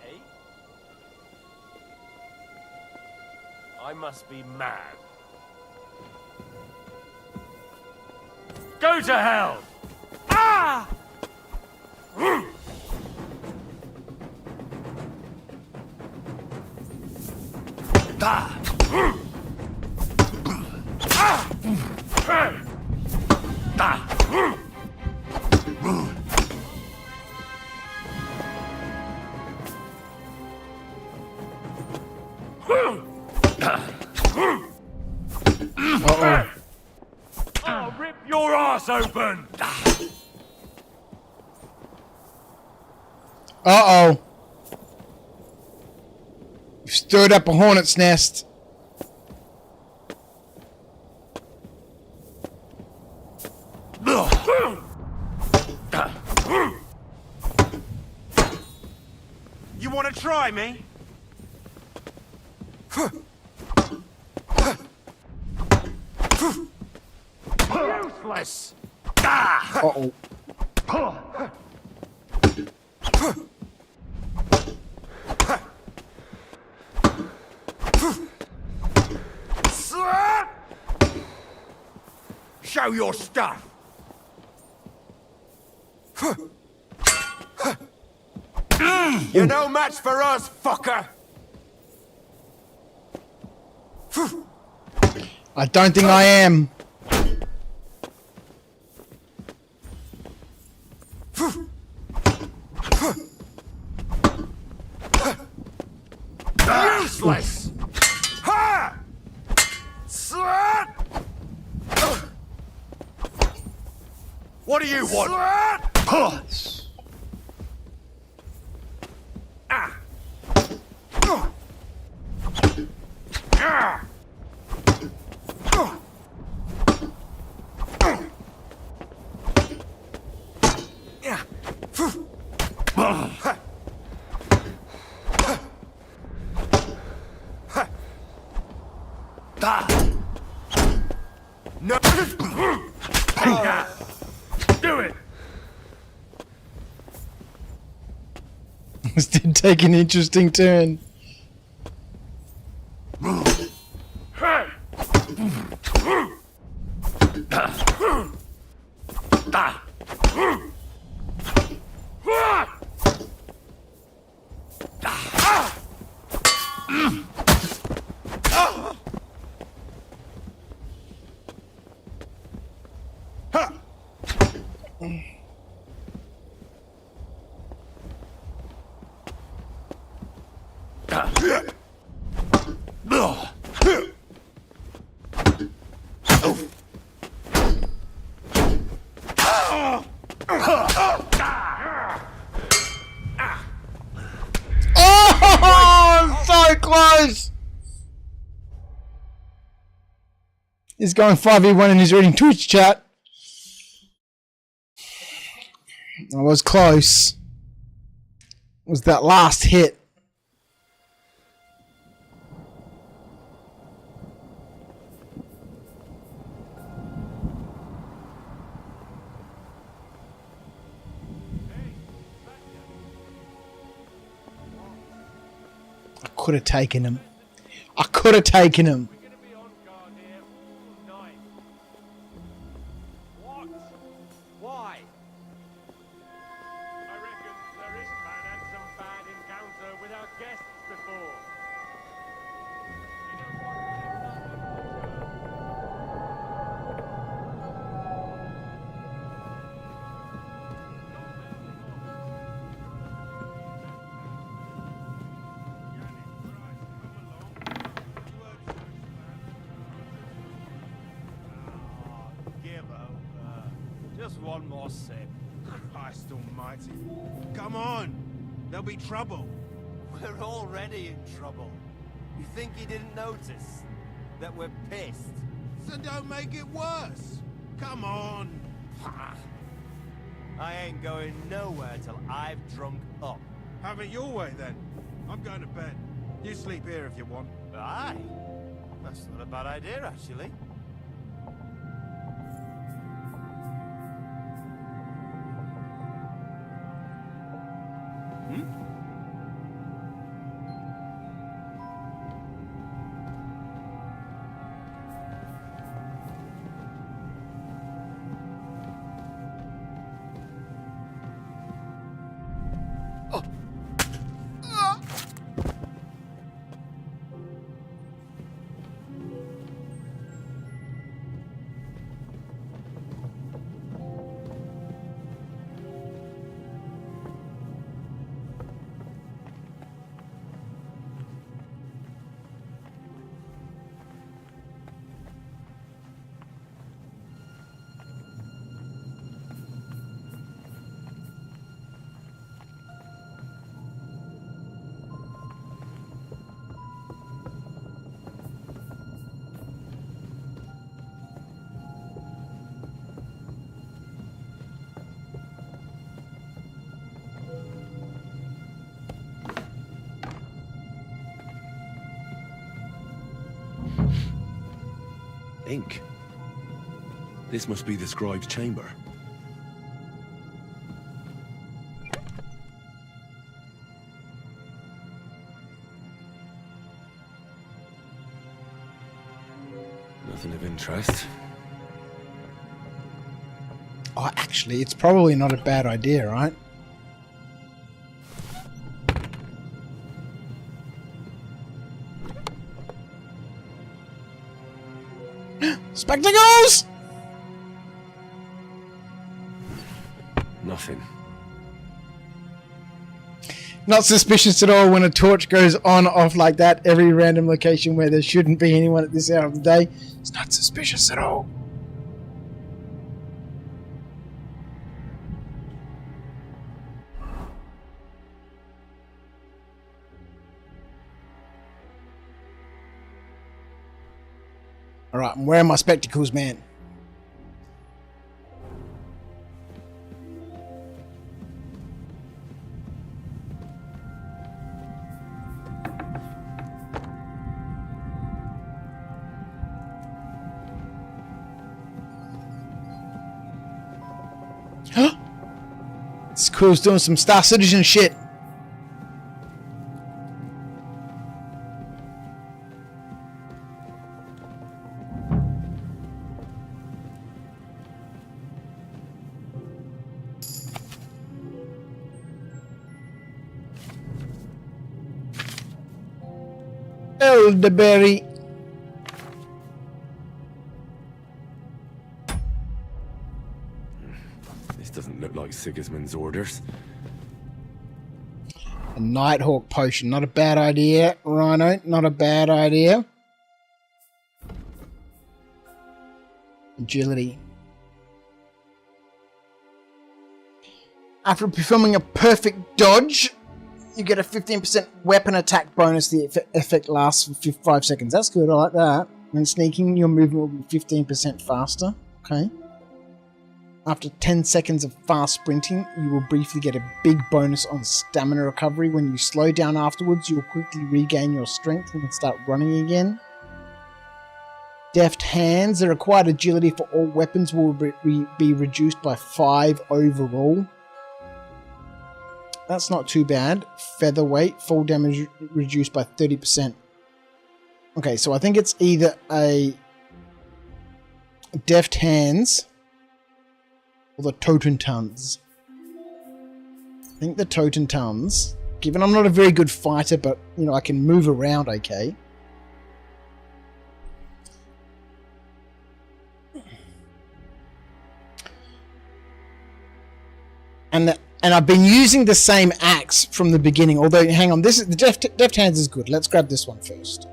Eh? I must be mad. Go to hell! Ah! I'll rip your ass open! Uh-oh. You've stirred up a hornet's nest. You want to try me? Useless! Uh-oh. Show your stuff! You're no match for us, fucker! I don't think I am. Useless! Ha! Slut! What do you want? Pause. Ah! No! Do it! This did take an interesting turn. Oh, so close! He's going 5v1 and he's reading Twitch chat. I was close. It was that last hit. I could have taken him. I could have taken him. What? Why? I reckon Sir Istvan had some bad encounter with our guests before. Give over. Just one more sip. Christ almighty. Come on! There'll be trouble. We're already in trouble. You think he didn't notice that we're pissed? So don't make it worse. Come on. I ain't going nowhere till I've drunk up. Have it your way then. I'm going to bed. You sleep here if you want. Aye. That's not a bad idea, actually. Ink. This must be the scribe's chamber. Nothing of interest. Oh, actually, it's probably not a bad idea, right? Spectacles! Nothing. Not suspicious at all when a torch goes on off like that every random location where there shouldn't be anyone at this hour of the day. It's not suspicious at all. Alright, I'm wearing my spectacles, man. This crew's doing some Star Citizen shit. Elderberry. This doesn't look like Sigismund's orders. A Nighthawk potion, not a bad idea. Rhino, not a bad idea. Agility. After performing a perfect dodge, you get a 15% weapon attack bonus. The effect lasts for 5 seconds. That's good, I like that. When sneaking, your movement will be 15% faster. Okay. After 10 seconds of fast sprinting, you will briefly get a big bonus on stamina recovery. When you slow down afterwards, you will quickly regain your strength and can start running again. Deft hands. The required agility for all weapons will be reduced by 5 overall. That's not too bad. Featherweight. Fall damage reduced by 30%. Okay, so I think it's either a deft hands or the Totentons. I think the Totentons. Given I'm not a very good fighter, but, you know, I can move around okay. And I've been using the same axe from the beginning. Although, hang on, this is the deft hands is good. Let's grab this one first.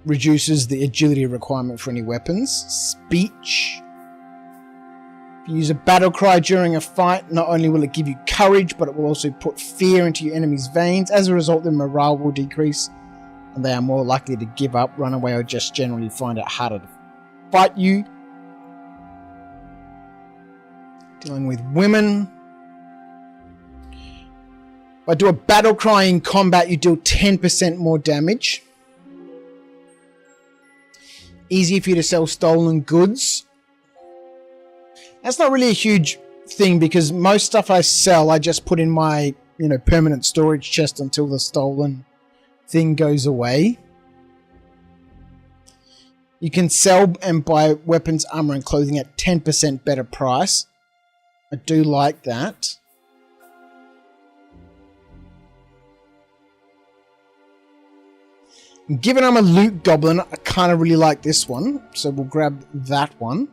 Reduces the agility requirement for any weapons. Speech. If you use a battle cry during a fight, not only will it give you courage, but it will also put fear into your enemy's veins. As a result, their morale will decrease, and they are more likely to give up, run away, or just generally find it harder to fight you. Dealing with women. If I do a battle cry in combat, you deal 10% more damage. Easy for you to sell stolen goods. That's not really a huge thing because most stuff I sell, I just put in my, permanent storage chest until the stolen thing goes away. You can sell and buy weapons, armor, and clothing at 10% better price. I do like that. Given I'm a loot goblin, I kind of really like this one, so we'll grab that one.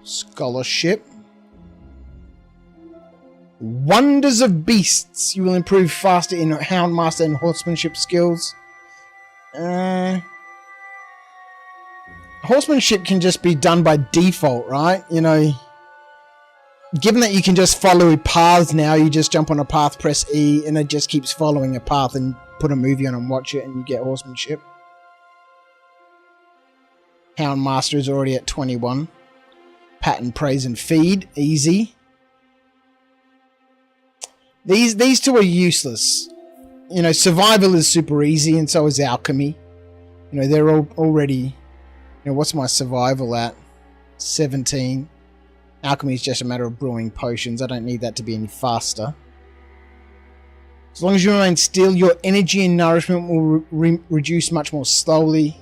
Scholarship. Wonders of Beasts. You will improve faster in Houndmaster and Horsemanship skills. Horsemanship can just be done by default, right? Given that you can just follow paths now, you just jump on a path, press E, and it just keeps following a path and put a movie on and watch it and you get horsemanship. Houndmaster is already at 21. Pattern, praise, and feed. Easy. These two are useless. Survival is super easy and so is alchemy. They're already... what's my survival at? 17. Alchemy is just a matter of brewing potions. I don't need that to be any faster. As long as you remain still, your energy and nourishment will reduce much more slowly.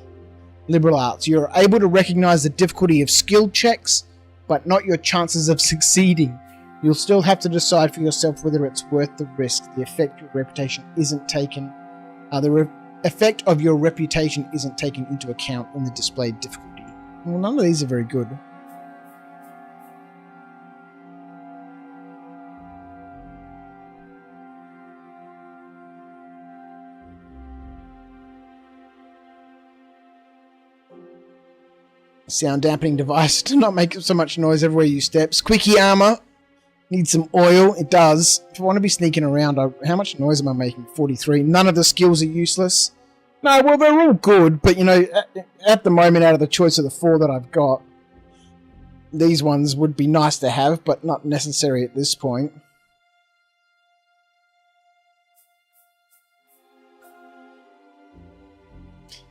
Liberal arts. You're able to recognize the difficulty of skill checks, but not your chances of succeeding. You'll still have to decide for yourself whether it's worth the risk. The effect of your reputation isn't taken. Effect of your reputation isn't taken into account in the displayed difficulty. Well, none of these are very good. Sound dampening device to not make so much noise everywhere you step. Squeaky armor. Needs some oil. It does. If I want to be sneaking around, how much noise am I making? 43. None of the skills are useless. No, well, they're all good, but at the moment, out of the choice of the 4 that I've got, these ones would be nice to have, but not necessary at this point.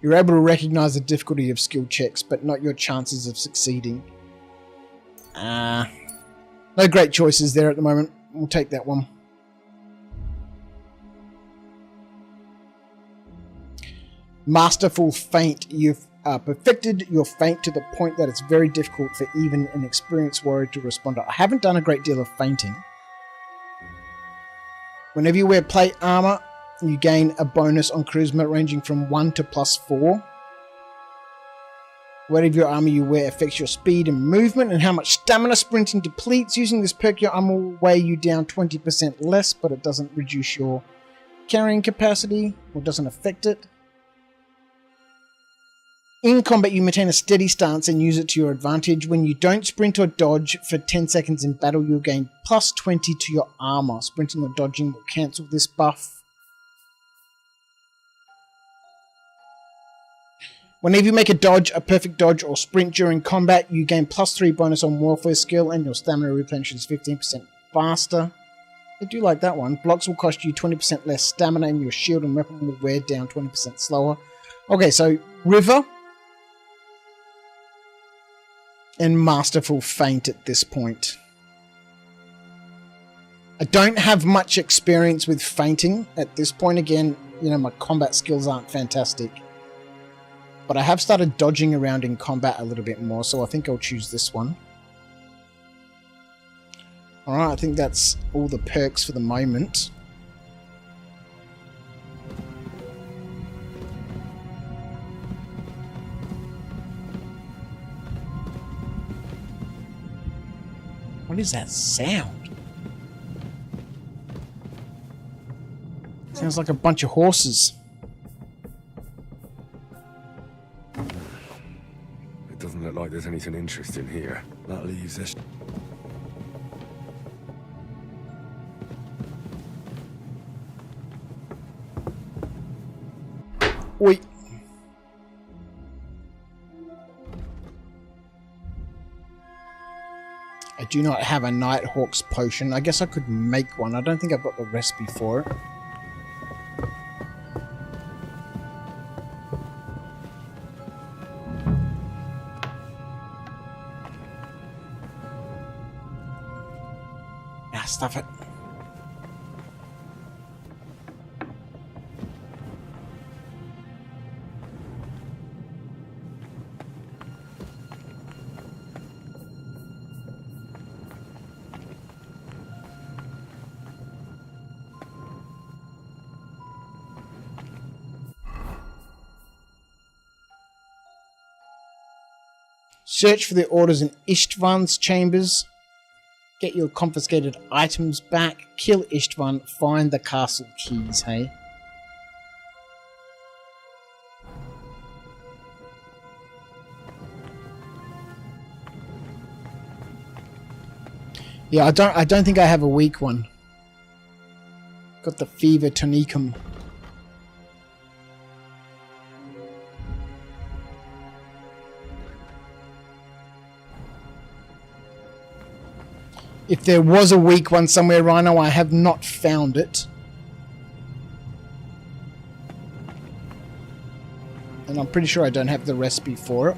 You're able to recognize the difficulty of skill checks, but not your chances of succeeding. No great choices there at the moment. We'll take that one. Masterful Feint. You've perfected your feint to the point that it's very difficult for even an experienced warrior to respond to. I haven't done a great deal of feinting. Whenever you wear plate armor, you gain a bonus on charisma ranging from 1 to +4. Whatever your armor you wear affects your speed and movement and how much stamina sprinting depletes. Using this perk, your armor will weigh you down 20% less, but it doesn't reduce your carrying capacity or doesn't affect it. In combat, you maintain a steady stance and use it to your advantage. When you don't sprint or dodge for 10 seconds in battle, you'll gain +20 to your armor. Sprinting or dodging will cancel this buff. Whenever you make a dodge, a perfect dodge, or sprint during combat, you gain +3 bonus on warfare skill and your stamina replenishes 15% faster. I do like that one. Blocks will cost you 20% less stamina and your shield and weapon will wear down 20% slower. Okay, so River and Masterful Feint at this point. I don't have much experience with feinting at this point. Again, my combat skills aren't fantastic. But I have started dodging around in combat a little bit more, so I think I'll choose this one. Alright, I think that's all the perks for the moment. What is that sound? Sounds like a bunch of horses. Doesn't look like there's anything interesting here. That leaves us. Wait. do not have a Nighthawk's potion. I guess I could make one. I don't think I've got the recipe for it. Ah, stuff it. Search for the orders in Istvan's chambers. Get your confiscated items back. Kill Istvan. Find the castle keys, hey? Yeah, I don't think I have a weak one. Got the fever tonicum. If there was a weak one somewhere, Rhino, I have not found it. And I'm pretty sure I don't have the recipe for it.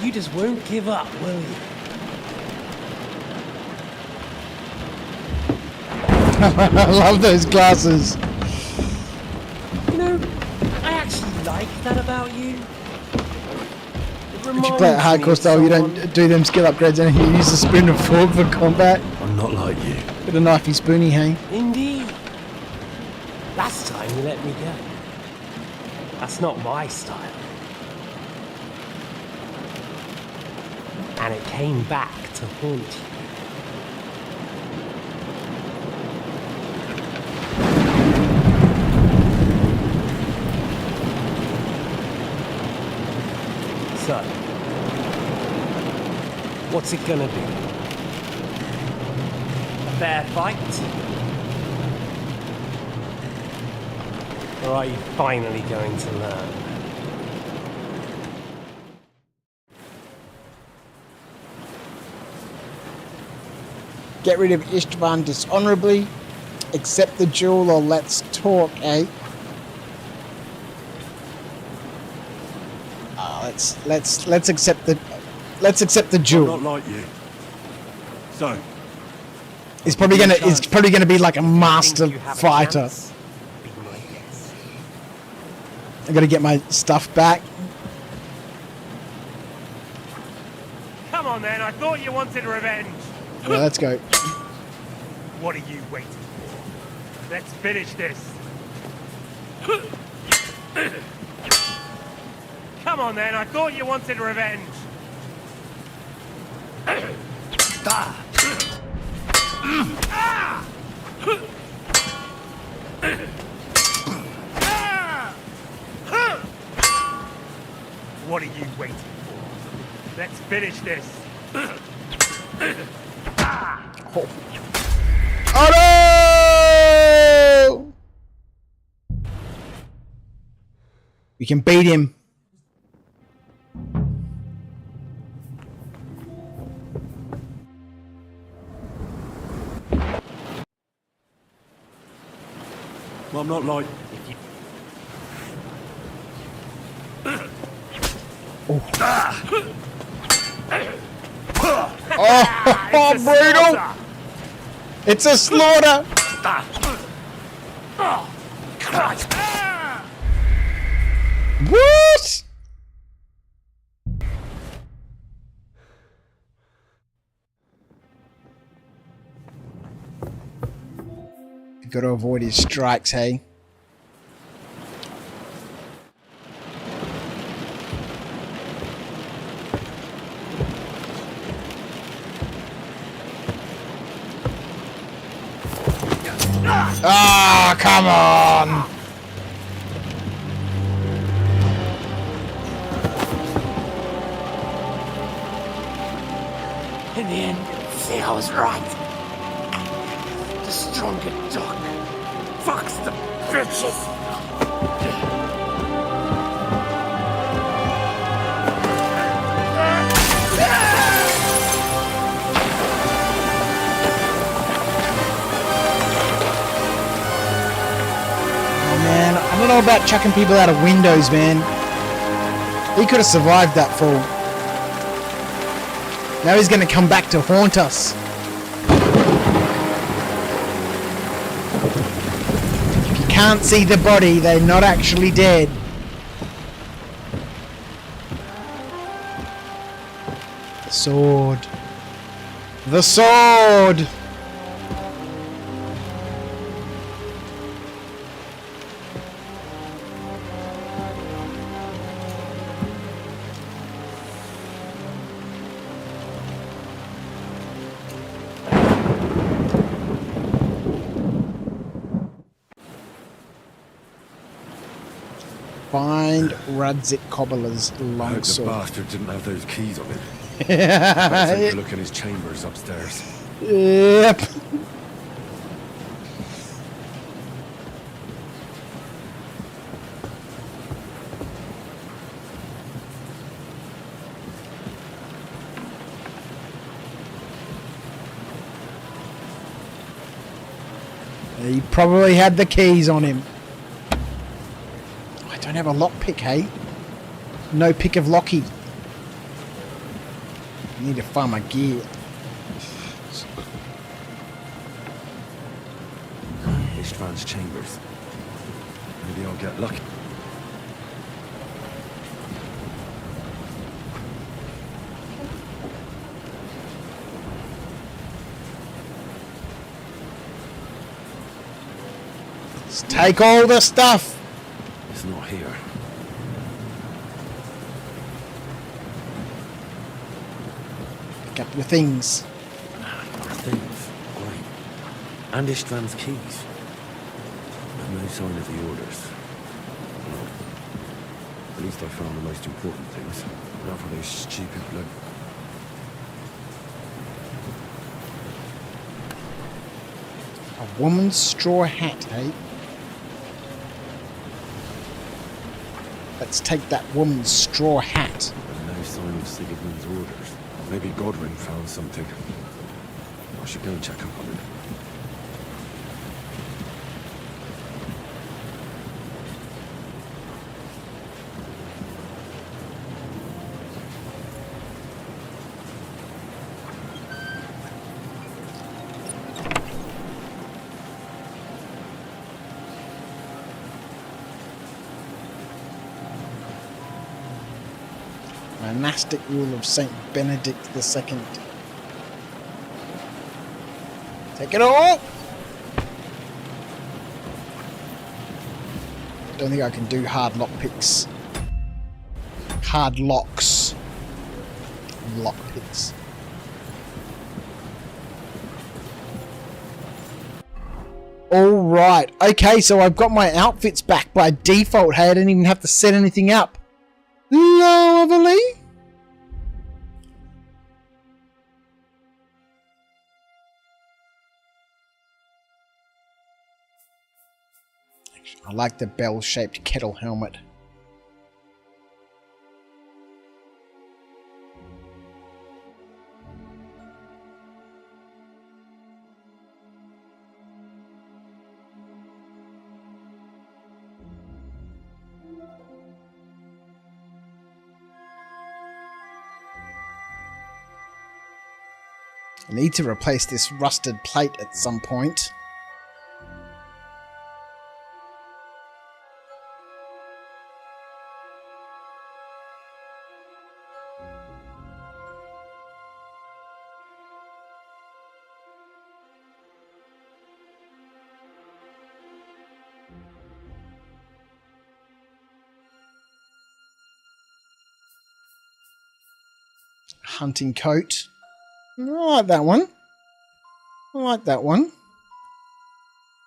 You just won't give up, will you? I love those glasses. You know, I actually like that about you. If you play it hardcore style, you don't do them skill upgrades and you use the spoon and fork for combat. I'm not like you. Bit of knifey spoony, hey? Indeed. Last time you let me go. That's not my style. And it came back to haunt you. So, what's it gonna be? A fair fight? Or are you finally going to learn? Get rid of Istvan dishonorably. Accept the duel or let's talk, eh? Let's accept the duel. I'm not like you. So, He's probably gonna be like a master fighter. I gotta get my stuff back. Come on then, I thought you wanted revenge. Yeah, let's go. What are you waiting for? Let's finish this. Come on then, I thought you wanted revenge. What are you waiting for? Let's finish this. Oh no! We can beat him. I'm not like... Oh, brutal! It's a slaughter! What? Got to avoid his strikes, hey? Ah, come on! In the end, see, I was right. The stronger dog fucks the bitches. Oh man, I don't know about chucking people out of windows, man. He could have survived that fall. Now he's going to come back to haunt us. If you can't see the body, they're not actually dead. The sword. The sword! Find Radzik Cobbler's I hope longsword. the bastard didn't have those keys on him. Yeah. Better take a look in his chambers upstairs. Yep. He probably had the keys on him. I don't have a lockpick, hey? No pick of locky. I need to find my gear. Ishtvan's chambers. Maybe I'll get lucky. Let's take all the stuff. It's not here. Pick up your things. Things. Great. And Ishtvan's keys. But no sign of the orders. Well, at least I found the most important things. Not for those stupid blood. A woman's straw hat, hey? Let's take that woman's straw hat. And no sign of Sigismund's orders. Maybe Godwin found something. I should go and check up on him. Monastic rule of Saint Benedict II. Take it all! Don't think I can do hard lock picks. Hard locks. Lock picks. Alright, okay, so I've got my outfits back by default. Hey, I didn't even have to set anything up. Lovely. I like the bell-shaped kettle helmet. I need to replace this rusted plate at some point. Hunting coat. I like that one. I like that one.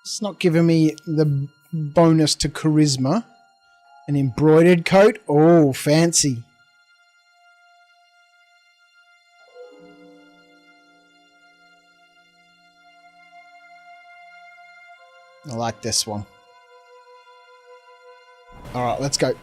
It's not giving me the bonus to charisma. An embroidered coat. Oh, fancy. I like this one. Alright, let's go.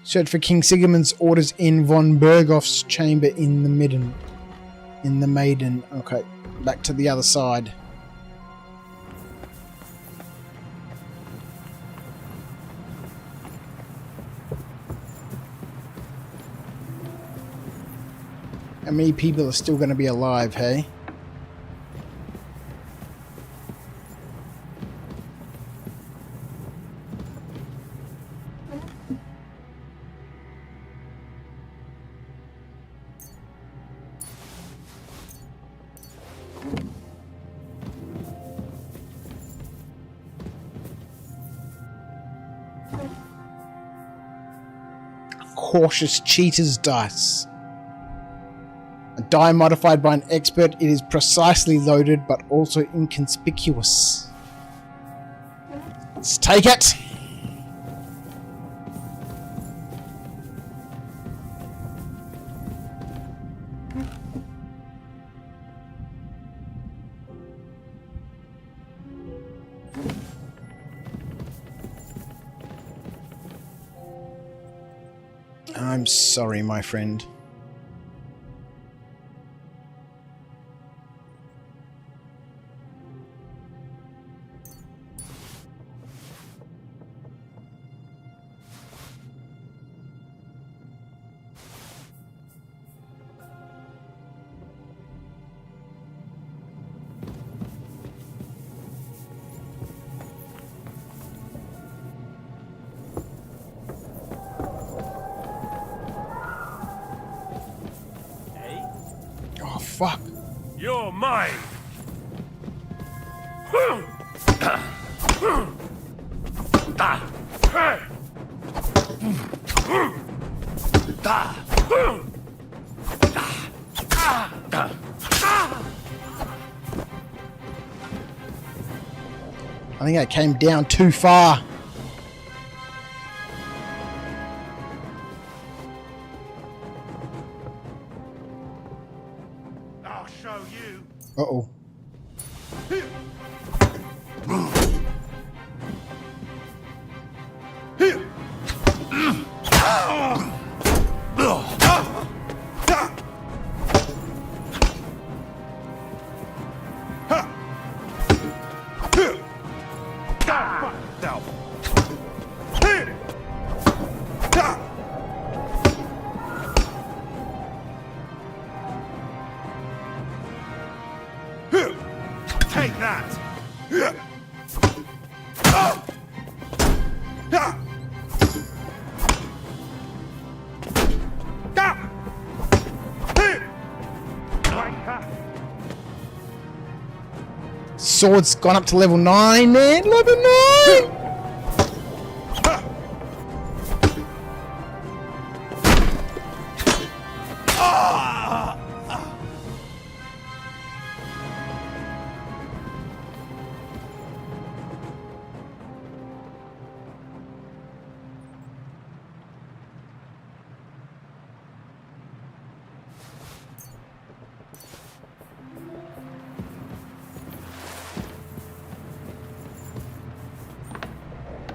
Search for King Sigmund's orders in von Bergoff's chamber in the Maiden. Okay, back to the other side. How many people are still going to be alive, hey? Cautious cheater's dice. A die modified by an expert, it is precisely loaded but also inconspicuous. Let's take it! I'm sorry, my friend. Fuck. You're mine. I think I came down too far. I'll show you. Uh-oh. Take that. Sword's gone up to level 9, man. Level 9!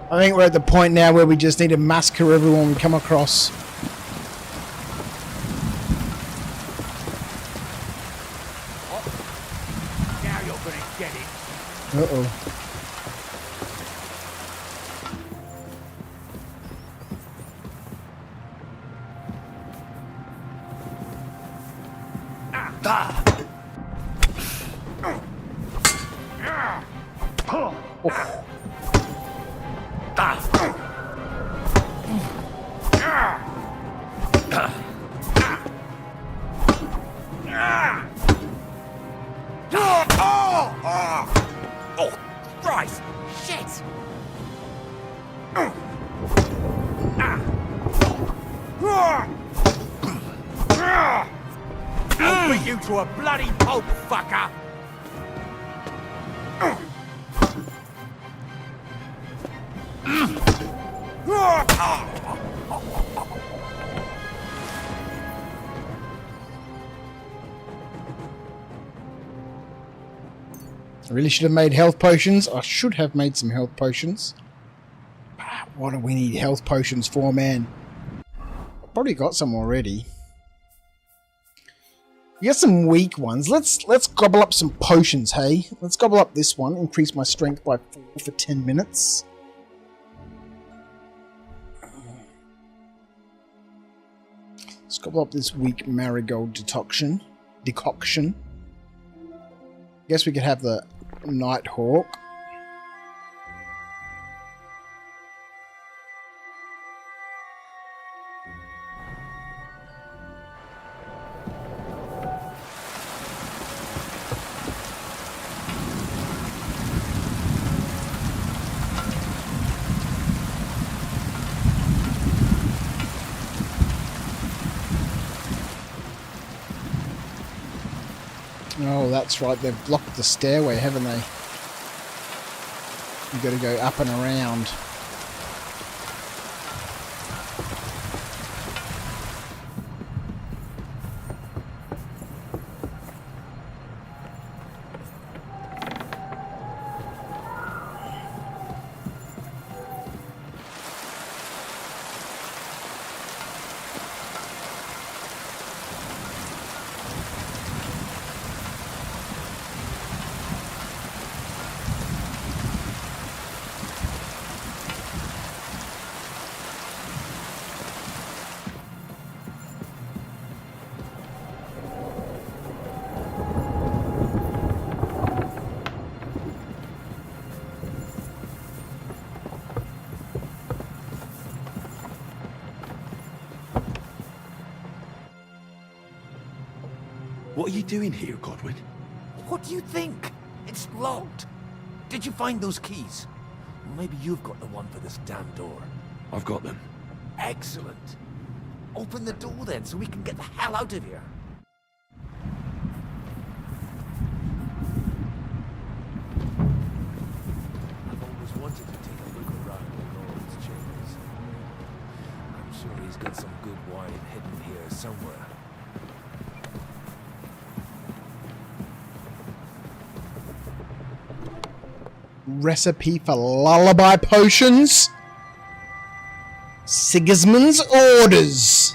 I think we're at the point now where we just need to massacre everyone we come across. Now you're gonna get it. Uh-oh. I'll beat you to a bloody pulp, fucker! I really should have made health potions. I should have made some health potions. What do we need health potions for, man? I've probably got some already. We got some weak ones. Let's gobble up some potions, hey? Let's gobble up this one. Increase my strength by 4 for 10 minutes. Let's gobble up this weak marigold decoction. Guess we could have the Nighthawk. Oh, that's right. They've blocked the stairway, haven't they? You've got to go up and around. What are you doing here, Godwin? What do you think? It's locked. Did you find those keys? Maybe you've got the one for this damn door. I've got them. Excellent. Open the door then, so we can get the hell out of here. I've always wanted to take a look around the Lord's chambers. I'm sure he's got some good wine hidden here somewhere. Recipe for lullaby potions. Sigismund's orders.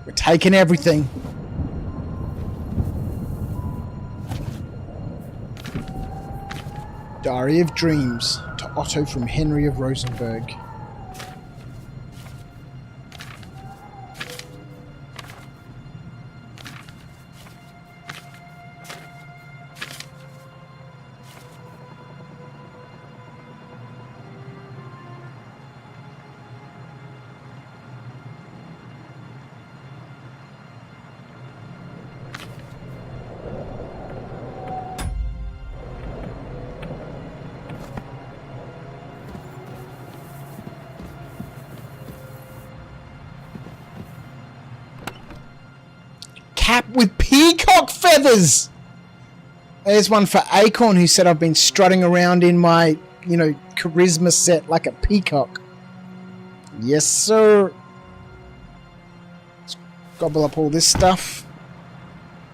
We're taking everything. Diary of Dreams to Otto from Henry of Rosenberg. Cap with peacock feathers! There's one for Acorn, who said I've been strutting around in my, charisma set like a peacock. Yes, sir. Let's gobble up all this stuff.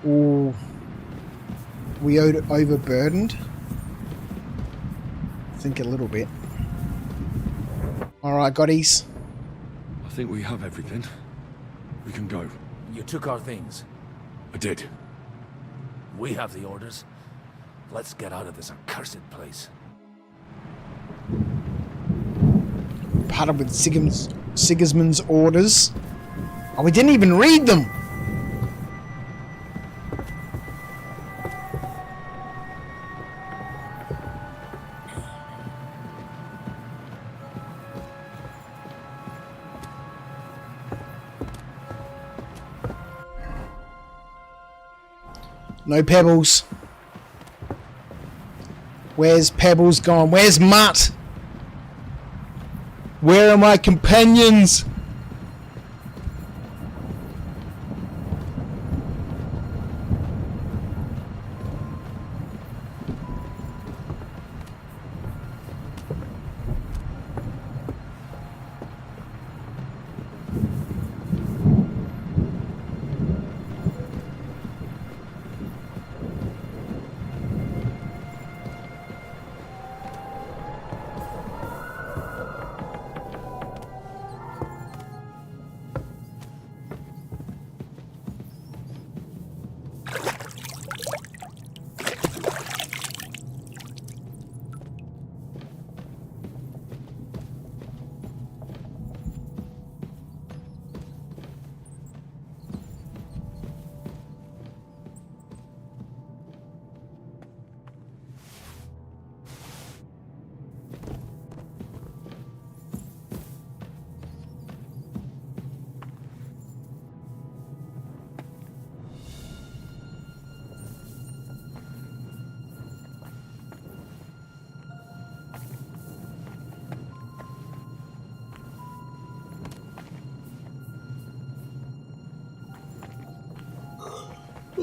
Ooh. We overburdened? I think a little bit. Alright, goddies. I think we have everything. We can go. You took our things. I did. We have the orders. Let's get out of this accursed place. Parted with Sigismund's Sigismund's orders. Oh, we didn't even read them. No Pebbles. Where's Pebbles gone? Where's Mutt? Where are my companions?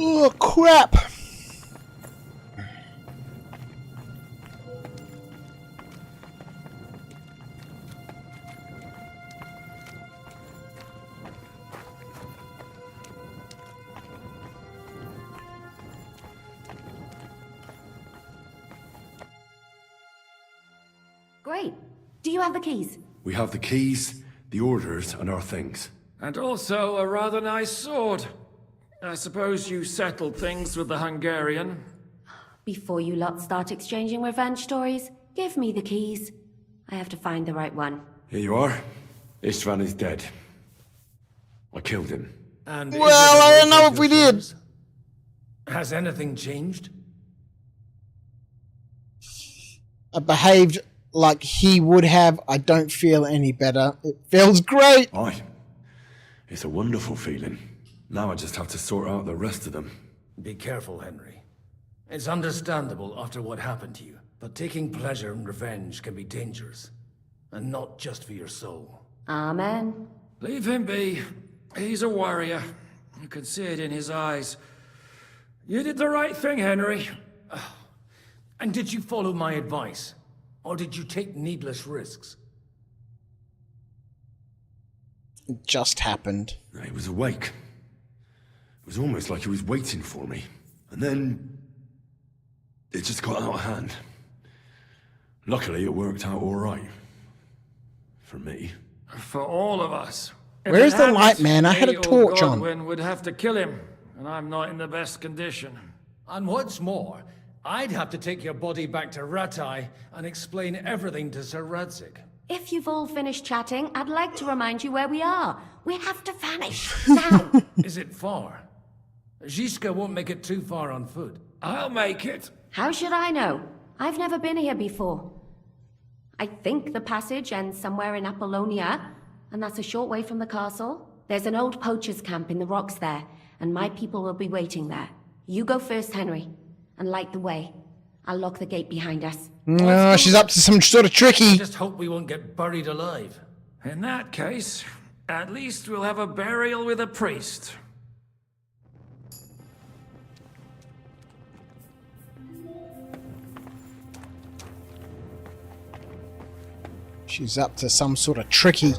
Oh, crap. Great. Do you have the keys? We have the keys, the orders, and our things. And also a rather nice sword. I suppose you settled things with the Hungarian. Before you lot start exchanging revenge stories, give me the keys. I have to find the right one. Here you are. Istvan is dead. I killed him. And well, I don't know if we did. Has anything changed? I behaved like he would have. I don't feel any better. It feels great. Aye. It's a wonderful feeling. Now I just have to sort out the rest of them. Be careful, Henry. It's understandable after what happened to you, but taking pleasure in revenge can be dangerous. And not just for your soul. Amen. Leave him be. He's a warrior. You can see it in his eyes. You did the right thing, Henry. And did you follow my advice? Or did you take needless risks? It just happened. He was awake. It was almost like he was waiting for me. And then it just got out of hand. Luckily, it worked out all right. For me. For all of us. Where's the light, man? I had a torch on. Godwin would have to kill him, and I'm not in the best condition. And what's more, I'd have to take your body back to Ratai and explain everything to Sir Radzig. If you've all finished chatting, I'd like to remind you where we are. We have to vanish, now. Is it far? Zizka won't make it too far on foot. I'll make it. How should I know? I've never been here before. I think the passage ends somewhere in Apollonia, and that's a short way from the castle. There's an old poacher's camp in the rocks there, and my people will be waiting there. You go first, Henry, and light the way. I'll lock the gate behind us. No, she's up to some sort of tricky. Just hope we won't get buried alive. In that case, at least we'll have a burial with a priest. She's up to some sort of tricky.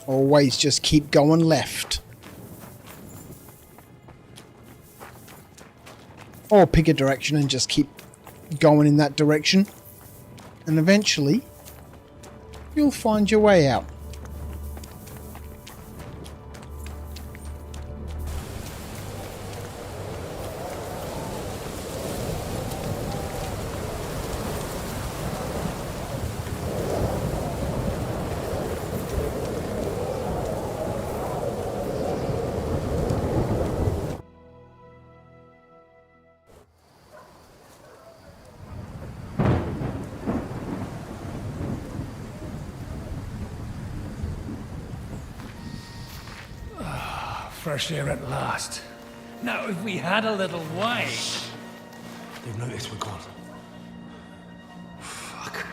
Always just keep going left. Or pick a direction and just keep going in that direction. And eventually, you'll find your way out. Fresh air at last. Now, if we had a little wine... They've noticed we're gone. Fuck.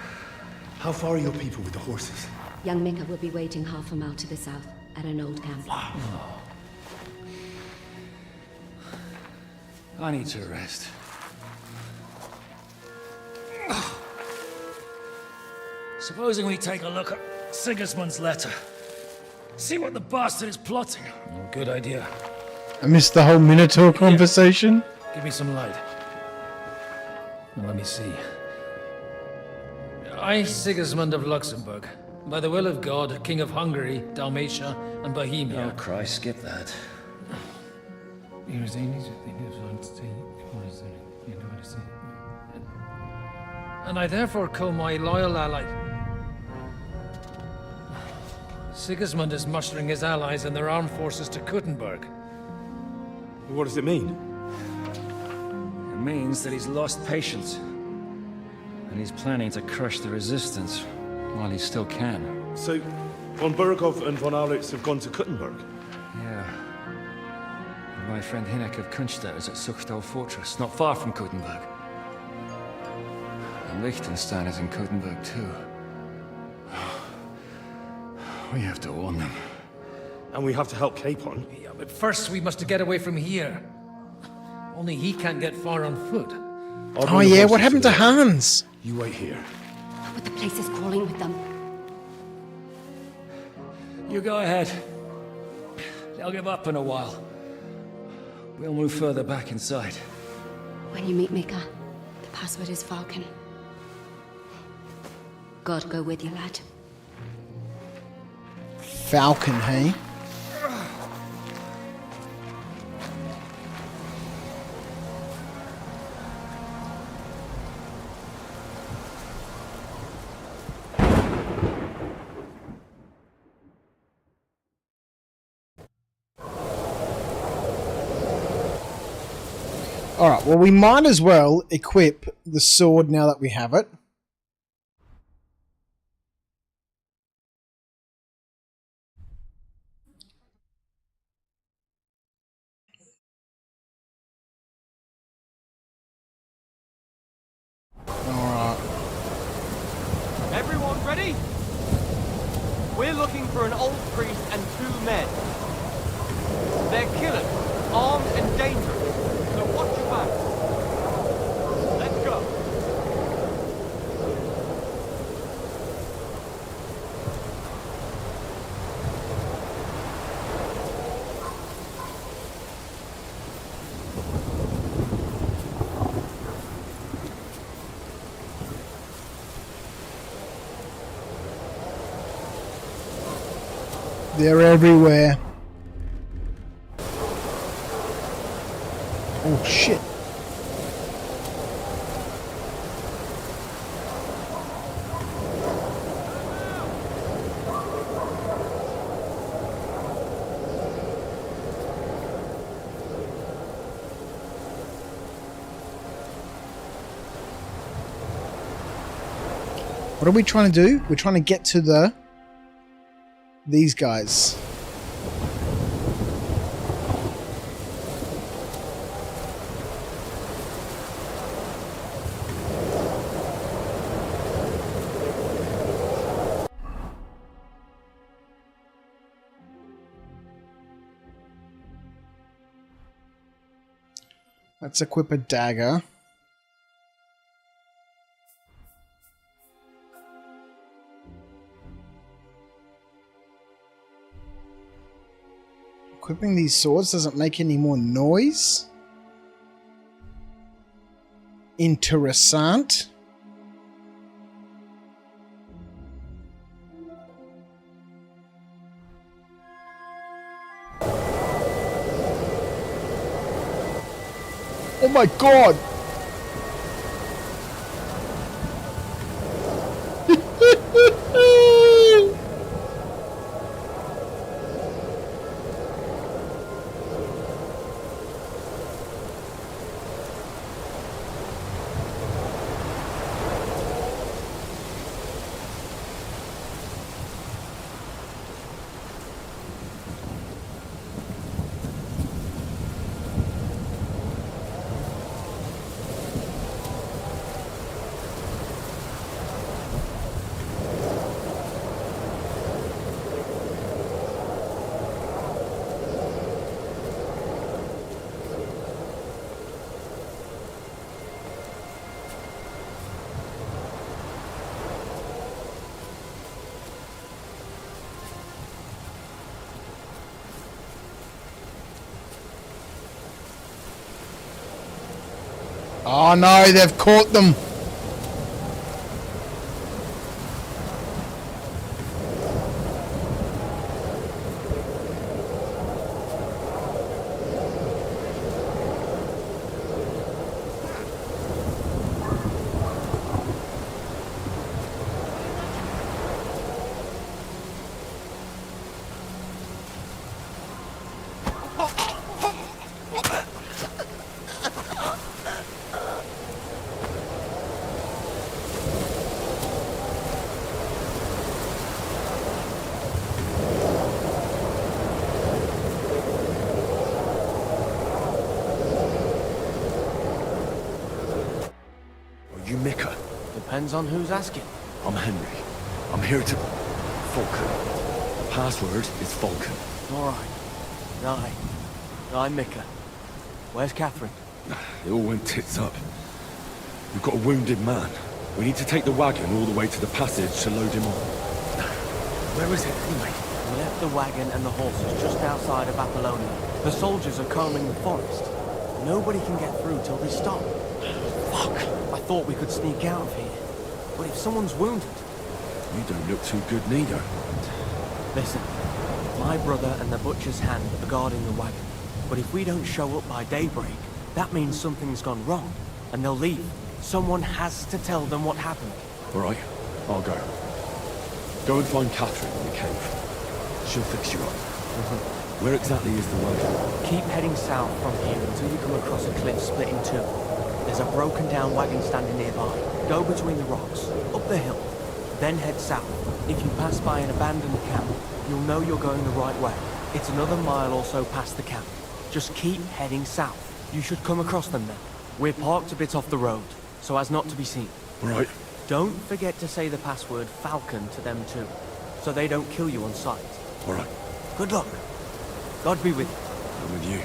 How far are your people with the horses? Young Mika will be waiting half a mile to the south, at an old camp. I need to rest. Supposing we take a look at Sigismund's letter. See what the bastard is plotting. Good idea. I missed the whole Minotaur conversation. Give me some light. Now let me see. I, Sigismund of Luxembourg, by the will of God, King of Hungary, Dalmatia, and Bohemia. Oh Christ, skip that. And I therefore call my loyal ally... Sigismund is mustering his allies and their armed forces to Kuttenberg. What does it mean? It means that he's lost patience. And he's planning to crush the resistance while he still can. So, von Burgov and von Aulitz have gone to Kuttenberg? Yeah. And my friend Hinek of Kunstadt is at Suchtal Fortress, not far from Kuttenberg. And Liechtenstein is in Kuttenberg too. We have to warn them. And we have to help Capon? Yeah, but first we must get away from here. Only he can't get far on foot. Oh yeah, what happened to Hans? You wait here. But the place is crawling with them. You go ahead. They'll give up in a while. We'll move further back inside. When you meet Mika, the password is Falcon. God go with you, lad. Falcon, hey? Alright, well we might as well equip the sword now that we have it. Everyone ready? We're looking for an old priest and 2 men. They're killers, armed and dangerous, so watch your back. Let's go. They're everywhere. Oh shit. What are we trying to do? We're trying to get to these guys. Let's equip a dagger. Equipping these swords doesn't make any more noise? Interessant. Oh my god! Oh no, they've caught them. You Mika? Depends on who's asking. I'm Henry. I'm here to... Falcon. The password is Falcon. Alright. I'm Mika. Where's Catherine? It all went tits up. We've got a wounded man. We need to take the wagon all the way to the passage to load him on. Where is it, anyway? We left the wagon and the horses just outside of Apollonia. The soldiers are combing the forest. Nobody can get through till they stop. Fuck! I thought we could sneak out of here. But if someone's wounded... You don't look too good neither. Listen, my brother and the butcher's hand are guarding the wagon. But if we don't show up by daybreak, that means something's gone wrong. And they'll leave. Someone has to tell them what happened. All right, I'll go. Go and find Catherine in the cave. She'll fix you up. Where exactly is the wagon? Keep heading south from here until you come across a cliff split in two. There's a broken down wagon standing nearby. Go between the rocks, up the hill, then head south. If you pass by an abandoned camp, you'll know you're going the right way. It's another mile or so past the camp. Just keep heading south. You should come across them then. We're parked a bit off the road, so as not to be seen. Right. Don't forget to say the password Falcon to them too, so they don't kill you on sight. All right. Good luck. God be with you. I'm with you.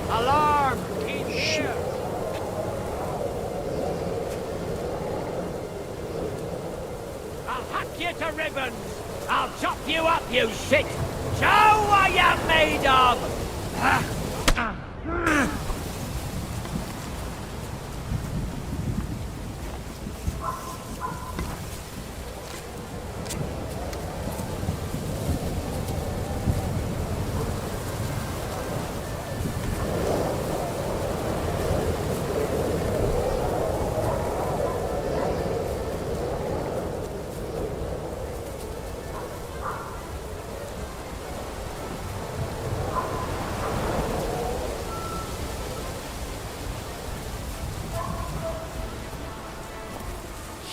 Alarm! In here! I'll hack you to ribbons! I'll chop you up, you shit! Show what you're made of!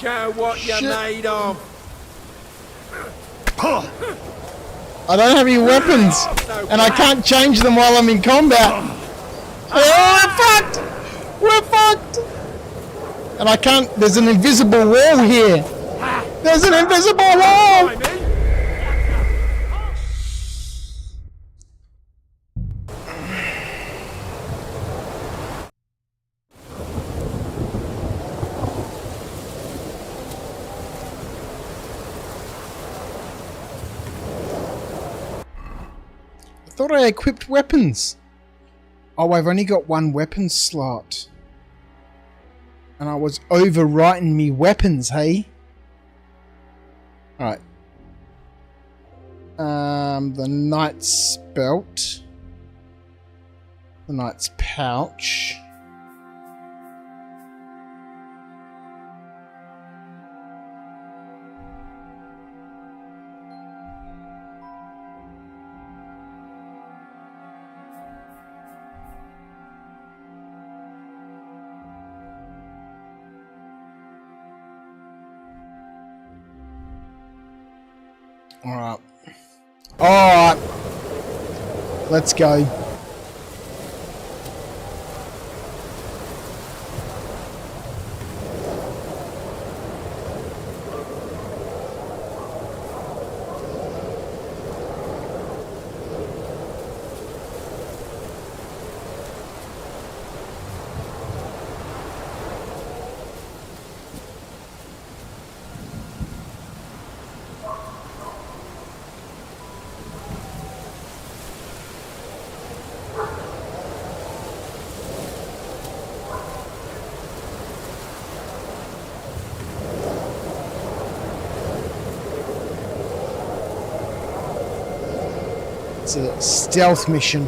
Show what you're made of! I don't have any weapons, and I can't change them while I'm in combat. Oh, we're fucked! And I can't, there's an invisible wall here. There's an invisible wall! I thought I equipped weapons. Oh, I've only got one weapon slot. And I was overwriting me weapons, hey? Alright. The knight's belt. The knight's pouch. Alright. Alright. Let's go. It's a stealth mission.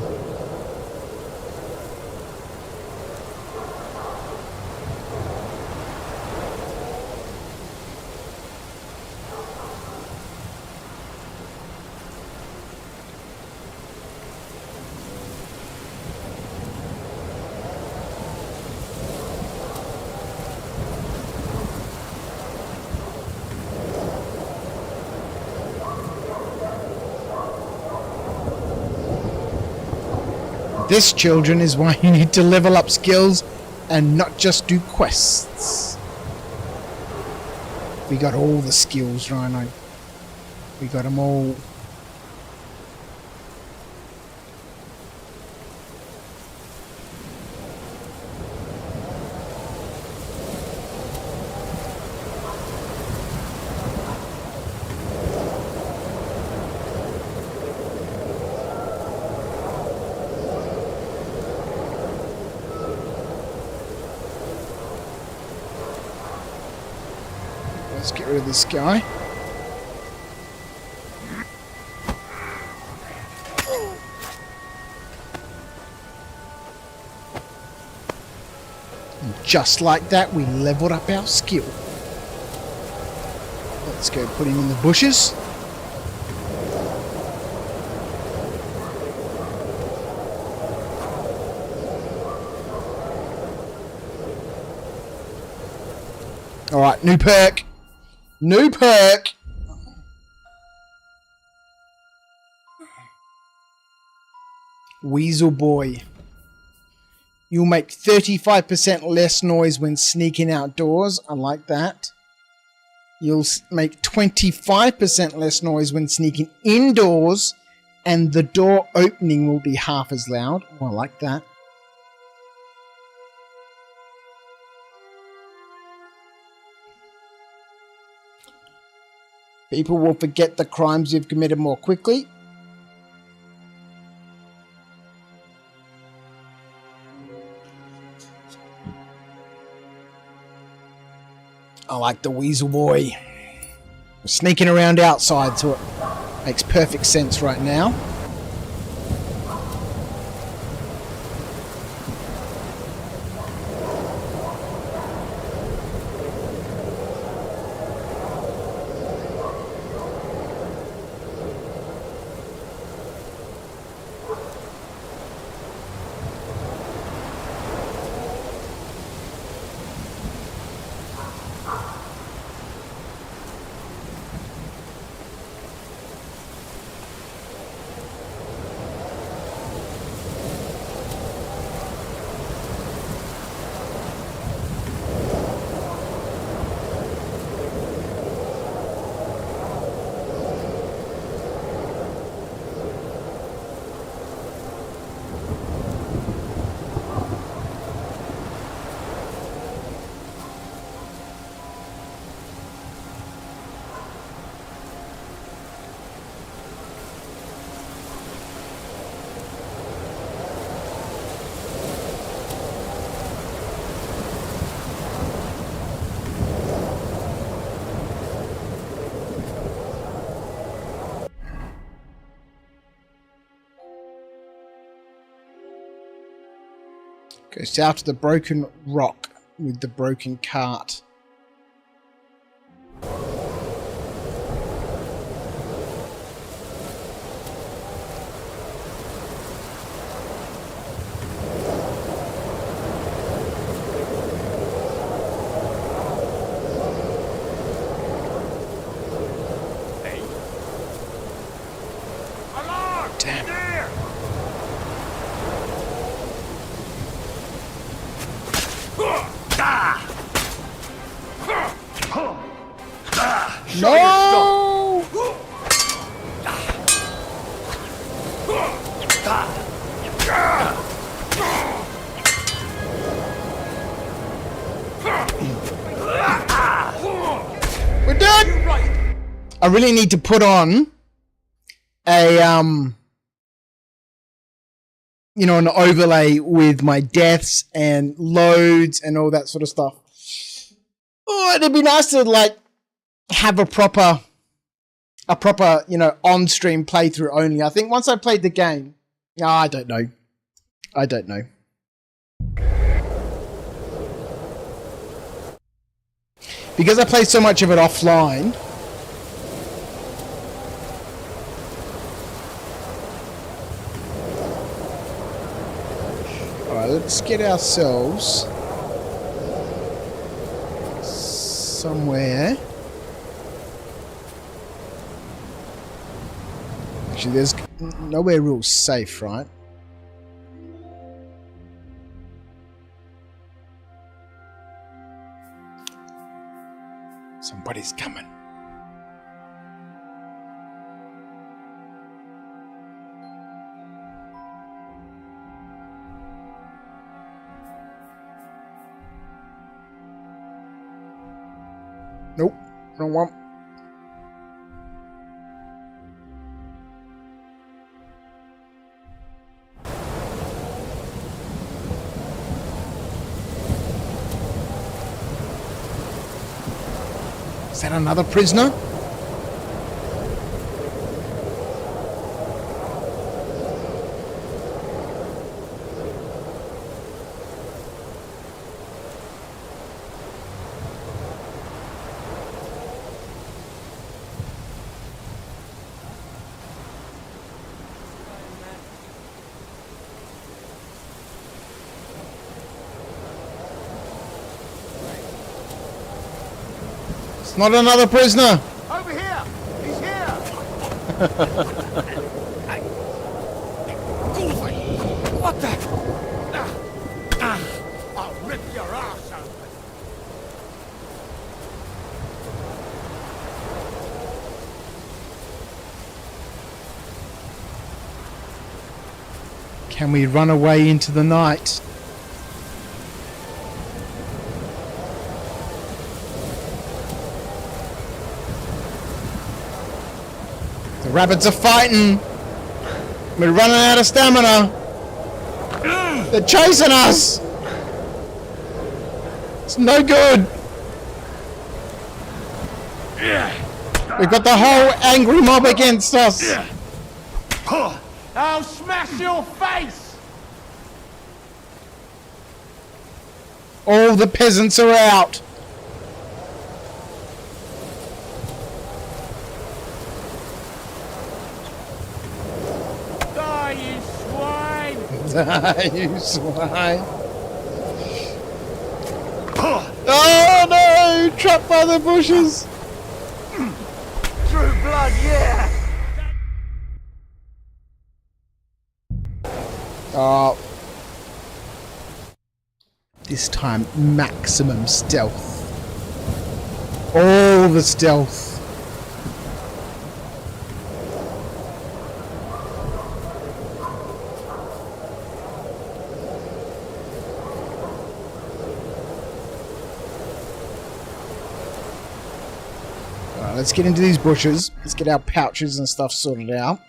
This, children, is why you need to level up skills and not just do quests. We got all the skills, Rhino. We got them all. Let's get rid of this guy. And just like that, we leveled up our skill. Let's go put him in the bushes. Alright, new perk. New perk! Weasel Boy. You'll make 35% less noise when sneaking outdoors. I like that. You'll make 25% less noise when sneaking indoors. And the door opening will be half as loud. Oh, I like that. People will forget the crimes you've committed more quickly. I like the Weasel Boy. We're sneaking around outside, so it makes perfect sense right now. Go south to the broken rock with the broken cart. No! We're done! I really need to put on a, you know, an overlay with my deaths and loads and all that sort of stuff. Oh, it'd be nice to, like, have a proper, you know, on-stream playthrough only. I think once I played the game, I don't know. I don't know. Because I played so much of it offline. Alright, let's get ourselves somewhere. Actually, there's nowhere real safe, right? Somebody's coming. Nope, wrong one. Is that another prisoner? Not another prisoner. Over here! He's here! What the? I'll rip your ass open. Can we run away into the night? The rabbits are fighting. We're running out of stamina. They're chasing us. It's no good. We've got the whole angry mob against us. I'll smash your face! All the peasants are out. Die, you swine! Die, you swine. Oh no! Trapped by the bushes! True blood, yeah! Oh. This time, maximum stealth. All the stealth. Alright, let's get into these bushes. Let's get our pouches and stuff sorted out.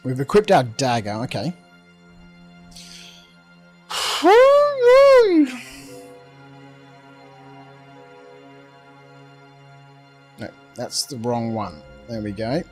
We've equipped our dagger, okay. No, that's the wrong one. There we go.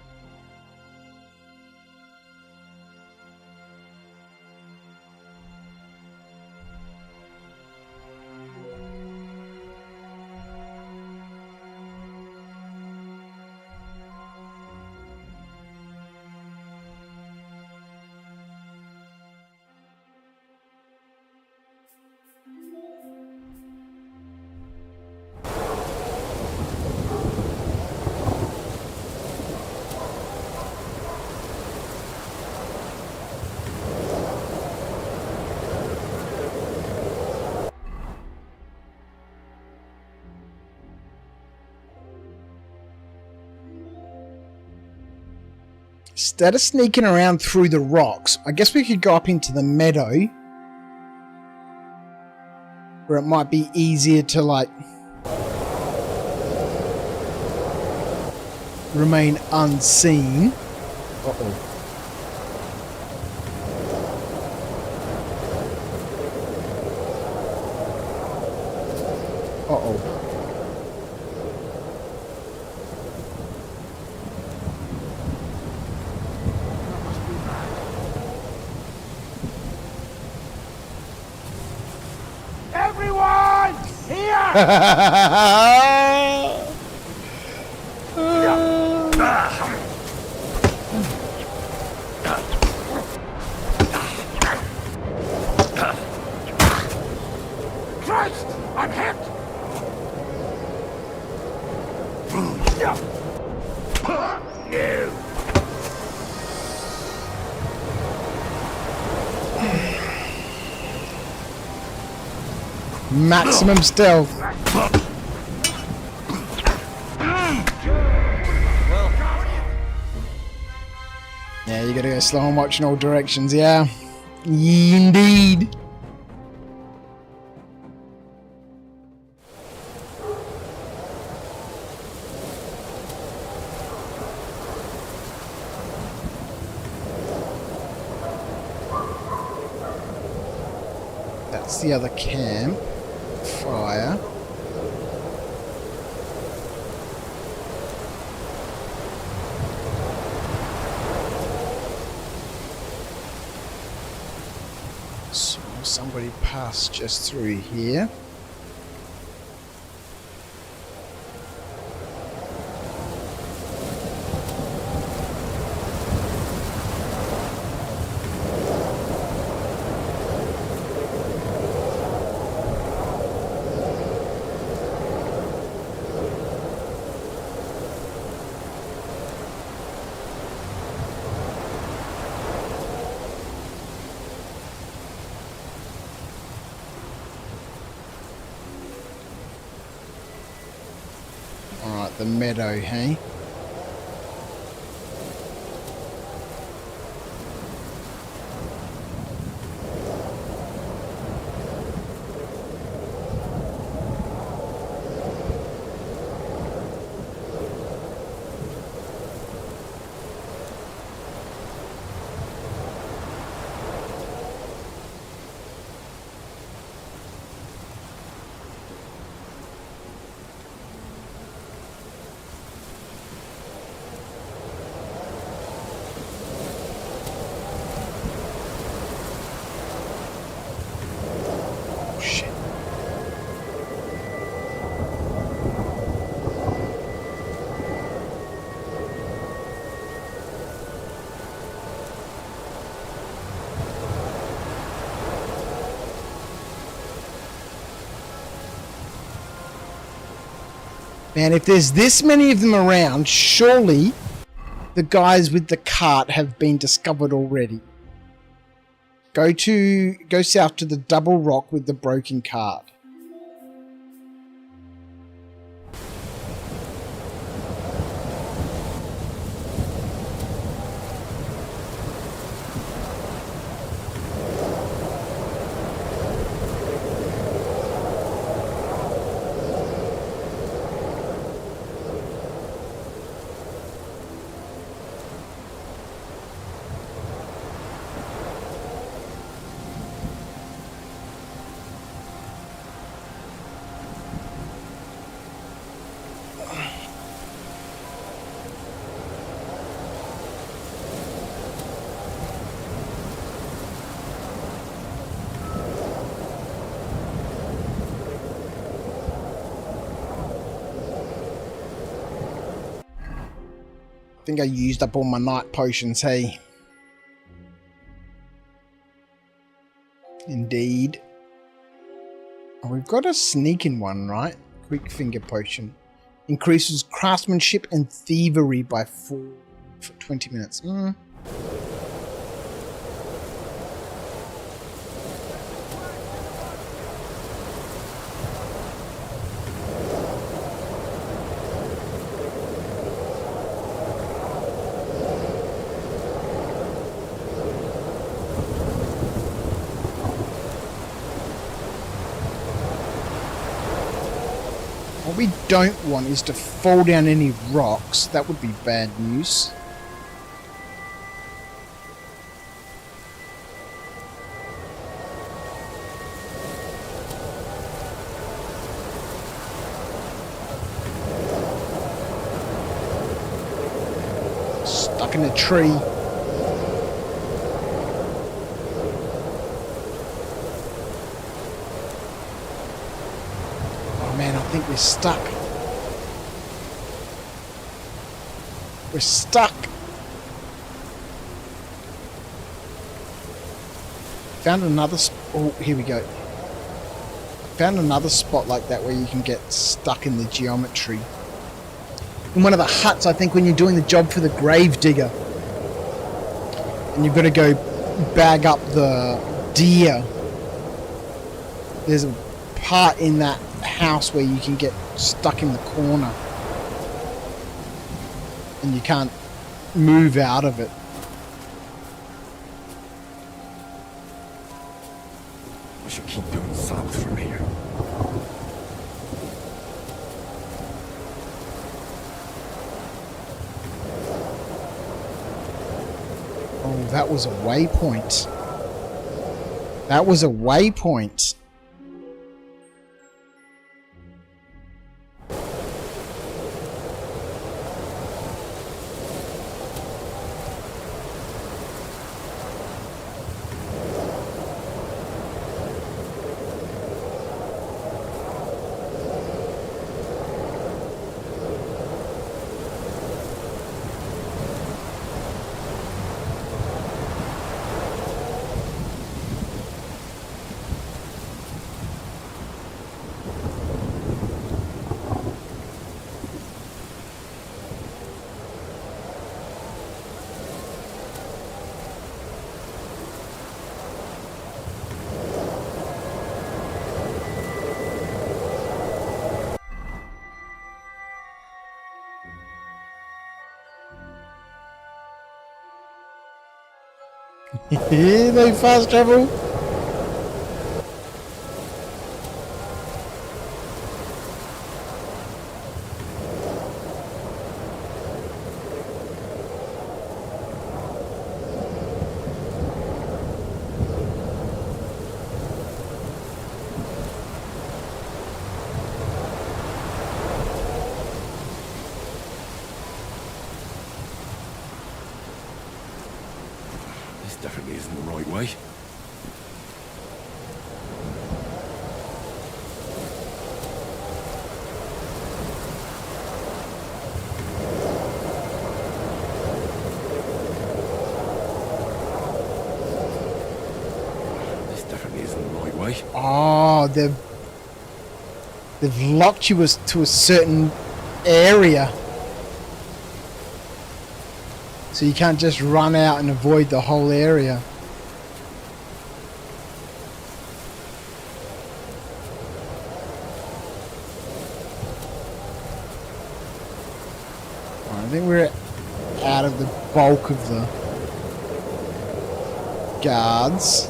Instead of sneaking around through the rocks, I guess we could go up into the meadow, where it might be easier to, like, remain unseen. Uh-oh. Uh-oh. Everyone! Here! Christ! I'm hit! Maximum stealth. Yeah, you gotta go slow and watch in all directions, yeah. Indeed. That's the other camp. Fire. So somebody passed just through here. Alright, the meadow, hey? Man, if there's this many of them around, surely the guys with the cart have been discovered already. Go south to the double rock with the broken cart. think I used up all my night potions, hey. Indeed. Oh, we've got a sneaking one, right? Quick finger potion. Increases craftsmanship and thievery by 4 for 20 minutes. What we don't want is to fall down any rocks. That would be bad news. Stuck in a tree. Man, I think we're stuck. We're stuck. Found another oh, here we go. Found another spot like that where you can get stuck in the geometry. In one of the huts, I think, when you're doing the job for the grave digger. And you've got to go bag up the deer. There's a part in that house where you can get stuck in the corner and you can't move out of it. We should keep going south from here. Oh, that was a waypoint. That was a waypoint. They fast travel. Definitely isn't the right way. This definitely isn't the right way. Oh, they've locked you to a certain area. So you can't just run out and avoid the whole area. I think we're out of the bulk of the guards.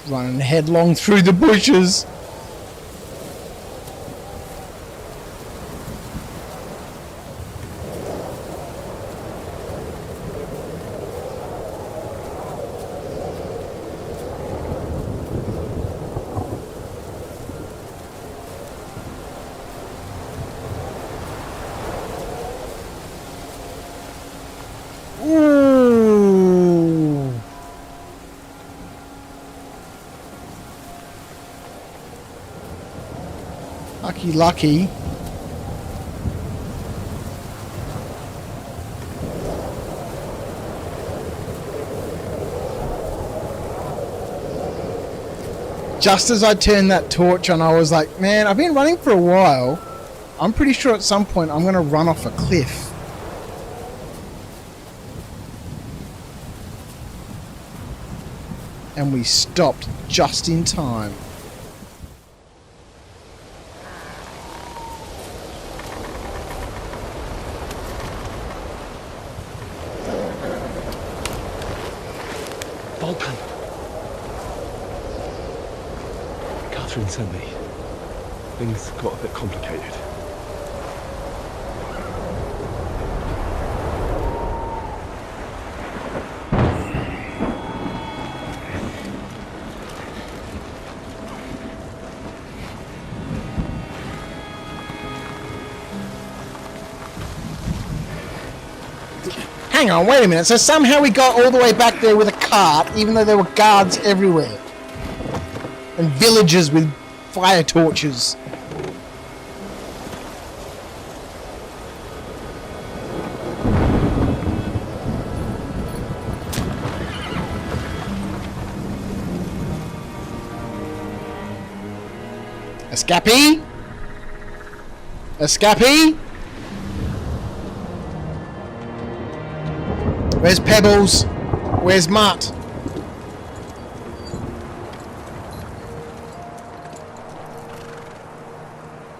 Running headlong through the bushes. Lucky, lucky. Just as I turned that torch on, I was like, man, I've been running for a while. I'm pretty sure at some point I'm going to run off a cliff. And we stopped just in time. Vulcan. Catherine sent me. Things got a bit complicated. Hang on, wait a minute. So somehow we got all the way back there with a cart, even though there were guards everywhere. And villagers with fire torches. Escapee? Escapee? Where's Pebbles? Where's Mutt?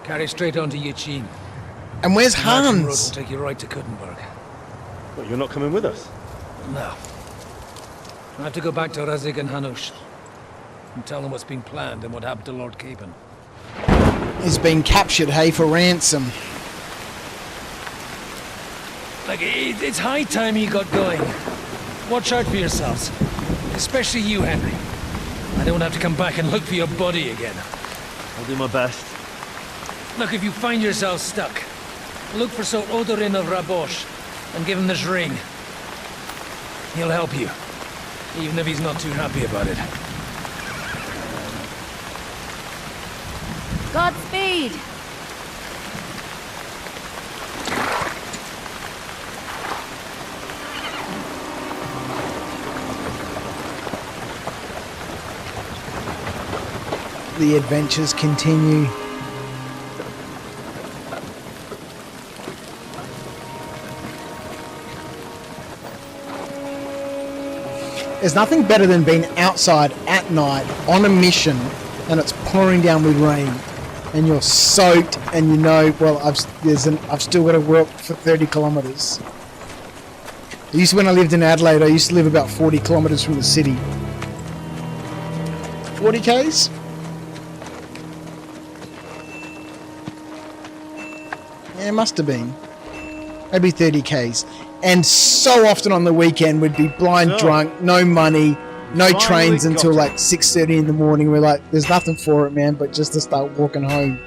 Carry straight on to Yichin. And where's The Martin Road Hans? will take you right to Kuttenberg. What, you're not coming with us? No. I have to go back to Razik and Hanush and tell them what's been planned and what happened to Lord Capen. He's been captured, hey, for ransom. Like, it's high time you got going. Watch out for yourselves. Especially you, Henry. I don't have to come back and look for your body again. I'll do my best. Look, if you find yourself stuck, look for Sir Odorin of Rabosh and give him this ring. He'll help you, even if he's not too happy about it. Godspeed! The adventures continue. There's nothing better than being outside at night on a mission and it's pouring down with rain and you're soaked and you know, well, I've still got to walk for 30 kilometers. When I lived in Adelaide, I used to live about 40 kilometers from the city. 40 Ks? Yeah, it must have been. Maybe 30 Ks. And so often on the weekend we'd be blind drunk, no money, no trains until like 6:30 in the morning. We're like, there's nothing for it, man, but just to start walking home.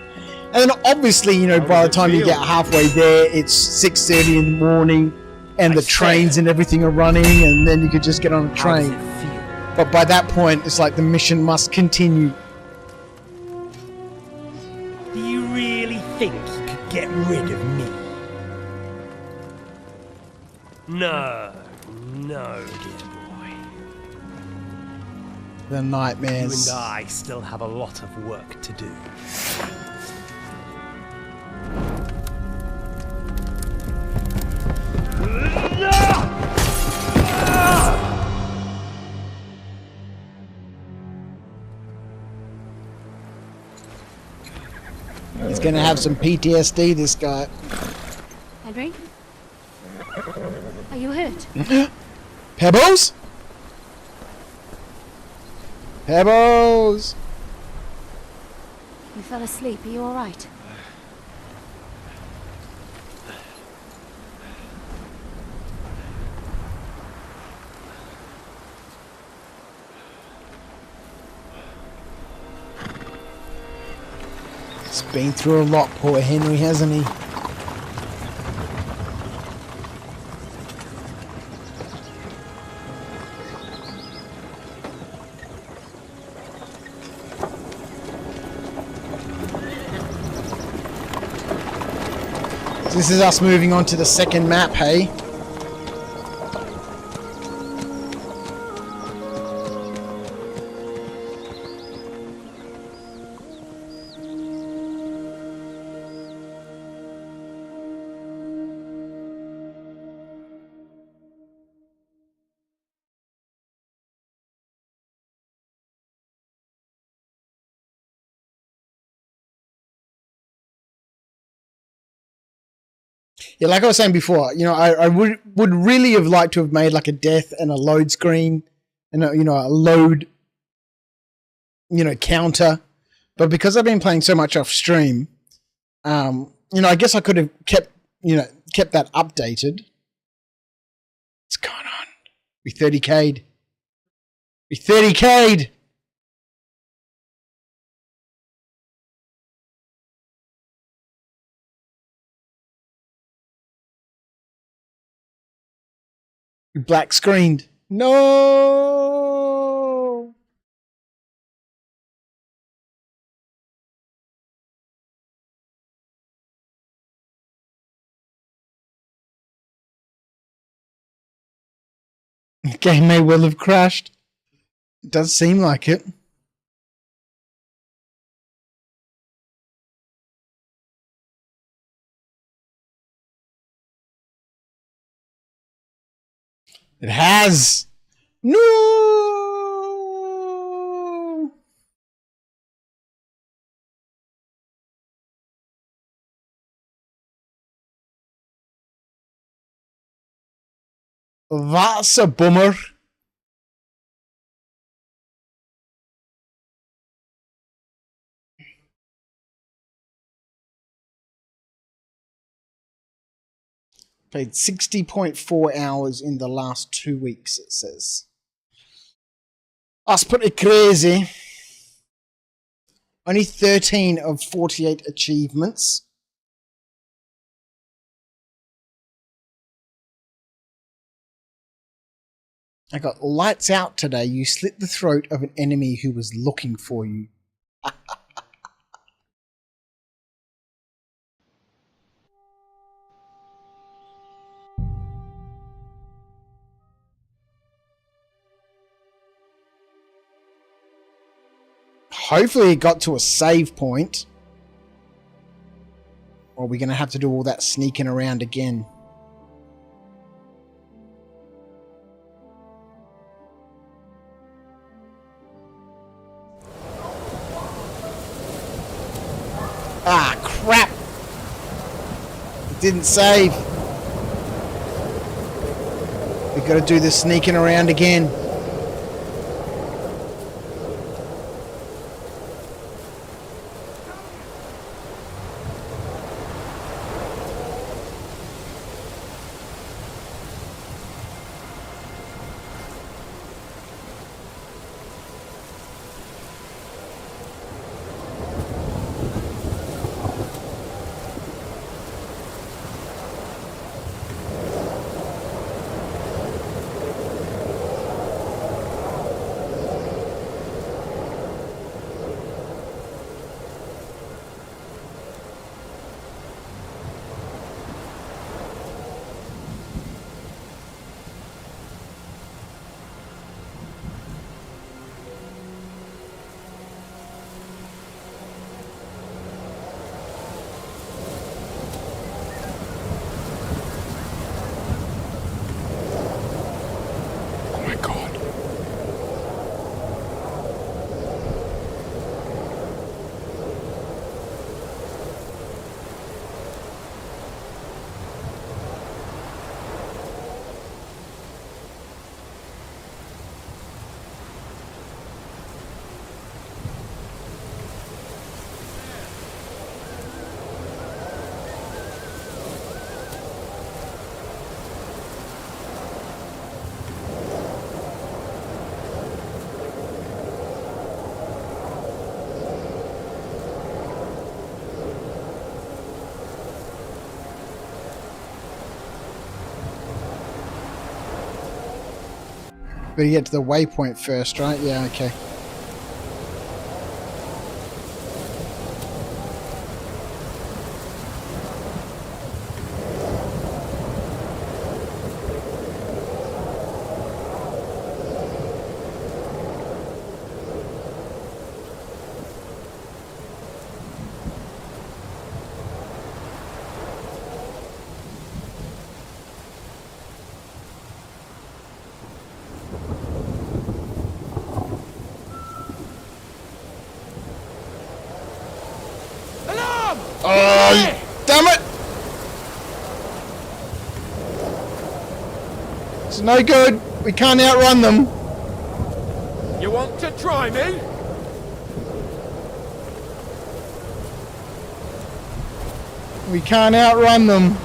And then obviously, you know, by the time you get halfway there, it's 6:30 in the morning and the trains and everything are running and then you could just get on a train. But by that point, it's like the mission must continue. Do you really think you could get rid of me? No, no, dear boy. The nightmares. You and I still have a lot of work to do. He's gonna have some PTSD, this guy. Henry? Are you hurt? Pebbles? Pebbles! You fell asleep. Are you alright? He's been through a lot, poor Henry, hasn't he? This is us moving on to the second map, hey? Yeah, like I was saying before, you know, I would really have liked to have made like a death and a load screen and a, you know, a load, you know, counter, but because I've been playing so much off stream, you know, I guess I could have kept that updated. What's going on? We 30k'd. We 30k'd. Black screened. No. The game may well have crashed. It does seem like it. It has. No. That's a bummer. Played 60.4 hours in the last 2 weeks, it says. That's pretty crazy. Only 13 of 48 achievements. I got lights out today. You slit the throat of an enemy who was looking for you. Hopefully it got to a save point. Or we're going to have to do all that sneaking around again. Ah, crap! It didn't save. We've got to do the sneaking around again. Better get to the waypoint first, right? Yeah, okay. Oh, damn it! It's no good. We can't outrun them. You want to try me? We can't outrun them.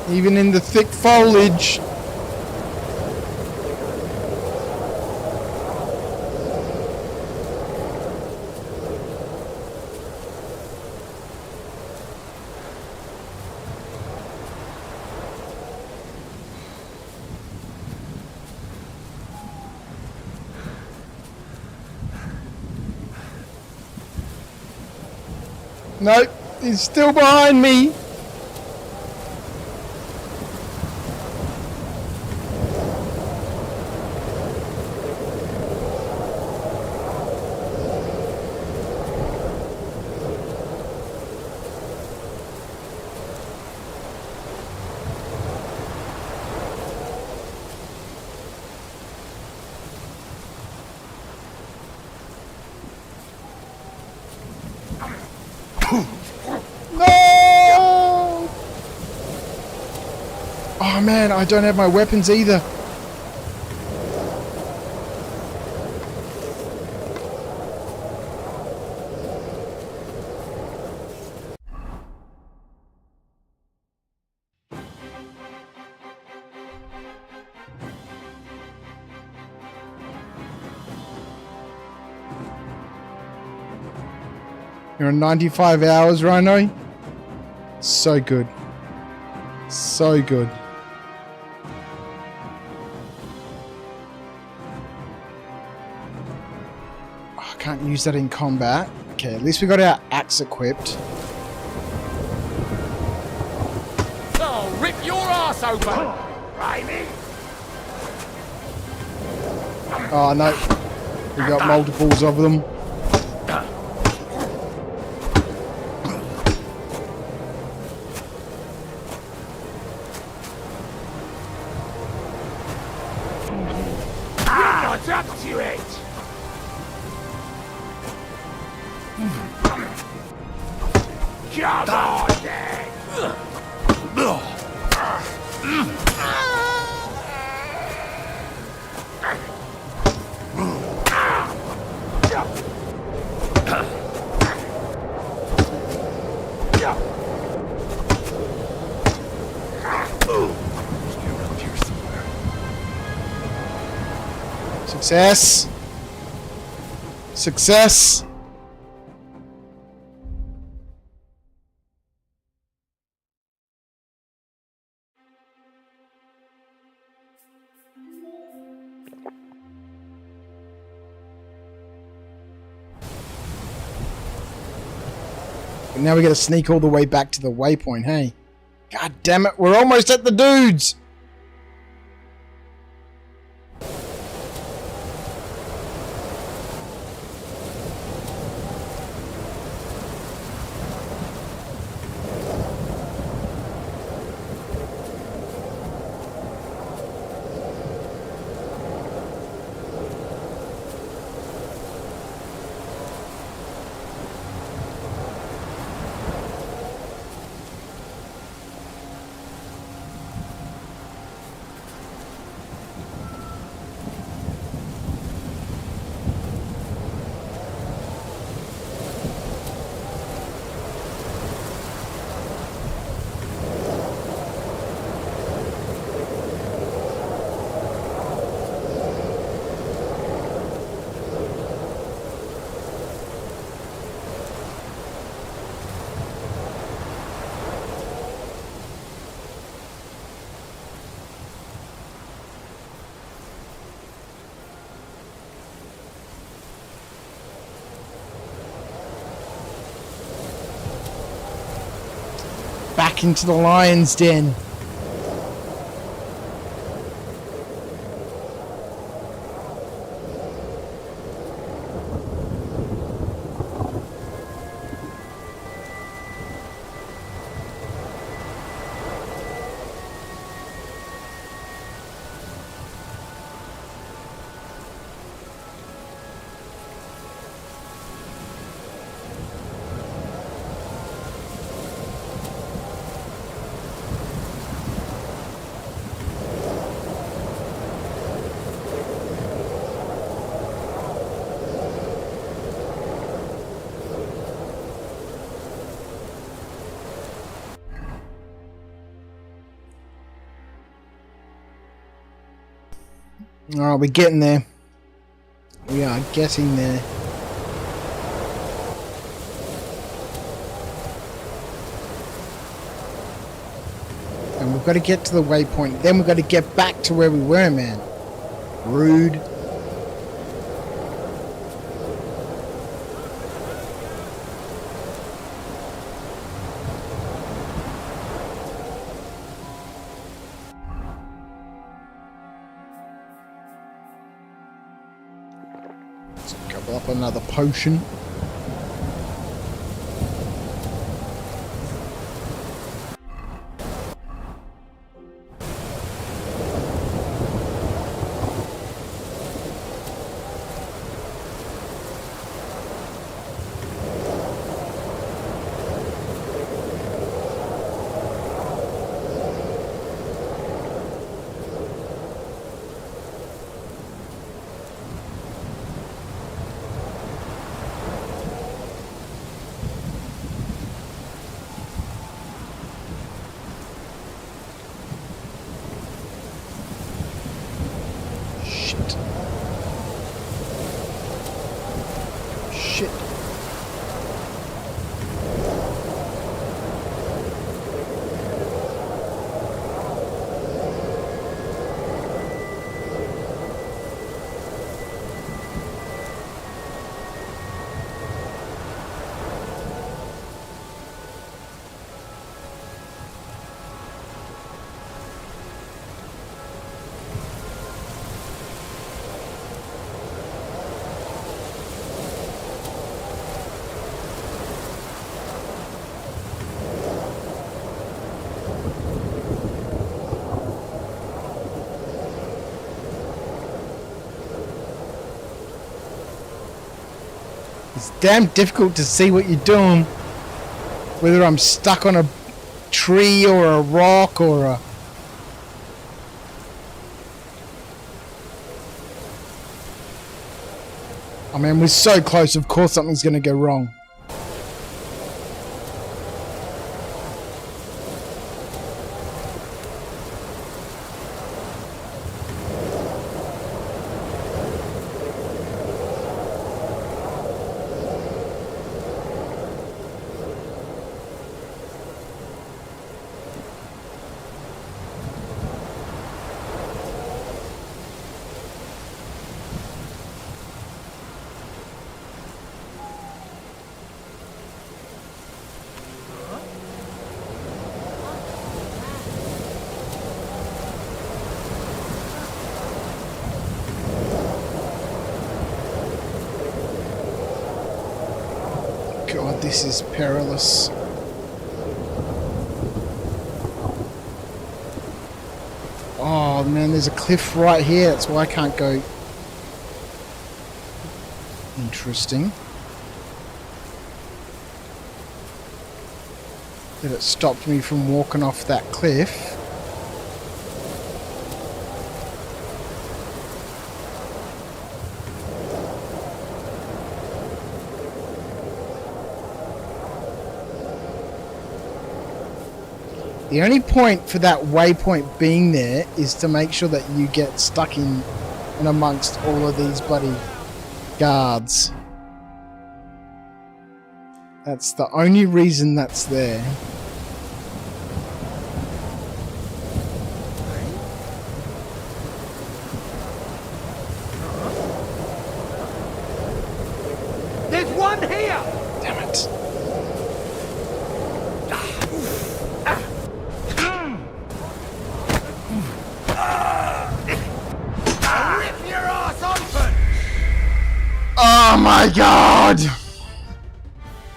Even in the thick foliage. Nope, he's still behind me. No! Oh man, I don't have my weapons either. You're on 95 hours, Rhino. So good. So good. Oh, I can't use that in combat. Okay, at least we got our axe equipped. I'll rip your ass open! Riley! Oh no. We got multiples of them. What's up to it? Come on, then! Success. Success. And now we gotta sneak all the way back to the waypoint, hey? God damn it, we're almost at the dudes! Back into the lion's den. Alright, we're getting there. We are getting there. And we've got to get to the waypoint. Then we've got to get back to where we were, man. Rude. Let's couple up another potion. Shit. It's damn difficult to see what you're doing. Whether I'm stuck on a tree or a rock or a... I mean, we're so close, of course something's going to go wrong. God, this is perilous. Oh man, there's a cliff right here. That's why I can't go. Interesting. That it stopped me from walking off that cliff. The only point for that waypoint being there is to make sure that you get stuck in and amongst all of these bloody guards. That's the only reason that's there. There's one here! Damn it. Rip your ass open! Oh my god!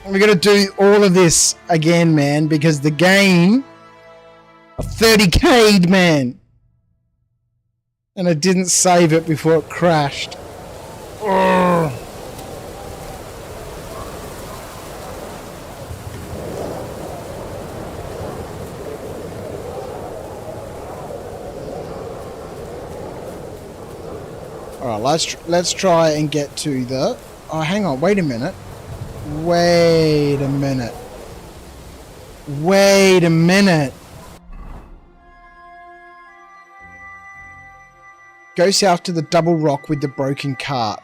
We're gonna do all of this again, man, because the game 30k'd, man. And I didn't save it before it crashed. Ugh. Alright, let's try and get to the... Oh, hang on, wait a minute. Wait a minute. Wait a minute. Go south to the double rock with the broken cart.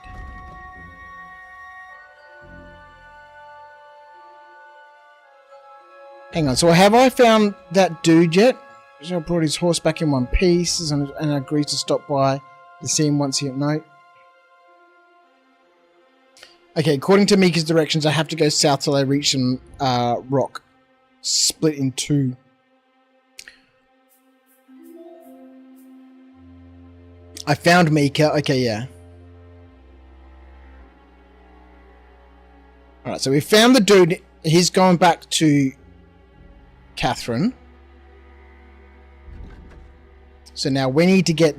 Hang on, so have I found that dude yet? So I brought his horse back in one piece and agreed to stop by to see him once he at night. Okay, according to Mika's directions, I have to go south till I reach some rock. Split in two. I found Mika. Okay, yeah. Alright, so we found the dude. He's going back to Catherine. So now we need to get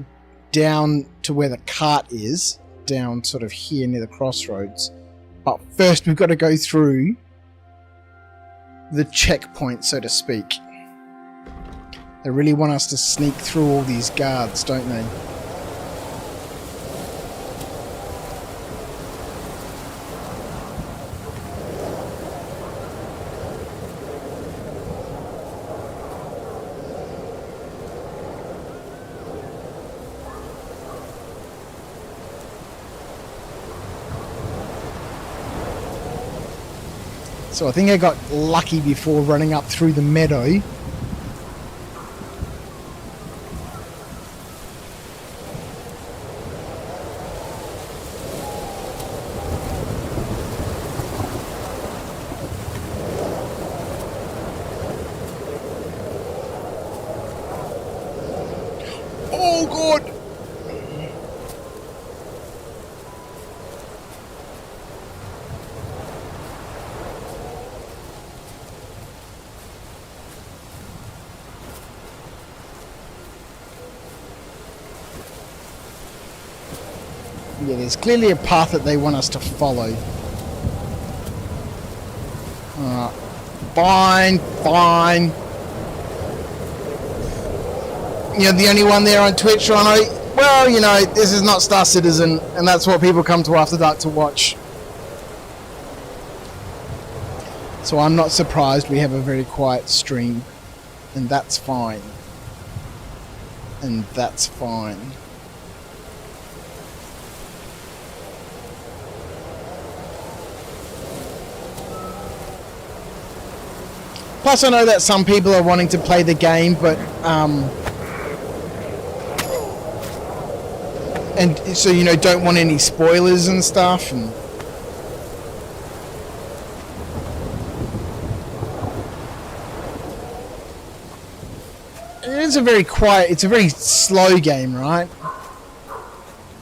down to where the cart is. Down sort of here near the crossroads. But first we've got to go through the checkpoint, so to speak. They really want us to sneak through all these guards, don't they? So I think I got lucky before running up through the meadow. Oh God! Yeah, there's clearly a path that they want us to follow. Fine, fine. You're the only one there on Twitch, Rano. Well, you know, this is not Star Citizen, and that's what people come to After Dark to watch. So I'm not surprised we have a very quiet stream. And that's fine. And that's fine. Plus, I know that some people are wanting to play the game, but and so, you know, don't want any spoilers and stuff. And it's a very quiet, it's a very slow game, right?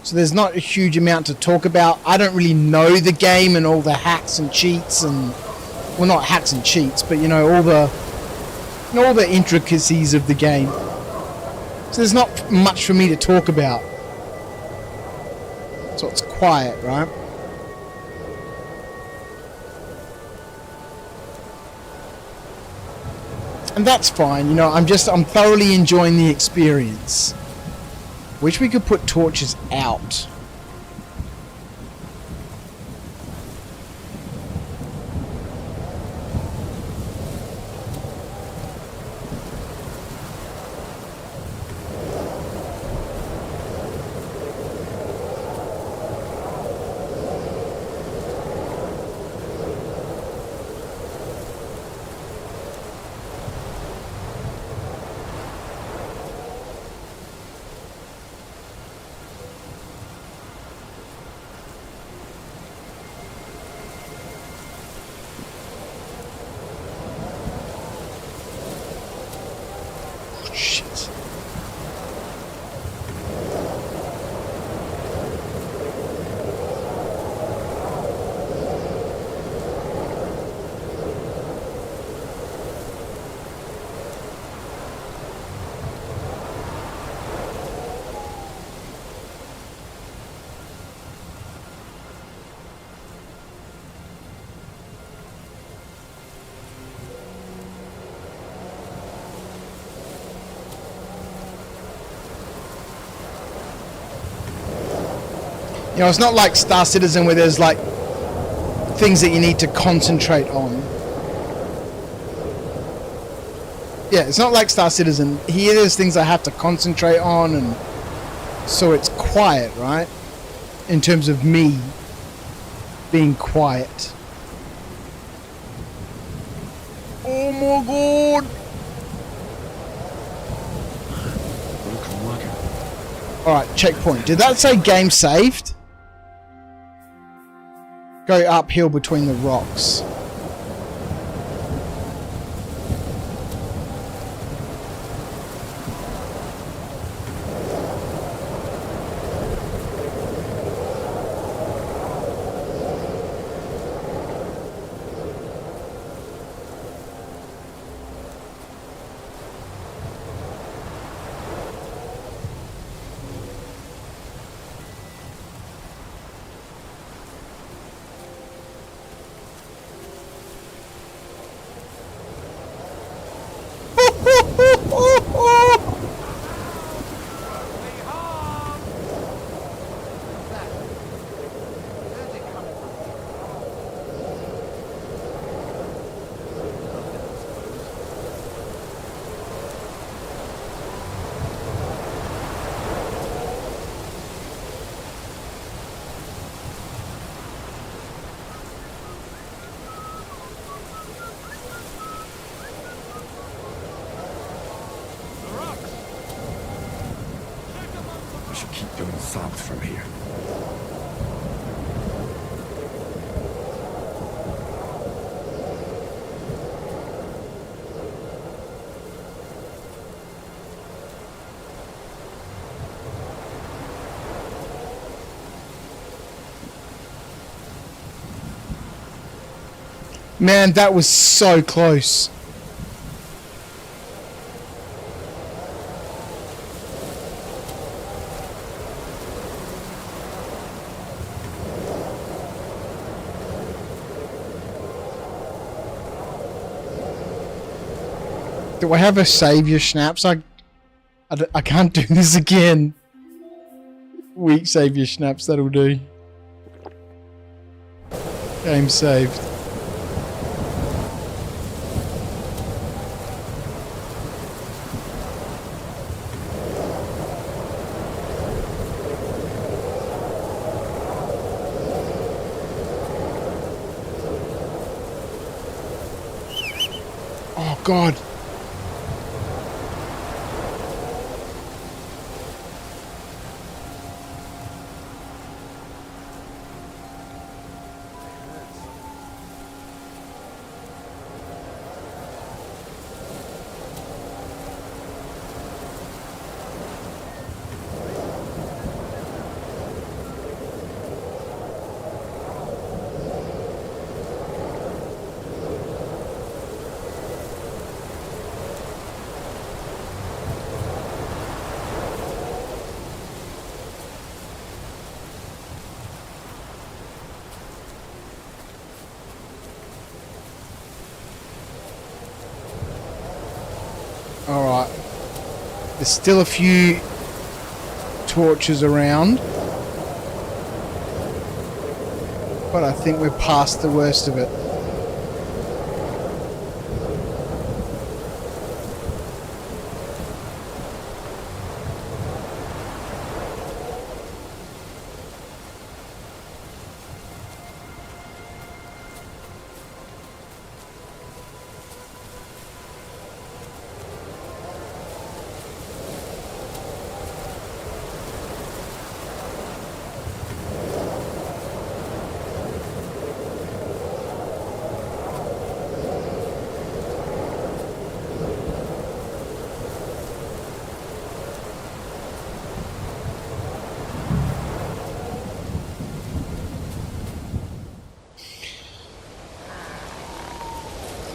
So there's not a huge amount to talk about. I don't really know the game and all the hacks and cheats and, well, not hacks and cheats, but you know, all the intricacies of the game. So there's not much for me to talk about. So it's quiet, right? And that's fine, you know, I'm thoroughly enjoying the experience. Wish we could put torches out. Shit. You know, it's not like Star Citizen where there's like things that you need to concentrate on. Yeah, it's not like Star Citizen. Here there's things I have to concentrate on and So it's quiet, right? In terms of me being quiet. Oh my god! Alright, checkpoint. Did that say game saved? Go uphill between the rocks. We should keep going south from here. Man, that was so close. Do I have a savior schnapps? I can't do this again. Weak savior schnapps, that'll do. Game saved. Oh God. Alright. There's still a few torches around. But I think we're past the worst of it.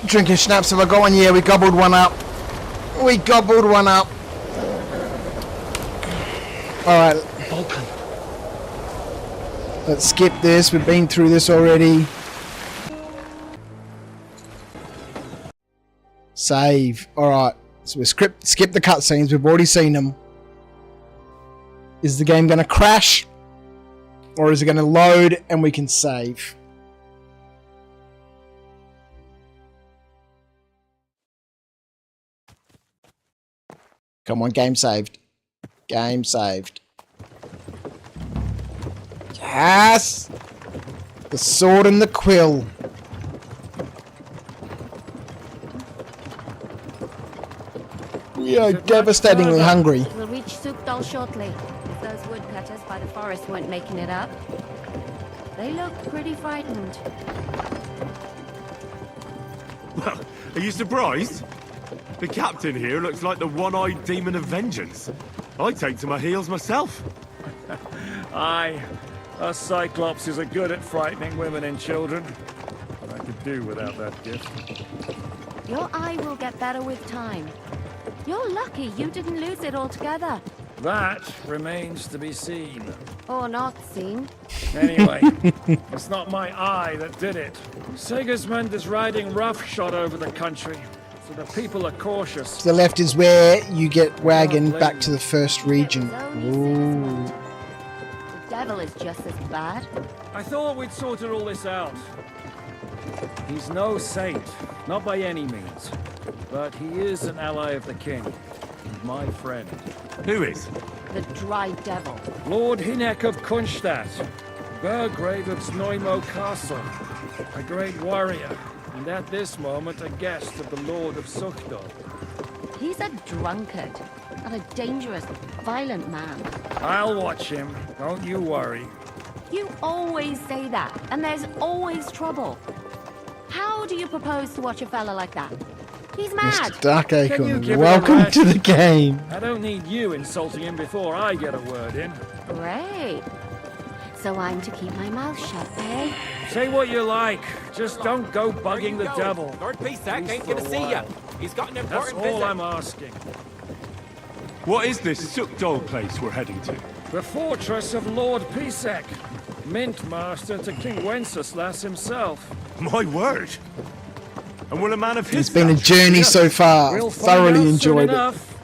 Drinking schnapps, have I got one? Yeah, we gobbled one up. We gobbled one up. Alright. Let's skip this. We've been through this already. Save. Alright. So we skip the cutscenes. We've already seen them. Is the game going to crash? Or is it going to load and we can save? Come on, game saved. Game saved. Yes! The sword and the quill. We are devastatingly hungry. We'll reach Sukdal shortly. If those woodcutters by the forest weren't making it up. They look pretty frightened. Well, are you surprised? The captain here looks like the one-eyed demon of vengeance. I take to my heels myself. Aye, us Cyclopses are good at frightening women and children. I could do without that gift. Your eye will get better with time. You're lucky you didn't lose it altogether. That remains to be seen. Or not seen. Anyway, it's not my eye that did it. Sigismund is riding roughshod over the country, so the people are cautious. To the left is where you get wagon back to the first region. Ooh. The devil is just as bad. I thought we'd sorted all this out. He's no saint, not by any means. But he is an ally of the king, and my friend. Who is? The Dry Devil. Lord Hinek of Kunstadt, Burgrave of Znojmo Castle, a great warrior, and at this moment a guest of the Lord of Sukdal. He's a drunkard, and a dangerous, violent man. I'll watch him, don't you worry. You always say that, and there's always trouble. How do you propose to watch a fella like that? He's mad! Mr. Dark Acorn, welcome to the game. I don't need you insulting him before I get a word in. Great. So I'm to keep my mouth shut, eh? Say what you like, just don't go bugging the devil. Lord Pisak ain't gonna see you. He's got an important That's all visit. I'm asking. What is this Sukdal place we're heading to? The fortress of Lord Pisak, Mint Master to King Wenceslas himself. My word! And will a man of his It's been a journey so far. We'll Thoroughly enjoyed it. enough,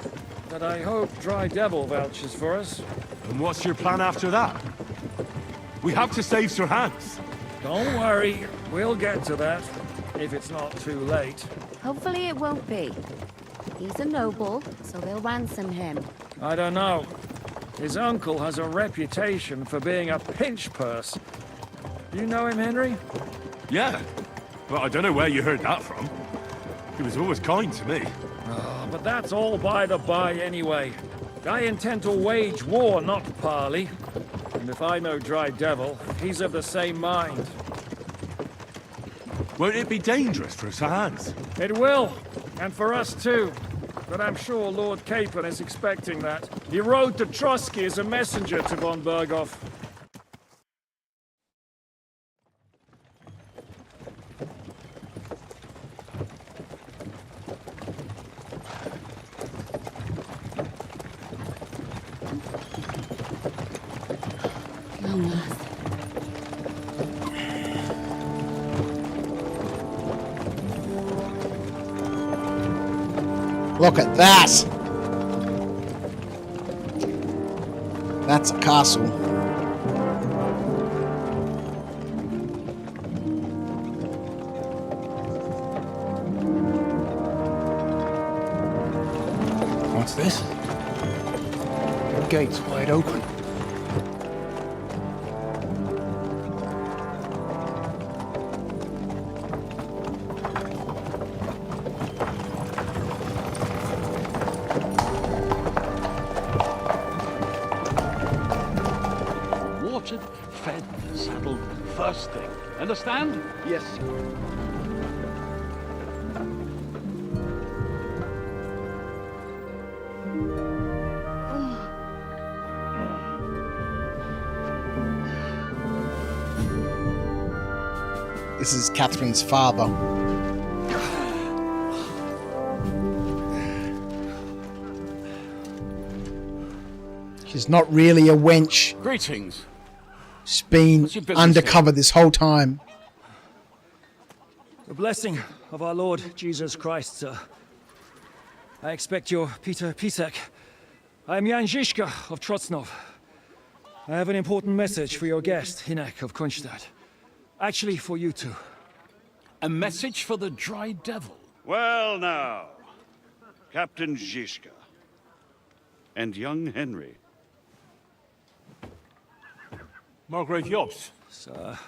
but I hope Dry Devil vouches for us. And what's your plan after that? We have to save Sir Hans. Don't worry, we'll get to that, if it's not too late. Hopefully it won't be. He's a noble, so they'll ransom him. I don't know. His uncle has a reputation for being a pinch purse. Do you know him, Henry? Yeah. Well, I don't know where you heard that from. He was always kind to me. Oh, but that's all by the by anyway. I intend to wage war, not parley. And if I know Dry Devil, he's of the same mind. Won't it be dangerous for Sir Hans? It will, and for us too. But I'm sure Lord Capon is expecting that. He rode to Trotsky as a messenger to von Berghoff. Look at that! That's a castle. What's this? The gate's wide open. Watered, fed, saddled, first thing. Understand? Yes, sir. This is Catherine's father. She's not really a wench. Greetings. She's been What's your business undercover this whole time. The blessing of our Lord Jesus Christ, sir. I expect your Peter Pisak. I am Jan Žižka of Trocnov. I have an important message for your guest, Hinek of Kunstadt. Actually, for you two. A message for the Dry Devil. Well now, Captain Žižka and young Henry. Margrave Jobst. Sir.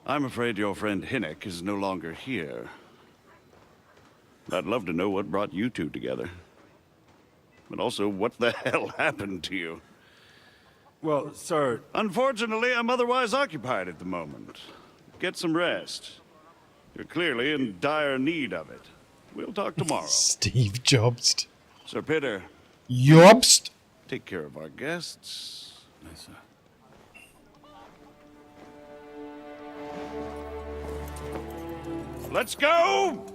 I'm afraid your friend Hinnock is no longer here. I'd love to know what brought you two together. But also, what the hell happened to you? Well, sir... Unfortunately, I'm otherwise occupied at the moment. Get some rest. You're clearly in dire need of it. We'll talk tomorrow. Steve Jobst. Sir Peter. Jobst? Take care of our guests. Yes, sir. Let's go!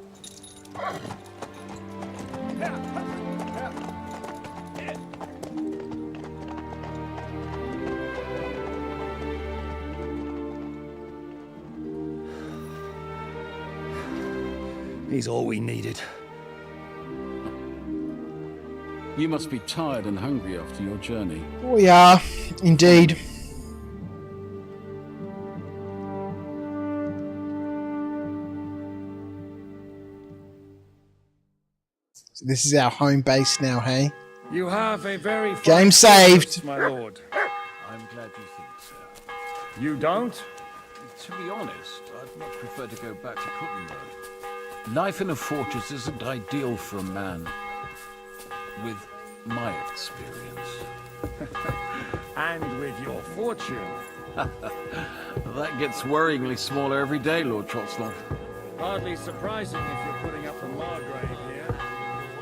He's all we needed. You must be tired and hungry after your journey. We are, indeed. So this is our home base now, hey? You have a very Game saved. My lord. I'm glad you think so. You don't? To be honest, I'd much prefer to go back to Kuttenberg. Life in a fortress isn't ideal for a man with my experience. And with your fortune. That gets worryingly smaller every day, Lord Trotslov. Hardly surprising if you're putting up a Margrave here.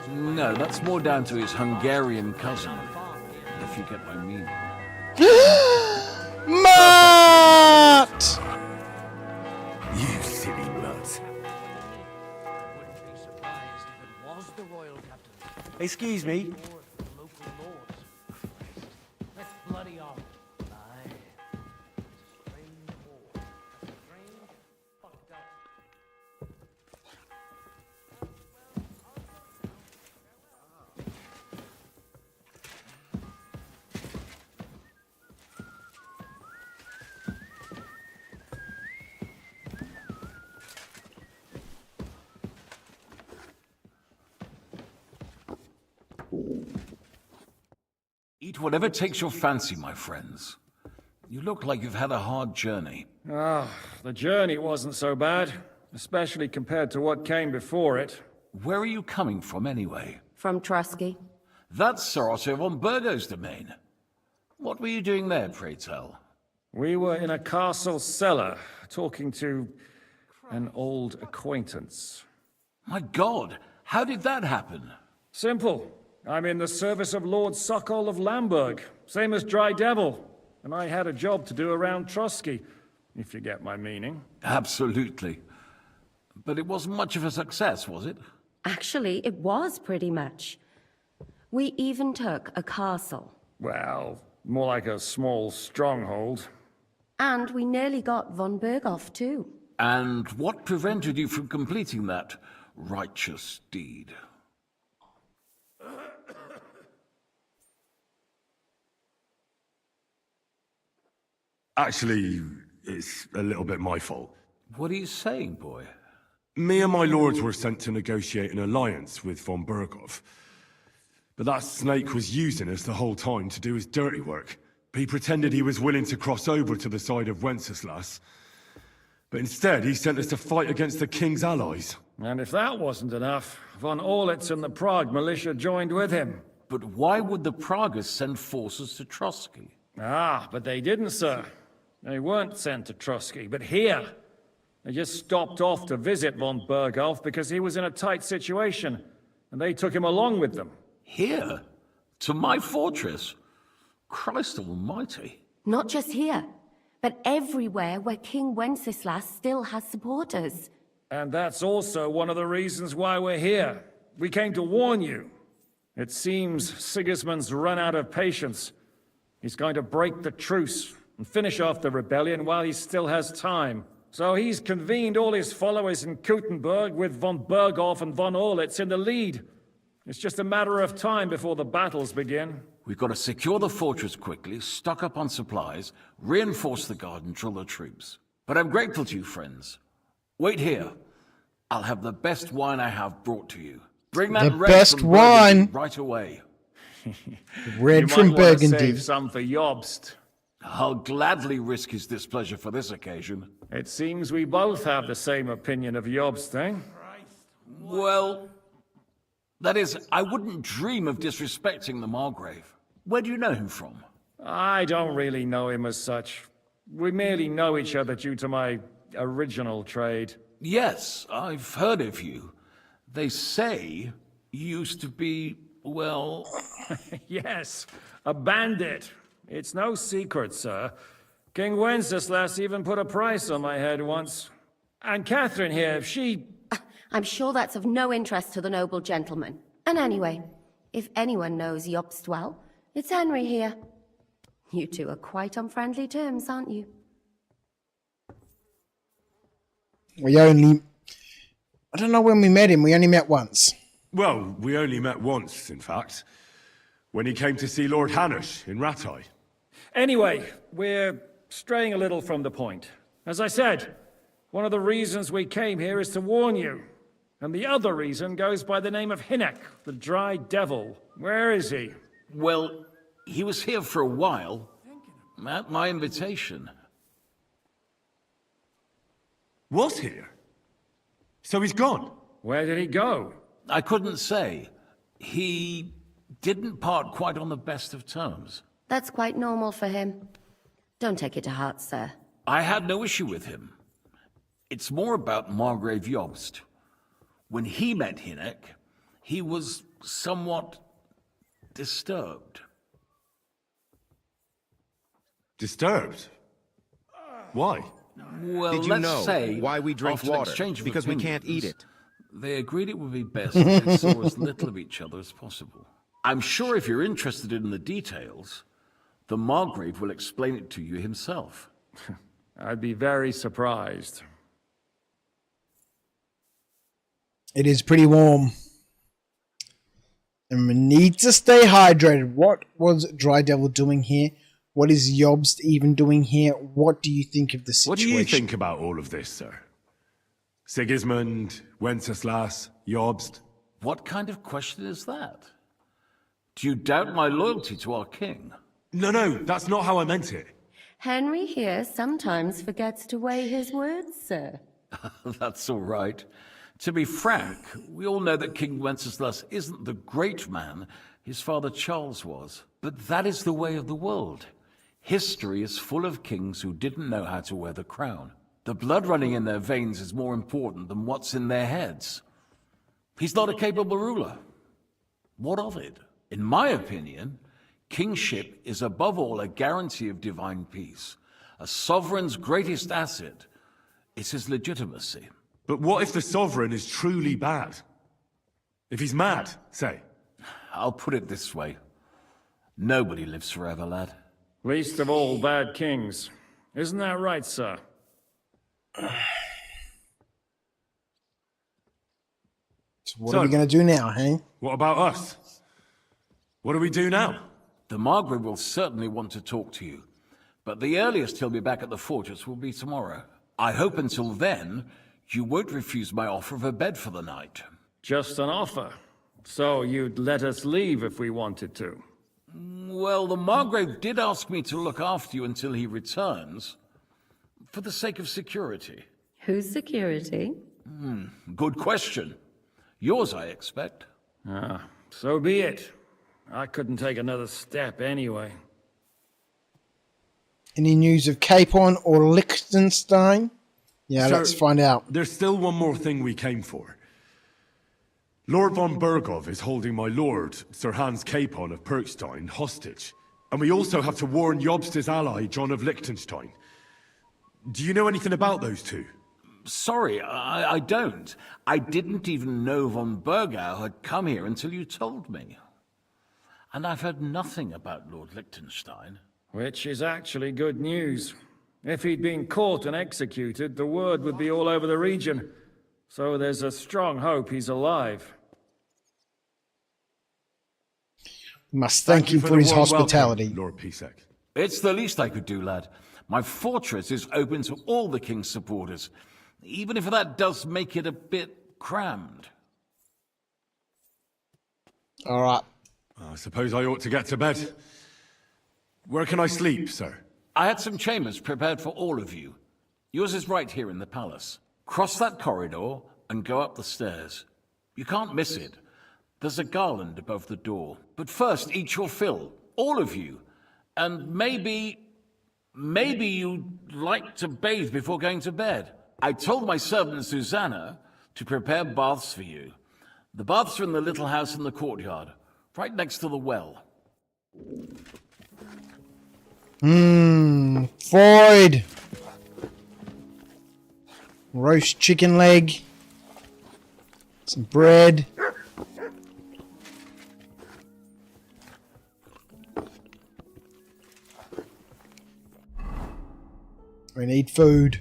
No, that's more down to his Hungarian cousin, if you get my meaning. Matt! You silly nuts. Excuse me. Let's bloody off. Eat whatever takes your fancy, my friends. You look like you've had a hard journey. The journey wasn't so bad, especially compared to what came before it. Where are you coming from, anyway? From Trusky. That's Sir Otto von Burgo's domain. What were you doing there, pray tell? We were in a castle cellar, talking to an old acquaintance. My God, how did that happen? Simple. I'm in the service of Lord Sokol of Lamberg, same as Dry Devil, and I had a job to do around Trusky, if you get my meaning. Absolutely. But it wasn't much of a success, was it? Actually, it was pretty much. We even took a castle. Well, more like a small stronghold. And we nearly got von Berghoff, too. And what prevented you from completing that righteous deed? Actually, it's a little bit my fault. What are you saying, boy? Me and my lords were sent to negotiate an alliance with von Berghoff. But that snake was using us the whole time to do his dirty work. He pretended he was willing to cross over to the side of Wenceslas. But instead, he sent us to fight against the king's allies. And if that wasn't enough, von Orlitz and the Prague militia joined with him. But why would the Praguers send forces to Trusky? But they didn't, sir. They weren't sent to Trusky, but here. They just stopped off to visit von Berghoff because he was in a tight situation, and they took him along with them. Here? To my fortress? Christ almighty. Not just here, but everywhere where King Wenceslas still has supporters. And that's also one of the reasons why we're here. We came to warn you. It seems Sigismund's run out of patience. He's going to break the truce and finish off the rebellion while he still has time. So he's convened all his followers in Kuttenberg with von Berghoff and von Orlitz in the lead. It's just a matter of time before the battles begin. We've got to secure the fortress quickly, stock up on supplies, reinforce the guard and drill the troops. But I'm grateful to you, friends. Wait here. I'll have the best wine I have brought to you. Bring that red best from wine Burgundy right away. Red You from might want to Burgundy. save some for Jobst. I'll gladly risk his displeasure for this occasion. It seems we both have the same opinion of Jobst, eh? Well, that is, I wouldn't dream of disrespecting the Margrave. Where do you know him from? I don't really know him as such. We merely know each other due to my original trade. Yes, I've heard of you. They say you used to be, well... Yes, a bandit. It's no secret, sir. King Wenceslas even put a price on my head once. And Catherine here, if she... I'm sure that's of no interest to the noble gentleman. And anyway, if anyone knows Jobst well, it's Henry here. You two are quite on friendly terms, aren't you? We only... I don't know when we met him. We only met once. Well, we only met once, in fact. When he came to see Lord Hanush in Rattay. Anyway, we're straying a little from the point. As I said, one of the reasons we came here is to warn you. And the other reason goes by the name of Hinek, the Dry Devil. Where is he? Well, he was here for a while, at my invitation. Was here? So he's gone? Where did he go? I couldn't say. He didn't part quite on the best of terms. That's quite normal for him. Don't take it to heart, sir. I had no issue with him. It's more about Margrave Jobst. When he met Hinek, he was somewhat disturbed. Disturbed? Why? Well, Did you let's know say why we drink after water? exchange of Because we can't eat opinions, it. They agreed it would be best if they saw as little of each other as possible. I'm sure if you're interested in the details, the Margrave will explain it to you himself. I'd be very surprised. It is pretty warm. And we need to stay hydrated. What was Dry Devil doing here? What is Jobst even doing here? What do you think of the situation? What do you think about all of this, sir? Sigismund, Wenceslas, Jobst? What kind of question is that? Do you doubt my loyalty to our king? No, that's not how I meant it. Henry here sometimes forgets to weigh his words, sir. That's all right. To be frank, we all know that King Wenceslas isn't the great man his father Charles was. But that is the way of the world. History is full of kings who didn't know how to wear the crown. The blood running in their veins is more important than what's in their heads. He's not a capable ruler. What of it? In my opinion, kingship is above all a guarantee of divine peace. A sovereign's greatest asset is his legitimacy. But what if the sovereign is truly bad? If he's mad, say? I'll put it this way. Nobody lives forever, lad. Least of all bad kings. Isn't that right, sir? So what are we going to do now, hey? What about us? What do we do now? The Margrave will certainly want to talk to you, but the earliest he'll be back at the fortress will be tomorrow. I hope until then, you won't refuse my offer of a bed for the night. Just an offer. So you'd let us leave if we wanted to? Well, the Margrave did ask me to look after you until he returns, for the sake of security. Whose security? Good question. Yours, I expect. So be it. I couldn't take another step anyway. Any news of Capon or Liechtenstein? Yeah, Sir, let's find out. There's still one more thing we came for. Lord von Bergov is holding my lord, Sir Hans Capon of Perkstein, hostage. And we also have to warn Jobst's ally, John of Liechtenstein. Do you know anything about those two? Sorry, I don't. I didn't even know von Bergau had come here until you told me. And I've heard nothing about Lord Liechtenstein. Which is actually good news. If he'd been caught and executed, the word would be all over the region. So there's a strong hope he's alive. Must thank you for his hospitality. Welcome, Lord Pisek. It's the least I could do, lad. My fortress is open to all the king's supporters, even if that does make it a bit crammed. All right. I suppose I ought to get to bed. Where can I sleep, sir? I had some chambers prepared for all of you. Yours is right here in the palace. Cross that corridor and go up the stairs. You can't miss it. There's a garland above the door. But first, eat your fill, all of you. And maybe you'd like to bathe before going to bed. I told my servant Susanna to prepare baths for you. The baths are in the little house in the courtyard, right next to the well. Freud. Roast chicken leg. Some bread. We need food.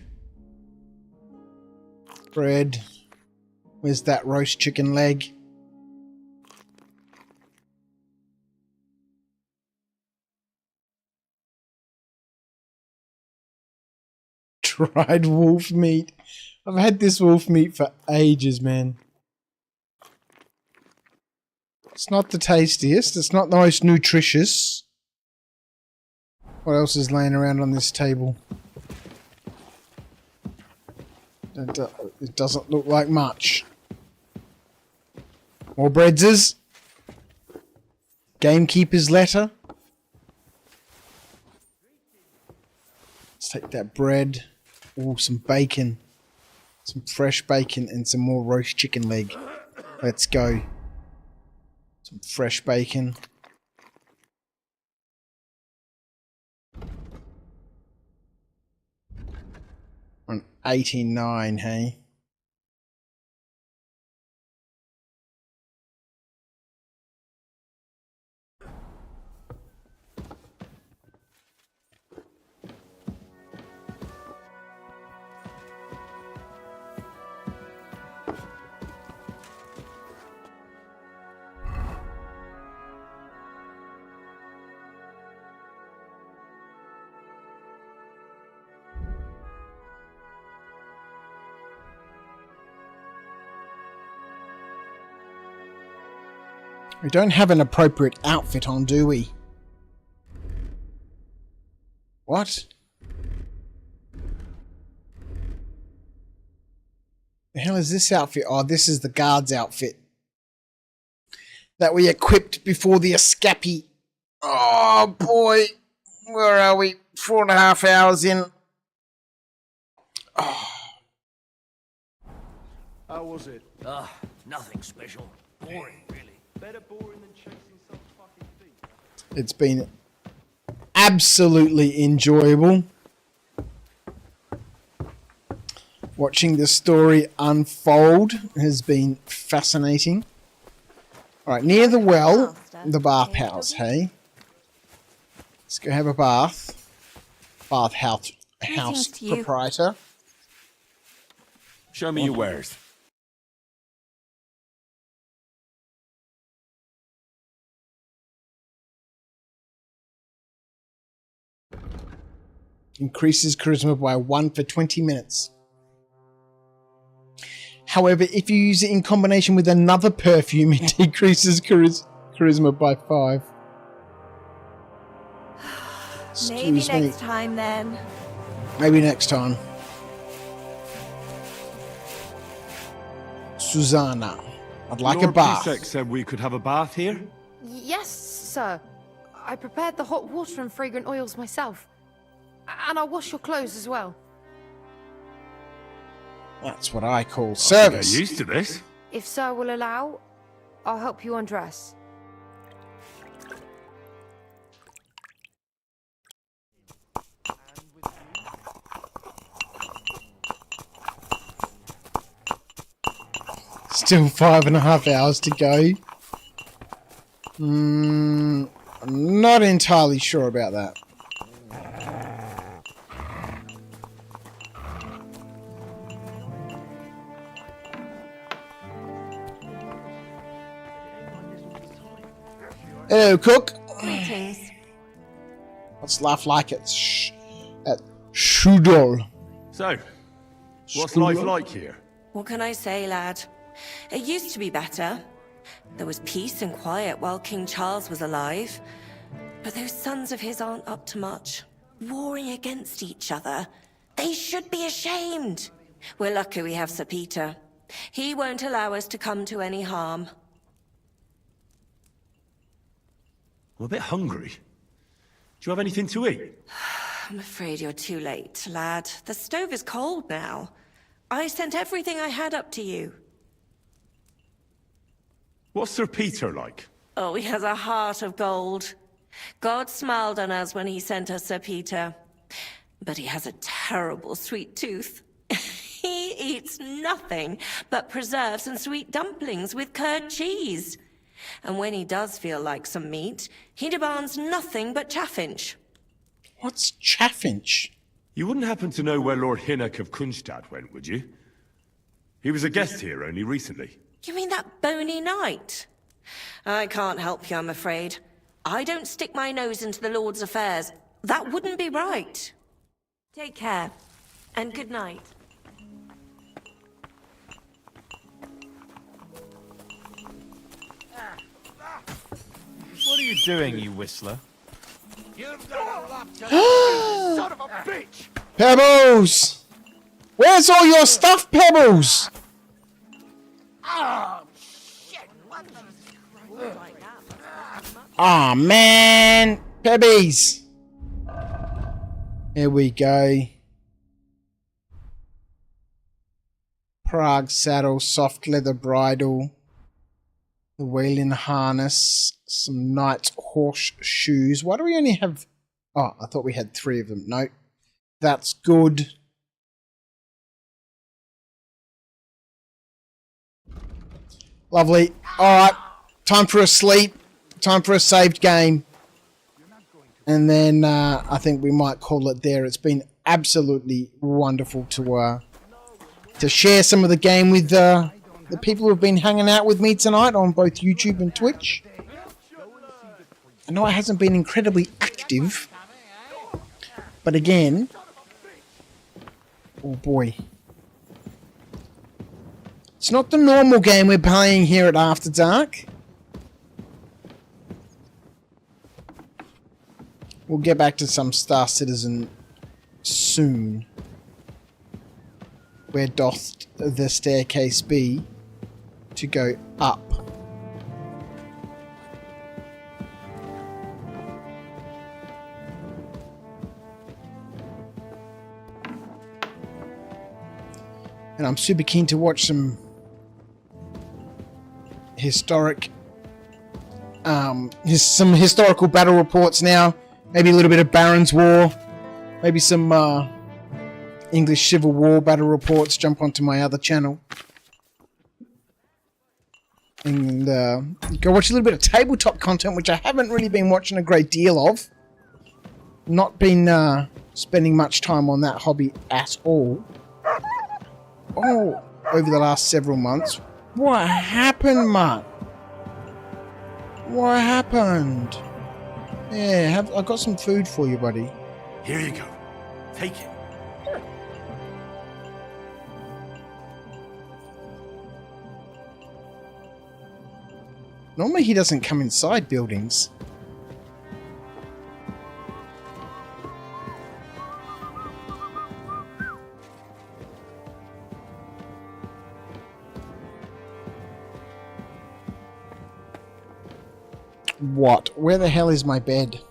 Bread. Where's that roast chicken leg? Dried wolf meat. I've had this wolf meat for ages, man. It's not the tastiest. It's not the most nutritious. What else is laying around on this table? It doesn't look like much. More breadzes. Gamekeeper's letter. Let's take that bread. Oh, some bacon. Some fresh bacon and some more roast chicken leg. Let's go. Some fresh bacon. On 89, hey? We don't have an appropriate outfit on, do we? What? The hell is this outfit? Oh, this is the guard's outfit that we equipped before the escape. Oh boy, where are we? 4.5 hours in. Oh. How was it? Nothing special. Boring, really. Better boring than chasing some fucking thief. It's been absolutely enjoyable watching the story unfold. Has been fascinating. Alright, near the well, the bathhouse, hey? Let's go have a bath. House proprietor. Show me your wares. Increases charisma by 1 for 20 minutes. However, if you use it in combination with another perfume, it decreases charisma by 5. Maybe next time then. Maybe next time. Susanna, I'd like a bath. Lord Pisek said we could have a bath here? Yes, sir. I prepared the hot water and fragrant oils myself. And I'll wash your clothes as well. That's what I call service. Get used to this. If sir will allow, I'll help you undress. Still 5.5 hours to go. I'm not entirely sure about that. Hello, cook. Greetings. Let's laugh like it's at Shudol. So, what's life like here? What can I say, lad? It used to be better. There was peace and quiet while King Charles was alive. But those sons of his aren't up to much. warring against each other. They should be ashamed. We're lucky we have Sir Peter. He won't allow us to come to any harm. I'm a bit hungry. Do you have anything to eat? I'm afraid you're too late, lad. The stove is cold now. I sent everything I had up to you. What's Sir Peter like? Oh, he has a heart of gold. God smiled on us when he sent us Sir Peter. But he has a terrible sweet tooth. He eats nothing but preserves and sweet dumplings with curd cheese. And when he does feel like some meat, he demands nothing but chaffinch. What's chaffinch? You wouldn't happen to know where Lord Hinnock of Kunstad went, would you? He was a guest here only recently. You mean that bony knight? I can't help you, I'm afraid. I don't stick my nose into the Lord's affairs. That wouldn't be right. Take care, and good night. What are you doing, you whistler? You've got a lot to you son of a bitch! Pebbles! Where's all your stuff, Pebbles? Oh, shit! What the... Aw, man! Pebbies! Here we go. Prague saddle, soft leather bridle, the whaling harness, some knight's horse shoes. Why do we only have... Oh, I thought we had 3 of them. No, that's good. Lovely. Alright, time for a sleep. Time for a saved game. And then I think we might call it there. It's been absolutely wonderful to share some of the game with the people who have been hanging out with me tonight on both YouTube and Twitch. I know it hasn't been incredibly active, but again, oh boy. It's not the normal game we're playing here at After Dark. We'll get back to some Star Citizen soon. Where doth the staircase be to go up? And I'm super keen to watch some historical battle reports now. Maybe a little bit of Baron's War. Maybe some English Civil War battle reports. Jump onto my other channel. And go watch a little bit of tabletop content, which I haven't really been watching a great deal of. Not been spending much time on that hobby at all. Oh, over the last several months. What happened, Mark? What happened? Yeah, I got some food for you, buddy. Here you go. Take it. Normally he doesn't come inside buildings. What? Where the hell is my bed?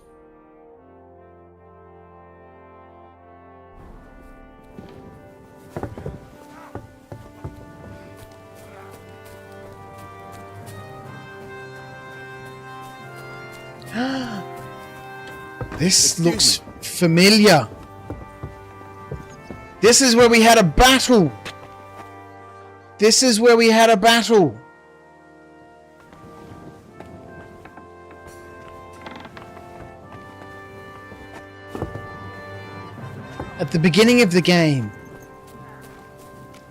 This looks familiar. This is where we had a battle. This is where we had a battle. At the beginning of the game.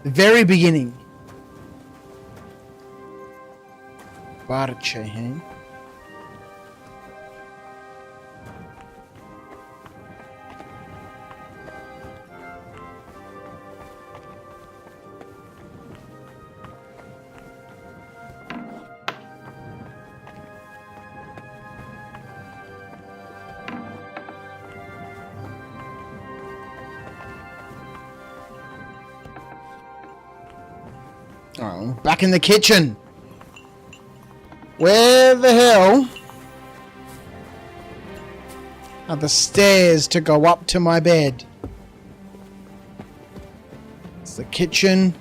The very beginning. Barchehen. Oh, back in the kitchen. Where the hell are the stairs to go up to my bed? It's the kitchen.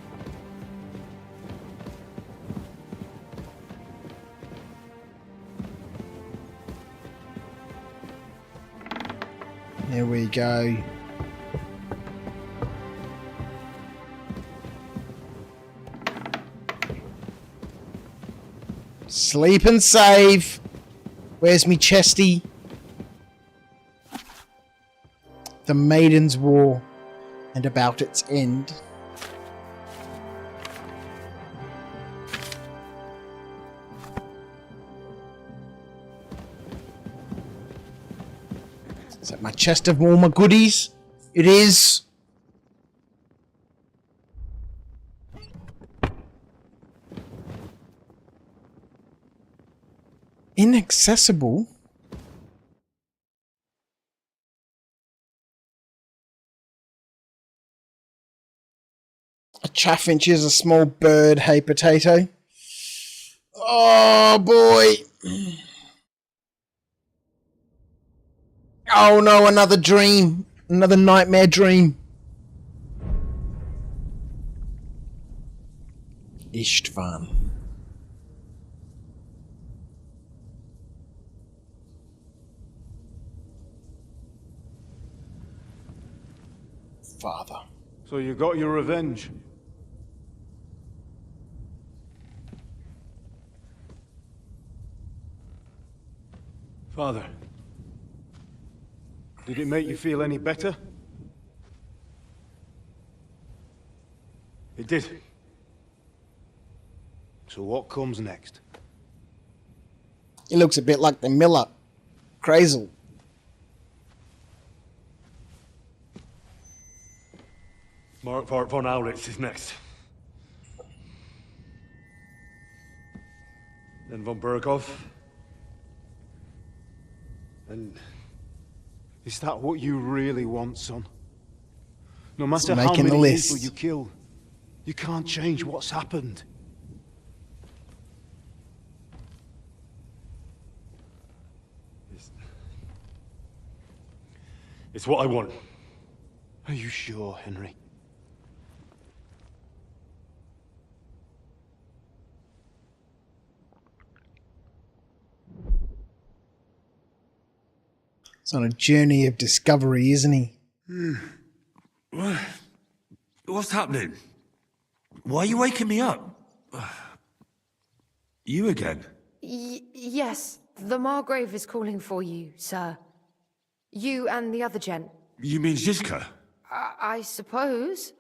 There we go. Sleep and save. Where's me chesty? The Maiden's War and about its end. Is that my chest of all my goodies? It is. Inaccessible? A chaffinch is a small bird, hey potato. Oh boy. Oh no, another dream. Another nightmare dream. Istvan. Father. So you got your revenge? Father, did it make you feel any better? It did. So what comes next? He looks a bit like the Miller. Crazel. Mark von Aulitz is next. Then von Berghoff. And is that what you really want, son? No matter It's how making the many list. people you kill, you can't change what's happened. It's what I want. Are you sure, Henry? He's on a journey of discovery, isn't he? What's happening? Why are you waking me up? You again? Yes, the Margrave is calling for you, sir. You and the other gent. You mean Zizka? I suppose.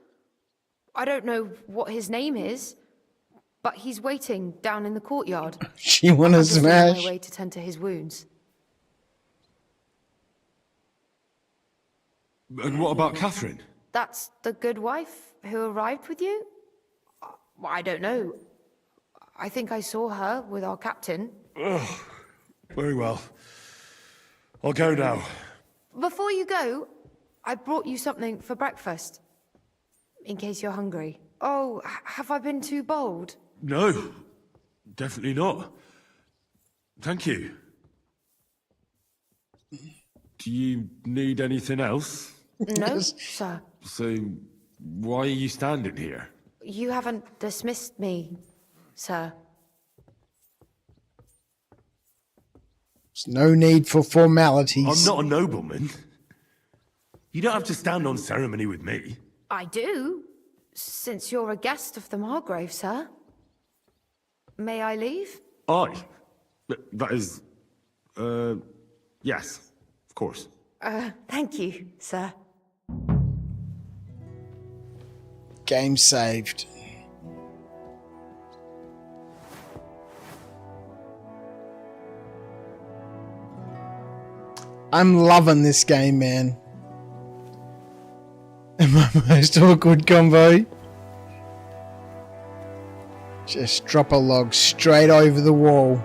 I don't know what his name is, but he's waiting down in the courtyard. She wanna I'm just on smash. my way to tend to his wounds. And what about Catherine? That's the good wife who arrived with you? I don't know. I think I saw her with our captain. Ugh. Very well. I'll go now. Before you go, I brought you something for breakfast. In case you're hungry. Oh, have I been too bold? No, definitely not. Thank you. Do you need anything else? No, sir. So, why are you standing here? You haven't dismissed me, sir. There's no need for formalities. I'm not a nobleman. You don't have to stand on ceremony with me. I do, since you're a guest of the Margrave, sir. May I leave? That is... yes, of course. Thank you, sir. Game saved. I'm loving this game, man. My most awkward combo. Just drop a log straight over the wall.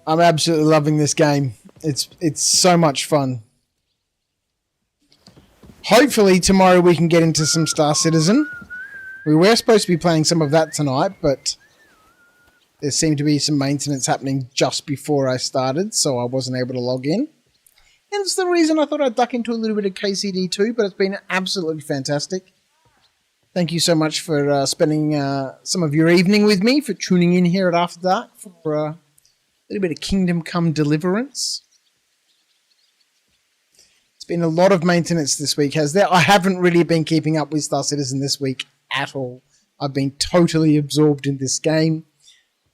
I'm absolutely loving this game. It's so much fun. Hopefully tomorrow we can get into some Star Citizen. We were supposed to be playing some of that tonight, but there seemed to be some maintenance happening just before I started, so I wasn't able to log in. And it's the reason I thought I'd duck into a little bit of KCD2, but it's been absolutely fantastic. Thank you so much for spending some of your evening with me, for tuning in here at After Dark for a little bit of Kingdom Come Deliverance. It's been a lot of maintenance this week, has there? I haven't really been keeping up with Star Citizen this week at all. I've been totally absorbed in this game.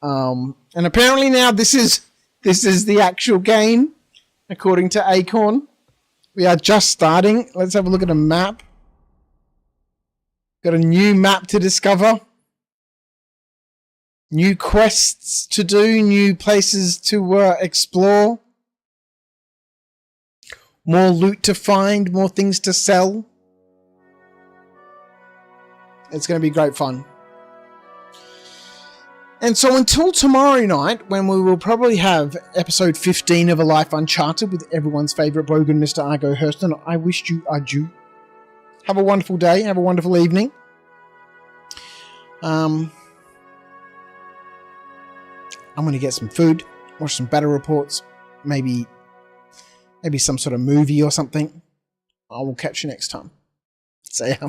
And apparently now this is the actual game, according to Acorn. We are just starting. Let's have a look at a map. Got a new map to discover. New quests to do. New places to explore. More loot to find. More things to sell. It's going to be great fun. And so until tomorrow night, when we will probably have episode 15 of A Life Uncharted with everyone's favourite Bogan, Mr. Argo Hurston, I wish you adieu. Have a wonderful day. Have a wonderful evening. I'm going to get some food, watch some battle reports, maybe some sort of movie or something. I will catch you next time. See ya.